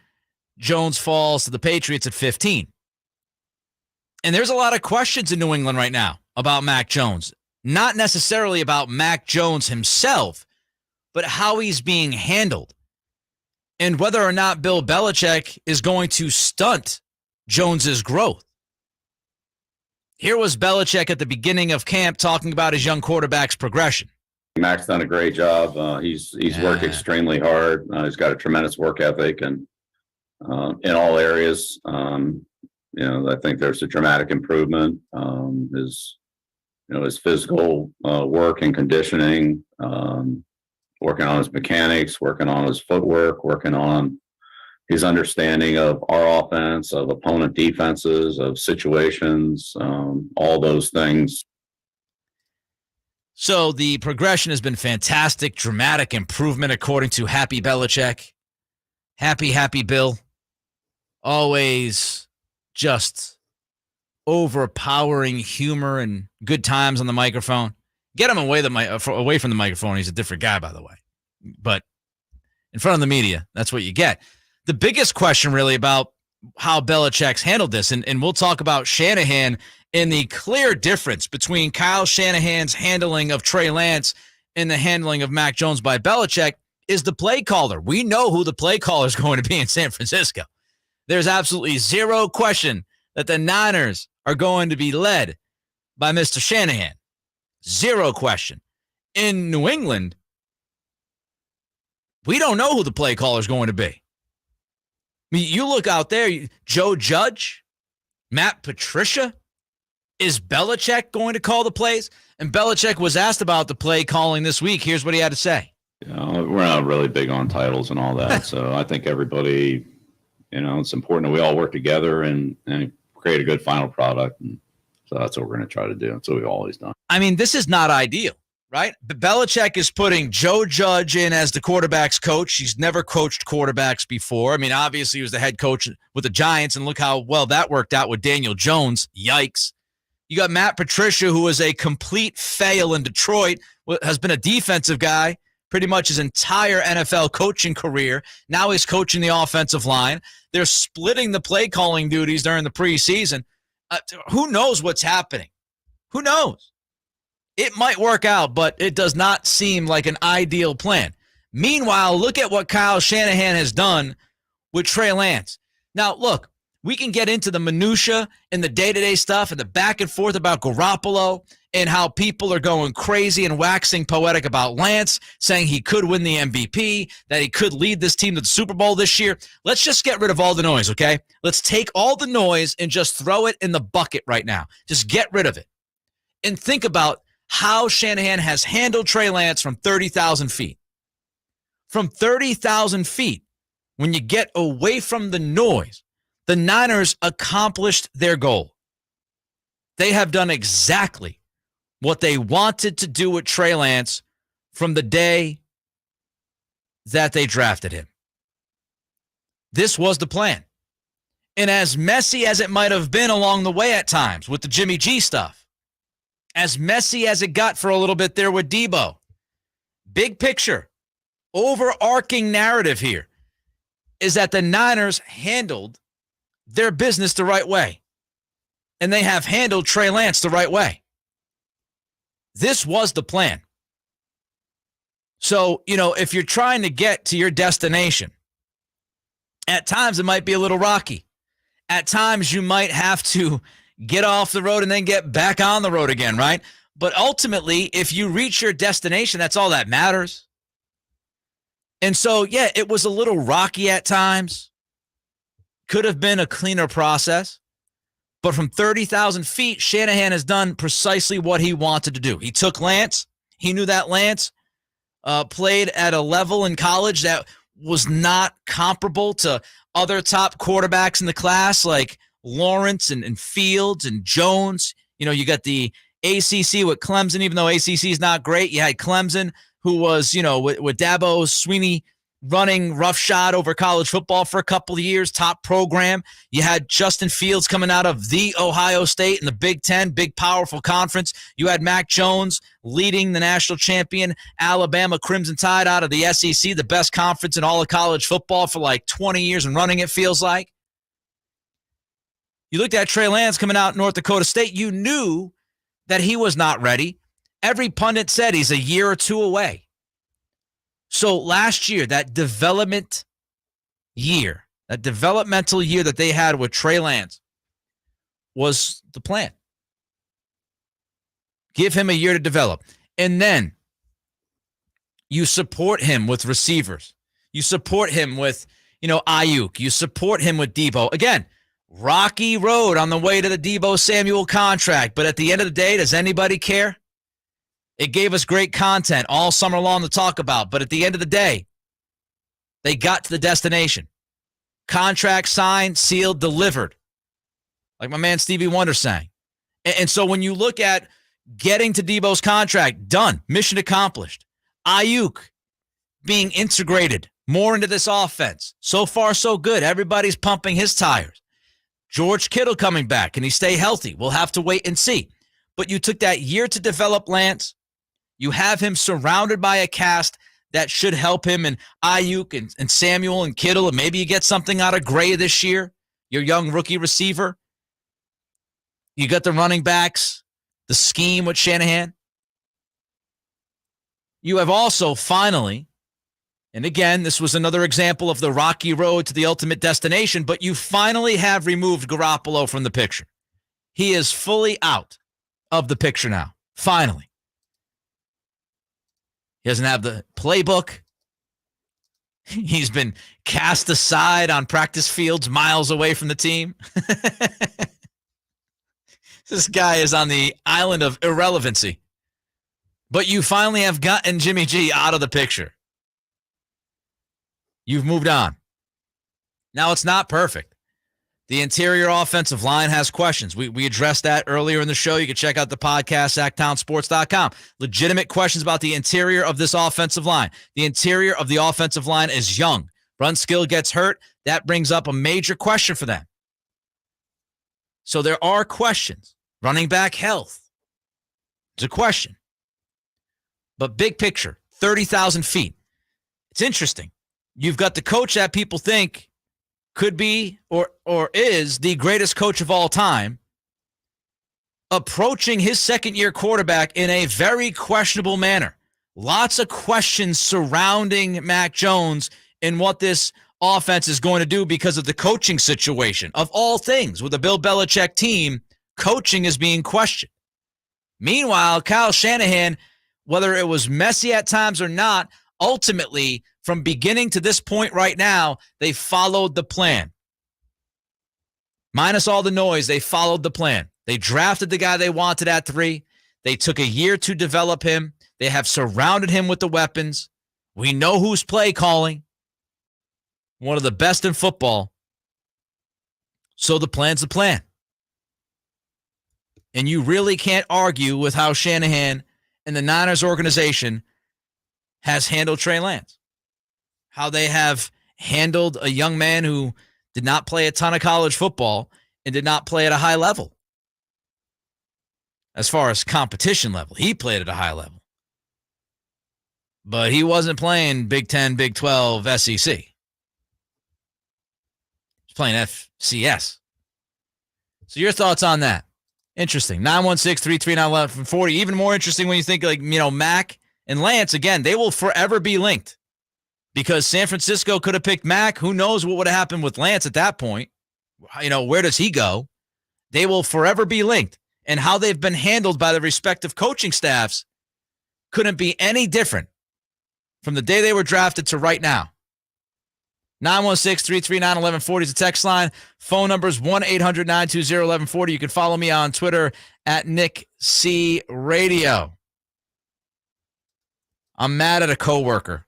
[SPEAKER 6] Jones falls to the Patriots at 15. And there's a lot of questions in New England right now about Mac Jones. Not necessarily about Mac Jones himself, but how he's being handled. And whether or not Bill Belichick is going to stunt Jones's growth. Here was Belichick at the beginning of camp talking about his young quarterback's progression.
[SPEAKER 4] Mac's done a great job. He's worked extremely hard. He's got a tremendous work ethic, and in all areas, I think there's a dramatic improvement. His physical work and conditioning, working on his mechanics, working on his footwork, working on his understanding of our offense, of opponent defenses, of situations, all those things.
[SPEAKER 6] So the progression has been fantastic, dramatic improvement according to Happy Belichick. Happy Bill. Always just overpowering humor and good times on the microphone. Get him away from the microphone. He's a different guy, by the way. But in front of the media, that's what you get. The biggest question really about how Belichick's handled this, and we'll talk about Shanahan and the clear difference between Kyle Shanahan's handling of Trey Lance and the handling of Mac Jones by Belichick, is the play caller. We know who the play caller is going to be in San Francisco. There's absolutely zero question that the Niners are going to be led by Mr. Shanahan. Zero question. In New England, we don't know who the play caller is going to be. I mean, you look out there, Joe Judge, Matt Patricia. Is Belichick going to call the plays? And Belichick was asked about the play calling this week. Here's what he had to say.
[SPEAKER 4] We're not really big on titles and all that. So I think everybody, it's important that we all work together and create a good final product. And so that's what we're going to try to do. That's what we've always done.
[SPEAKER 6] I mean, this is not ideal, right? But Belichick is putting Joe Judge in as the quarterback's coach. He's never coached quarterbacks before. I mean, obviously he was the head coach with the Giants, and look how well that worked out with Daniel Jones. Yikes. You got Matt Patricia, who is a complete fail in Detroit, has been a defensive guy pretty much his entire NFL coaching career. Now he's coaching the offensive line. They're splitting the play calling duties during the preseason. Who knows what's happening? Who knows? It might work out, but it does not seem like an ideal plan. Meanwhile, look at what Kyle Shanahan has done with Trey Lance. Now, look, we can get into the minutia and the day-to-day stuff and the back and forth about Garoppolo and how people are going crazy and waxing poetic about Lance, saying he could win the MVP, that he could lead this team to the Super Bowl this year. Let's just get rid of all the noise, okay? Let's take all the noise and just throw it in the bucket right now. Just get rid of it. And think about how Shanahan has handled Trey Lance from 30,000 feet. From 30,000 feet, when you get away from the noise, the Niners accomplished their goal. They have done exactly what they wanted to do with Trey Lance from the day that they drafted him. This was the plan. And as messy as it might have been along the way at times with the Jimmy G stuff, as messy as it got for a little bit there with Debo, big picture, overarching narrative here is that the Niners handled their business the right way. And they have handled Trey Lance the right way. This was the plan. So, if you're trying to get to your destination, at times it might be a little rocky. At times you might have to get off the road and then get back on the road again, right? But ultimately, if you reach your destination, that's all that matters. And so, yeah, it was a little rocky at times. Could have been a cleaner process. But from 30,000 feet, Shanahan has done precisely what he wanted to do. He took Lance. He knew that Lance played at a level in college that was not comparable to other top quarterbacks in the class like Lawrence and Fields and Jones. You got the ACC with Clemson, even though ACC is not great. You had Clemson, who was, with Dabo Swinney running roughshod over college football for a couple of years, top program. You had Justin Fields coming out of the Ohio State in the Big Ten, big, powerful conference. You had Mac Jones leading the national champion Alabama Crimson Tide out of the SEC, the best conference in all of college football for like 20 years and running, it feels like. You looked at Trey Lance coming out North Dakota State. You knew that he was not ready. Every pundit said he's a year or two away. So last year, that developmental year that they had with Trey Lance was the plan. Give him a year to develop. And then you support him with receivers. You support him with, Ayuk. You support him with Debo. Again, rocky road on the way to the Debo Samuel contract. But at the end of the day, does anybody care? It gave us great content all summer long to talk about. But at the end of the day, they got to the destination. Contract signed, sealed, delivered. Like my man Stevie Wonder sang. And so when you look at getting to Debo's contract, done, mission accomplished. Ayuk being integrated more into this offense. So far, so good. Everybody's pumping his tires. George Kittle coming back. Can he stay healthy? We'll have to wait and see. But you took that year to develop Lance. You have him surrounded by a cast that should help him, and Ayuk and Samuel and Kittle, and maybe you get something out of Gray this year, your young rookie receiver. You got the running backs, the scheme with Shanahan. You have also finally, and again, this was another example of the rocky road to the ultimate destination, but you finally have removed Garoppolo from the picture. He is fully out of the picture now, finally. He doesn't have the playbook. He's been cast aside on practice fields miles away from the team. This guy is on the island of irrelevancy. But you finally have gotten Jimmy G out of the picture. You've moved on. Now, it's not perfect. The interior offensive line has questions. We addressed that earlier in the show. You can check out the podcast, SactownSports.com. Legitimate questions about the interior of this offensive line. The interior of the offensive line is young. Brunskill gets hurt. That brings up a major question for them. So there are questions. Running back health. It's a question. But big picture, 30,000 feet. It's interesting. You've got the coach that people think could be or is the greatest coach of all time approaching his second-year quarterback in a very questionable manner. Lots of questions surrounding Mac Jones and what this offense is going to do because of the coaching situation. Of all things, with the Bill Belichick team, coaching is being questioned. Meanwhile, Kyle Shanahan, whether it was messy at times or not, ultimately, from beginning to this point right now, they followed the plan. Minus all the noise, they followed the plan. They drafted the guy they wanted at 3. They took a year to develop him. They have surrounded him with the weapons. We know who's play calling. One of the best in football. So the plan's the plan. And you really can't argue with how Shanahan and the Niners organization has handled Trey Lance. How they have handled a young man who did not play a ton of college football and did not play at a high level. As far as competition level, he played at a high level. But he wasn't playing Big 10, Big 12, SEC. He was playing FCS. So your thoughts on that? Interesting. 916-339-1140. Even more interesting when you think Mac and Lance, again, they will forever be linked. Because San Francisco could have picked Mac. Who knows what would have happened with Lance at that point? Where does he go? They will forever be linked. And how they've been handled by the respective coaching staffs couldn't be any different from the day they were drafted to right now. 916-339-1140 is the text line. Phone number is 1-800-920-1140. You can follow me on Twitter at Nick C. Radio. I'm mad at a coworker.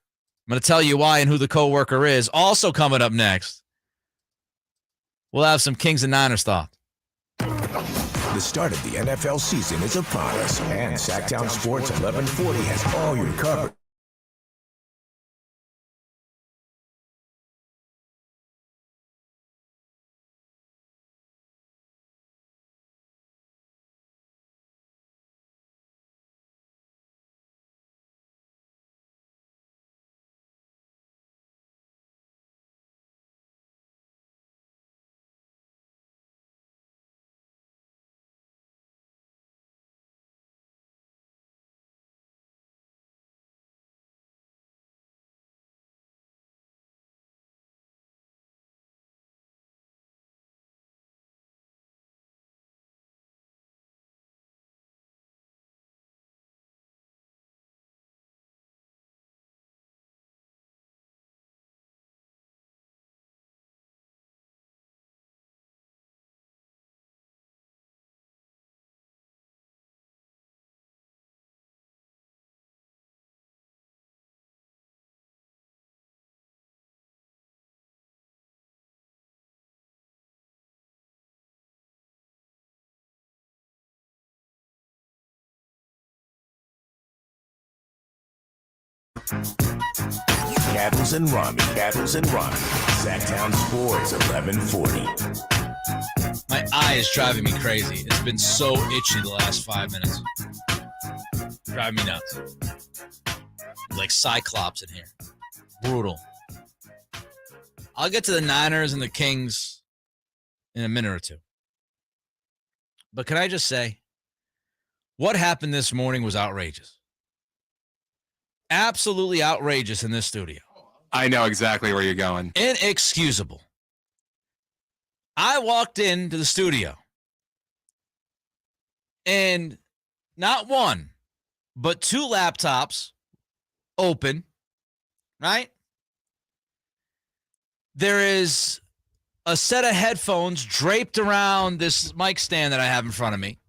[SPEAKER 6] I'm going to tell you why and who the coworker is. Also coming up next, we'll have some Kings and Niners thoughts.
[SPEAKER 1] The start of the NFL season is upon us, and Sactown Sports 1140 has all your covered. Cattles and Ramie, Sactown Sports 1140.
[SPEAKER 6] My eye is driving me crazy. It's been so itchy the last 5 minutes. Driving me nuts. Like Cyclops in here. Brutal. I'll get to the Niners and the Kings in a minute or two. But can I just say, what happened this morning was outrageous. Absolutely outrageous in this studio.
[SPEAKER 9] I know exactly where you're going.
[SPEAKER 6] Inexcusable. I walked into the studio and not one, but 2 laptops open, right? There is a set of headphones draped around this mic stand that I have in front of me.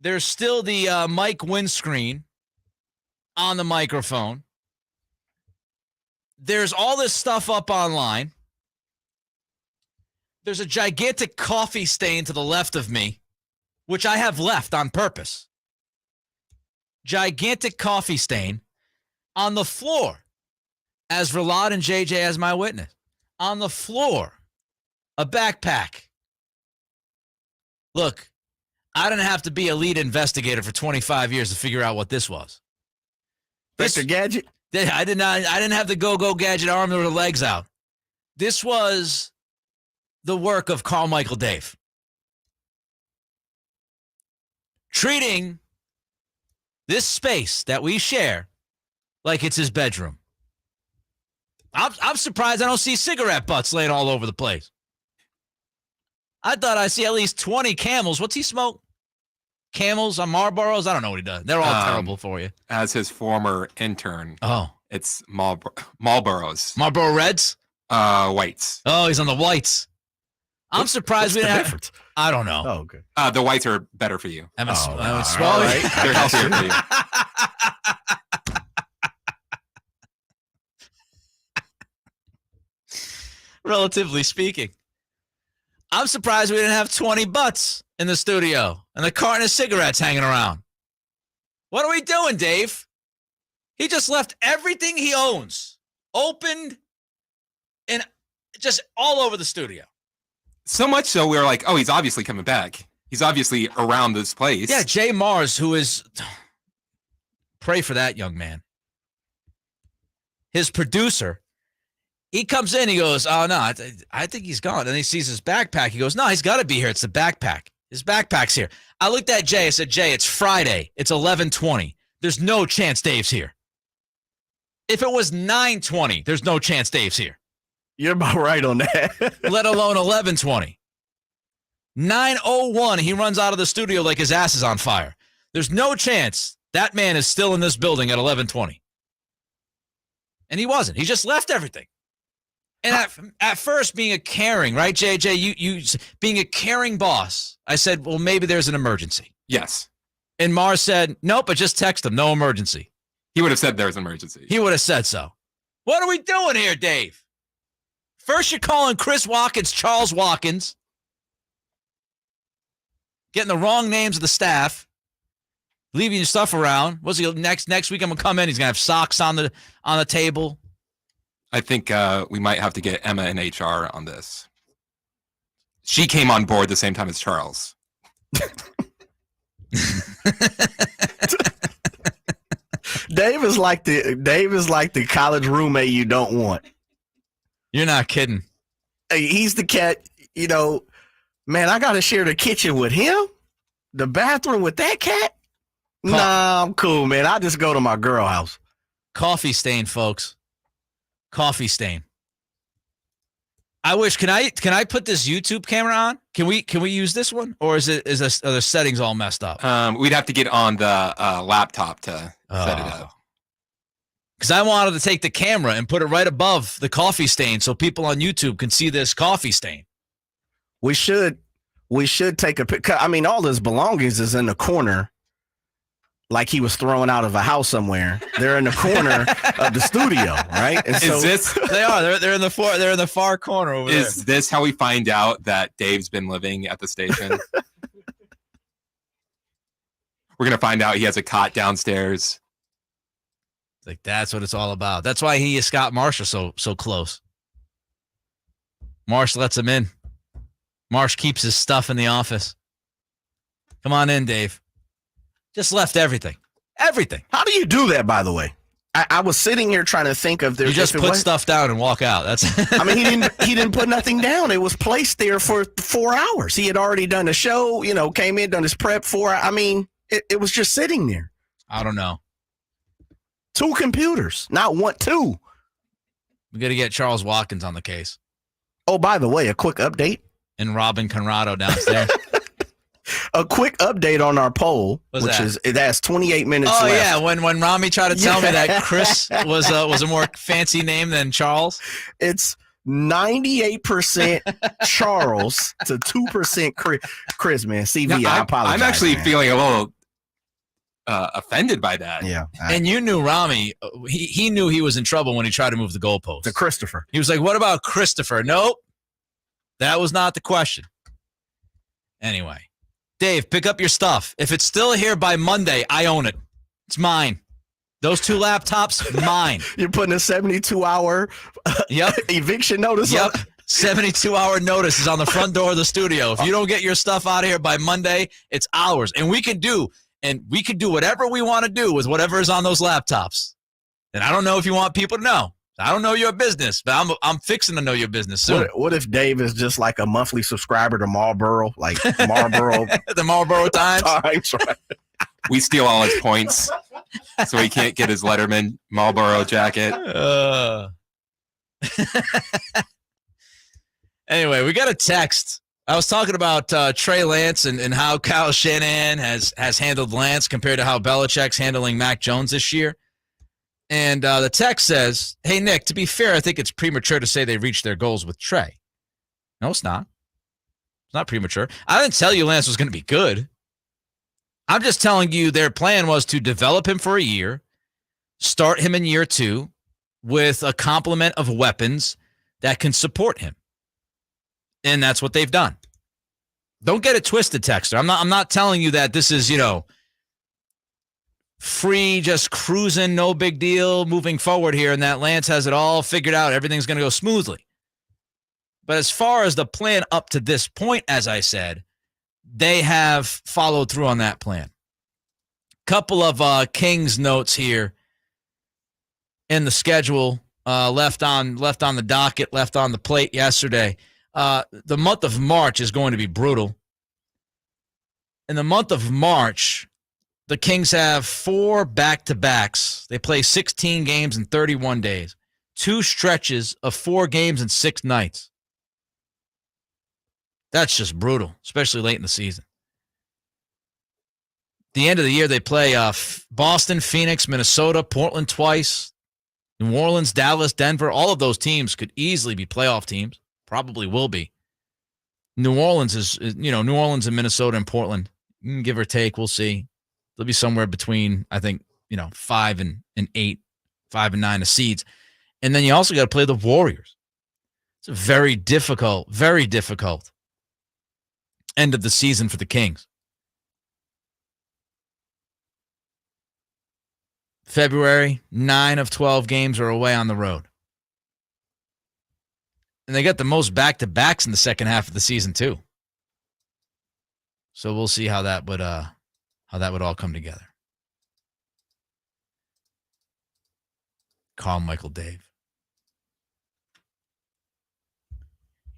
[SPEAKER 6] There's still the mic windscreen on the microphone. There's all this stuff up online. There's a gigantic coffee stain to the left of me, which I have left on purpose. Gigantic coffee stain on the floor, as Ralad and JJ as my witness. On the floor, a backpack. Look, I didn't have to be a lead investigator for 25 years to figure out what this was.
[SPEAKER 2] Mr. Gadget?
[SPEAKER 6] I didn't have the go-go gadget arm or the legs out. This was the work of Carmichael Dave. treating this space that we share like it's his bedroom. I'm surprised I don't see cigarette butts laying all over the place. I thought I see at least 20 Camels. What's he smoke? Camels on Marlboros? I don't know what he does. They're all terrible for you.
[SPEAKER 9] As his former intern.
[SPEAKER 6] Oh.
[SPEAKER 9] It's Marlboros.
[SPEAKER 6] Marlboro Reds?
[SPEAKER 9] Whites.
[SPEAKER 6] Oh, he's on the whites. I'm surprised we didn't have. I don't know.
[SPEAKER 2] Oh, okay.
[SPEAKER 9] The whites are better for you.
[SPEAKER 6] I haven't smoked.
[SPEAKER 9] Right. They're healthier for you.
[SPEAKER 6] Relatively speaking. I'm surprised we didn't have 20 butts in the studio and the carton of cigarettes hanging around. What are we doing, Dave? He just left everything he owns opened and just all over the studio.
[SPEAKER 9] So much so we were like, oh, he's obviously coming back. He's obviously around this place.
[SPEAKER 6] Yeah, Jay Mars, who is, pray for that young man. His producer, he comes in, he goes, oh, no, I think he's gone. And he sees his backpack. He goes, no, he's got to be here. It's the backpack. His backpack's here. I looked at Jay. I said, Jay, it's Friday. It's 11:20. There's no chance Dave's here. If it was 9:20, there's no chance Dave's here.
[SPEAKER 2] You're about right on that.
[SPEAKER 6] Let alone 11:20. 9:01, he runs out of the studio like his ass is on fire. There's no chance that man is still in this building at 11:20. And he wasn't. He just left everything. And at first, being a caring, right, JJ, you being a caring boss, I said, well, maybe there's an emergency.
[SPEAKER 9] Yes.
[SPEAKER 6] And Mars said, nope, but just text him, no emergency.
[SPEAKER 9] He would have said there's an emergency.
[SPEAKER 6] He would have said so. What are we doing here, Dave? First, you're calling Chris Watkins Charles Watkins. Getting the wrong names of the staff. Leaving your stuff around. What's he next week? I'm gonna come in. He's gonna have socks on the table.
[SPEAKER 9] I think we might have to get Emma in HR on this. She came on board the same time as Charles.
[SPEAKER 2] Dave is like the college roommate you don't want.
[SPEAKER 6] You're not kidding.
[SPEAKER 2] Hey, he's the cat, man, I got to share the kitchen with him? The bathroom with that cat? Nah, I'm cool, man. I just go to my girl house.
[SPEAKER 6] Coffee stain, folks. Coffee stain. I wish. Can I put this YouTube camera on? Can we use this one, or are the settings all messed up?
[SPEAKER 9] We'd have to get on the laptop to set it up.
[SPEAKER 6] Because I wanted to take the camera and put it right above the coffee stain so people on YouTube can see this coffee stain.
[SPEAKER 2] We should take a picture. I mean, all his belongings is in the corner, like he was thrown out of a house somewhere. They're in the corner of the studio, right? And so,
[SPEAKER 6] they are. They're in the far corner over there.
[SPEAKER 9] Is this how we find out that Dave's been living at the station? We're gonna find out he has a cot downstairs.
[SPEAKER 6] Like, that's what it's all about. That's why he and Scott Marsh are so close. Marsh lets him in. Marsh keeps his stuff in the office. Come on in, Dave. Just left everything. Everything.
[SPEAKER 2] How do you do that, by the way? I was sitting here trying to think of
[SPEAKER 6] You just put stuff down and walk out. That's.
[SPEAKER 2] I mean, he didn't put nothing down. It was placed there for 4 hours. He had already done a show. Came in, done his prep 4 hours. I mean, it was just sitting there.
[SPEAKER 6] I don't know.
[SPEAKER 2] 2 computers, not 1, 2.
[SPEAKER 6] We got to get Charles Watkins on the case.
[SPEAKER 2] Oh, by the way, a quick update.
[SPEAKER 6] And Robin Conrado downstairs.
[SPEAKER 2] A quick update on our poll, it has 28 minutes left.
[SPEAKER 6] Oh, yeah, when Ramie tried to tell me that Chris was a more fancy name than Charles.
[SPEAKER 2] It's 98% Charles to 2% Chris, man. CV, I apologize.
[SPEAKER 9] I'm actually feeling a little offended by that.
[SPEAKER 2] Yeah.
[SPEAKER 6] And you knew Ramie, he knew he was in trouble when he tried to move the goalpost.
[SPEAKER 2] To Christopher.
[SPEAKER 6] He was like, what about Christopher? Nope. That was not the question. Anyway, Dave, pick up your stuff. If it's still here by Monday, I own it. It's mine. Those 2 laptops, mine.
[SPEAKER 2] You're putting a 72-hour eviction notice on?
[SPEAKER 6] 72-hour notice is on the front door of the studio. If you don't get your stuff out of here by Monday, it's ours. And we can do whatever we want to do with whatever is on those laptops. And I don't know if you want people to know. I don't know your business, but I'm fixing to know your business soon.
[SPEAKER 2] What if Dave is just like a monthly subscriber to Marlboro, like Marlboro,
[SPEAKER 6] the Marlboro Times?
[SPEAKER 2] Right?
[SPEAKER 9] We steal all his points, so he can't get his Letterman Marlboro jacket.
[SPEAKER 6] Anyway, we got a text. I was talking about Trey Lance and how Kyle Shanahan has handled Lance compared to how Belichick's handling Mac Jones this year. And the text says, hey, Nick, to be fair, I think it's premature to say they reached their goals with Trey. No, it's not. It's not premature. I didn't tell you Lance was going to be good. I'm just telling you their plan was to develop him for a year, start him in year 2 with a complement of weapons that can support him. And that's what they've done. Don't get it twisted, Texter. I'm not telling you that this is, free, just cruising, no big deal, moving forward here, and that Lance has it all figured out. Everything's going to go smoothly. But as far as the plan up to this point, as I said, they have followed through on that plan. Couple of Kings notes here in the schedule left on the docket, left on the plate yesterday. The month of March is going to be brutal. In the month of March, the Kings have 4 back-to-backs. They play 16 games in 31 days. 2 stretches of 4 games in 6 nights. That's just brutal, especially late in the season. The end of the year, they play Boston, Phoenix, Minnesota, Portland twice, New Orleans, Dallas, Denver. All of those teams could easily be playoff teams. Probably will be. New Orleans is New Orleans and Minnesota and Portland. Give or take, we'll see. They'll be somewhere between, I think, 5 and 8, 5 and 9 of seeds. And then you also got to play the Warriors. It's a very difficult end of the season for the Kings. February, 9 of 12 games are away on the road. And they got the most back-to-backs in the second half of the season, too. So we'll see how that would all come together. Michael Dave.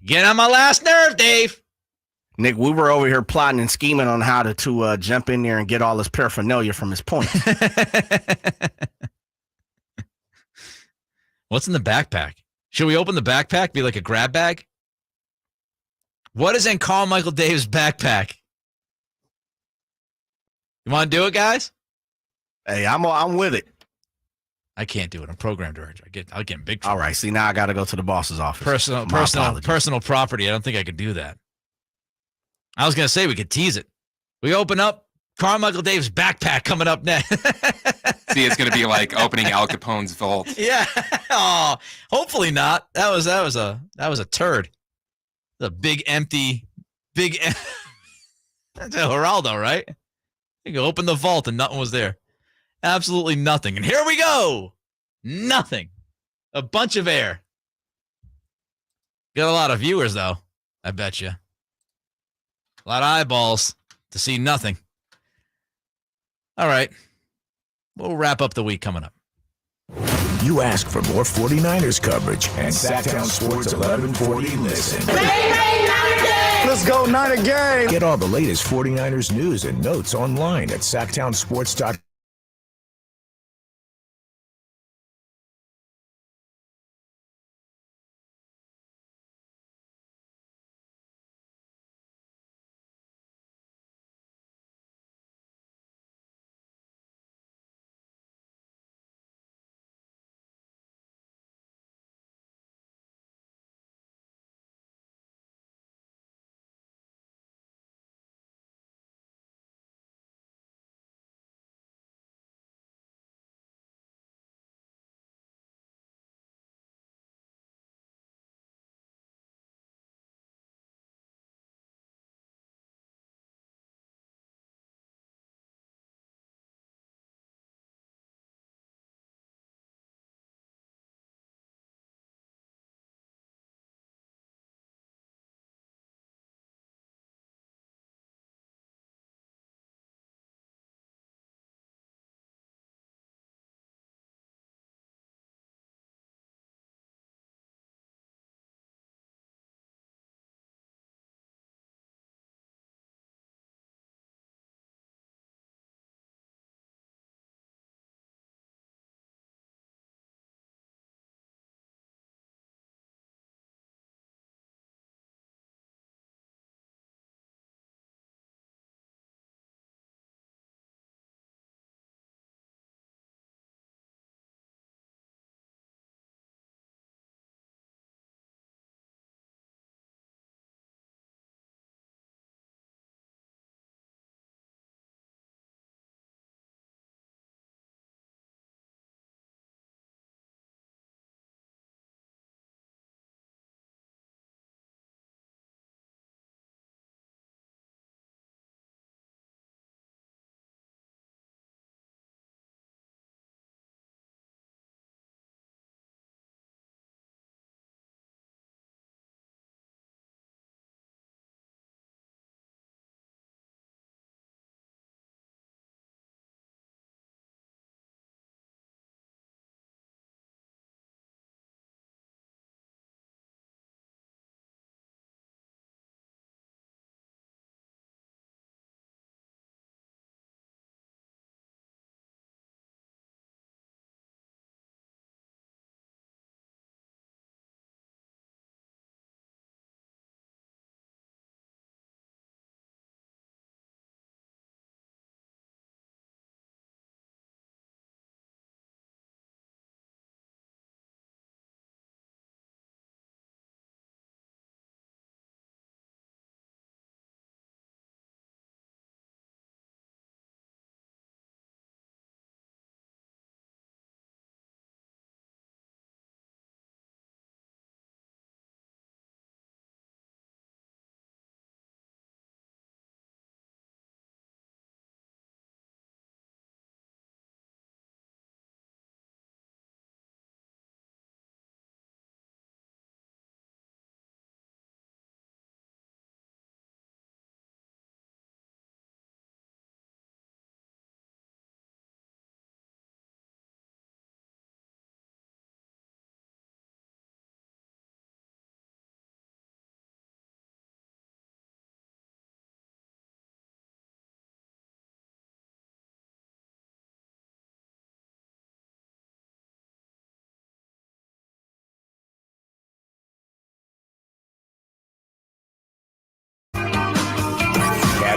[SPEAKER 6] Get on my last nerve, Dave.
[SPEAKER 2] Nick, we were over here plotting and scheming on how to jump in there and get all this paraphernalia from his point.
[SPEAKER 6] What's in the backpack? Should we open the backpack? Be like a grab bag? What is in Carl Michael Dave's backpack? You want to do it, guys?
[SPEAKER 2] Hey, I'm with it.
[SPEAKER 6] I can't do it. I'm program director. I'll get in big trouble.
[SPEAKER 2] All right. See, now I got to go to the boss's office.
[SPEAKER 6] Personal property. I don't think I could do that. I was going to say we could tease it. We open up Carmichael Dave's backpack coming up next.
[SPEAKER 9] See, it's going to be like opening Al Capone's vault.
[SPEAKER 6] Yeah. Oh, hopefully not. That was a turd. The big empty. That's a Geraldo, right? You go open the vault and nothing was there. Absolutely nothing. And here we go. Nothing. A bunch of air. Got a lot of viewers, though. I bet you. A lot of eyeballs to see nothing. All right. We'll wrap up the week coming up.
[SPEAKER 1] You ask for more 49ers coverage, and Sactown Sports 1140 listen.
[SPEAKER 5] Let's go, Niner game.
[SPEAKER 1] Get all the latest 49ers news and notes online at SactownSports.com.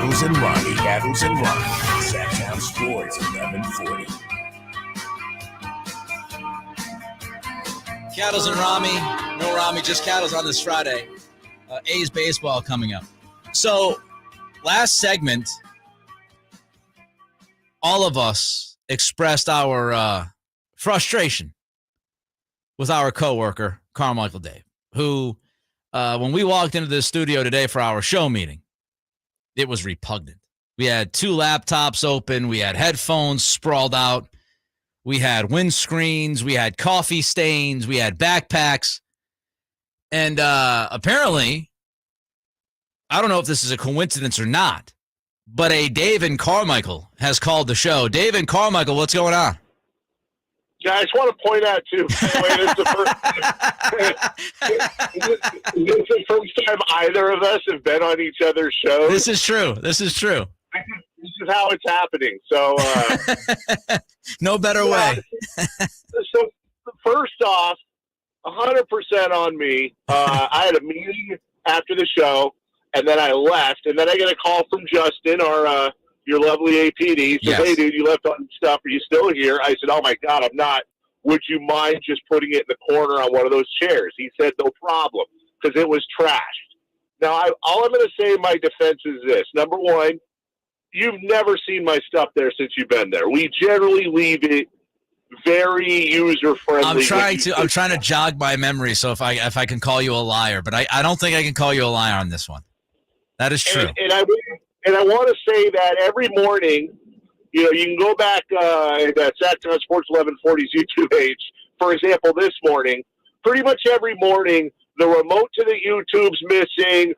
[SPEAKER 1] Cattles and Ramie. Sactown Sports 1140.
[SPEAKER 6] Cattles and Ramie. No Ramie, just Cattles on this Friday. A's baseball coming up. So, last segment, all of us expressed our frustration with our coworker, Carmichael Dave, who, when we walked into the studio today for our show meeting, it was repugnant. We had 2 laptops open. We had headphones sprawled out. We had windscreens. We had coffee stains. We had backpacks. And apparently, I don't know if this is a coincidence or not, but a Dave and Carmichael has called the show. Dave and Carmichael, what's going on?
[SPEAKER 7] Yeah, I just want to point out, too, by the way, this is the first time either of us have been on each other's shows.
[SPEAKER 6] This is true.
[SPEAKER 7] This is how it's happening. So,
[SPEAKER 6] no better way.
[SPEAKER 7] So, first off, 100% on me. I had a meeting after the show, and then I left, and then I get a call from Justin, your lovely APD. He says, Hey, dude, you left on stuff. Are you still here? I said, oh, my God, I'm not. Would you mind just putting it in the corner on one of those chairs? He said, no problem, because it was trashed. Now, all I'm going to say in my defense is this. Number one, you've never seen my stuff there since you've been there. We generally leave it very user-friendly.
[SPEAKER 6] I'm trying to jog my memory, so if I can call you a liar, but I don't think I can call you a liar on this one. That is true.
[SPEAKER 7] And I want to say that every morning, you can go back at Sactown Sports 1140's YouTube page. For example, this morning, pretty much every morning, the remote to the YouTube's missing.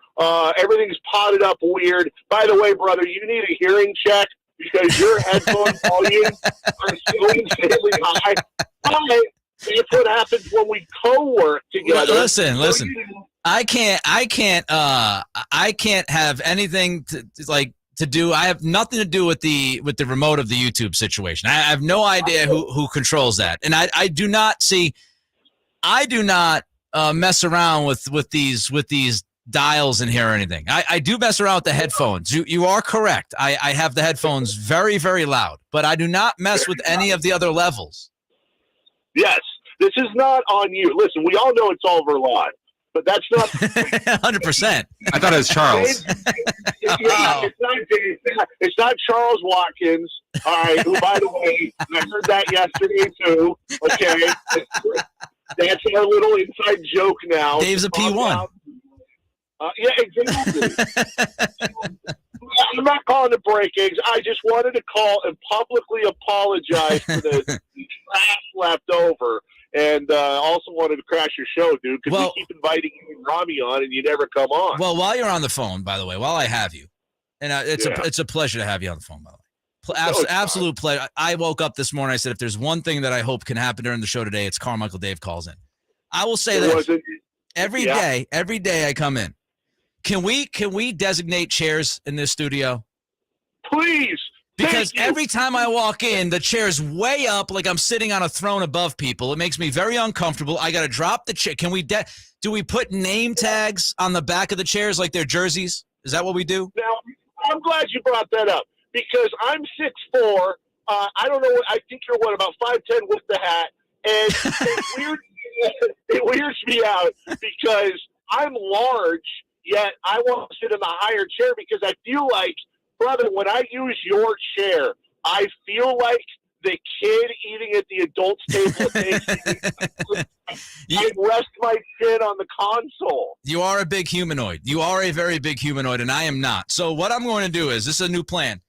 [SPEAKER 7] Everything's potted up weird. By the way, brother, you need a hearing check because your headphone volume are so insanely high. That's what happens when we co-work together.
[SPEAKER 6] Listen. I can't have anything to do. I have nothing to do with the remote of the YouTube situation. I have no idea who controls that. And I do not mess around with these dials in here or anything. I do mess around with the headphones. You are correct. I have the headphones very, very loud, but I do not mess with any of the other levels.
[SPEAKER 7] Yes. This is not on you. Listen, we all know it's all Verlon, but that's not
[SPEAKER 6] 100%.
[SPEAKER 9] I thought it was Charles.
[SPEAKER 7] It's not Charles Watkins. All right, who, by the way, I heard that yesterday too. Okay, that's our little inside joke now.
[SPEAKER 6] Dave's a P1.
[SPEAKER 7] Yeah, exactly. I'm not calling it break-ins. I just wanted to call and publicly apologize for the trash left over. And also wanted to crash your show, dude, because we keep inviting you and Ramie on, and you never come on.
[SPEAKER 6] Well, while you're on the phone, by the way, while I have you, and it's a pleasure to have you on the phone, by the way. Absolute pleasure. I woke up this morning. I said, if there's one thing that I hope can happen during the show today, it's Carmichael Dave calls in. I will say that every day I come in. Can we designate chairs in this studio?
[SPEAKER 7] Please.
[SPEAKER 6] Because every time I walk in, the chair's way up like I'm sitting on a throne above people. It makes me very uncomfortable. I got to drop the chair. Can we do we put name tags on the back of the chairs like they're jerseys? Is that what we do?
[SPEAKER 7] Now, I'm glad you brought that up because I'm 6'4". I don't know. I think you're about 5'10" with the hat. And it weirds me out because I'm large, yet I want to sit in the higher chair because I feel like, brother, when I use your chair, I feel like the kid eating at the adults' table. I rest my chin on the console.
[SPEAKER 6] You are a big humanoid. You are a very big humanoid, and I am not. So what I'm going to do is, this is a new plan.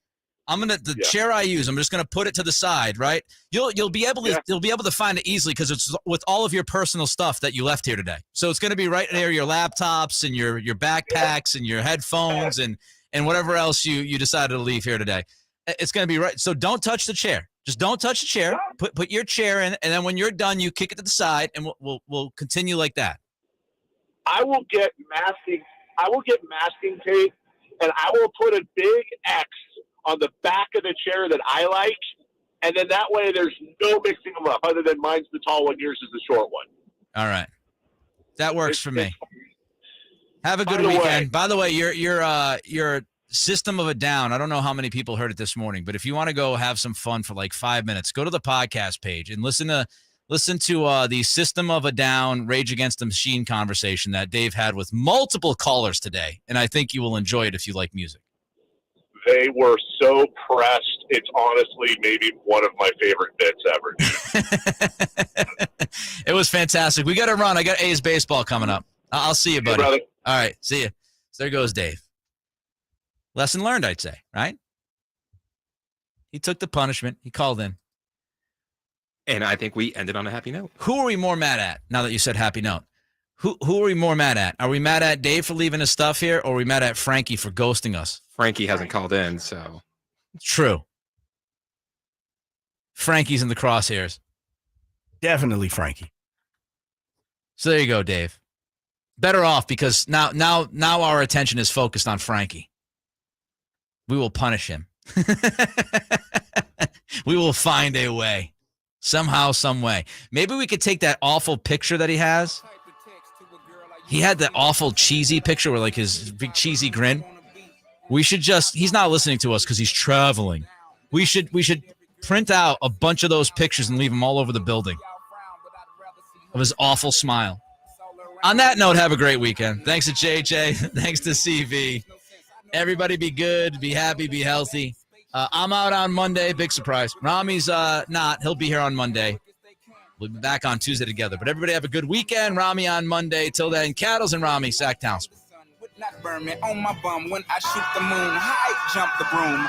[SPEAKER 6] Chair I use, I'm just going to put it to the side, right? You'll be able to find it easily because it's with all of your personal stuff that you left here today. So it's going to be right there, your laptops and your backpacks and your headphones and whatever else you decided to leave here today. It's going to be right. So don't touch the chair. Just don't touch the chair. Put your chair in, and then when you're done, you kick it to the side, and we'll continue like that.
[SPEAKER 7] I will get masking tape, and I will put a big X on the back of the chair that I like, and then that way there's no mixing them up. Other than mine's the tall one, yours is the short one.
[SPEAKER 6] All right, that works for me. Have a good weekend. By the way, your System of a Down. I don't know how many people heard it this morning, but if you want to go have some fun for like 5 minutes, go to the podcast page and listen to the System of a Down Rage Against the Machine conversation that Dave had with multiple callers today. And I think you will enjoy it if you like music.
[SPEAKER 7] They were so pressed. It's honestly maybe one of my favorite bits ever.
[SPEAKER 6] It was fantastic. We got to run. I got A's baseball coming up. I'll see you, buddy.
[SPEAKER 7] Hey,
[SPEAKER 6] all right. See you. So there goes Dave. Lesson learned, I'd say, right? He took the punishment. He called in.
[SPEAKER 9] And I think we ended on a happy note.
[SPEAKER 6] Who are we more mad at now that you said happy note? Who are we more mad at? Are we mad at Dave for leaving his stuff here, or are we mad at Frankie for ghosting us?
[SPEAKER 9] Frankie hasn't called in, so.
[SPEAKER 6] True. Frankie's in the crosshairs.
[SPEAKER 2] Definitely Frankie.
[SPEAKER 6] So there you go, Dave. Better off because now our attention is focused on Frankie. We will punish him. We will find a way. Somehow, some way. Maybe we could take that awful picture that he has. He had that awful cheesy picture with like his big cheesy grin. We should he's not listening to us because he's traveling. We should print out a bunch of those pictures and leave them all over the building of his awful smile. On that note, have a great weekend. Thanks to JJ. Thanks to CV. Everybody be good, be happy, be healthy. I'm out on Monday. Big surprise. Ramie's not. He'll be here on Monday. We'll be back on Tuesday together. But everybody have a good weekend. Ramie on Monday. Till then, Cattles and Ramie, Sactown.
[SPEAKER 8] Not burn me on my bum when I shoot the moon. High jump the broom.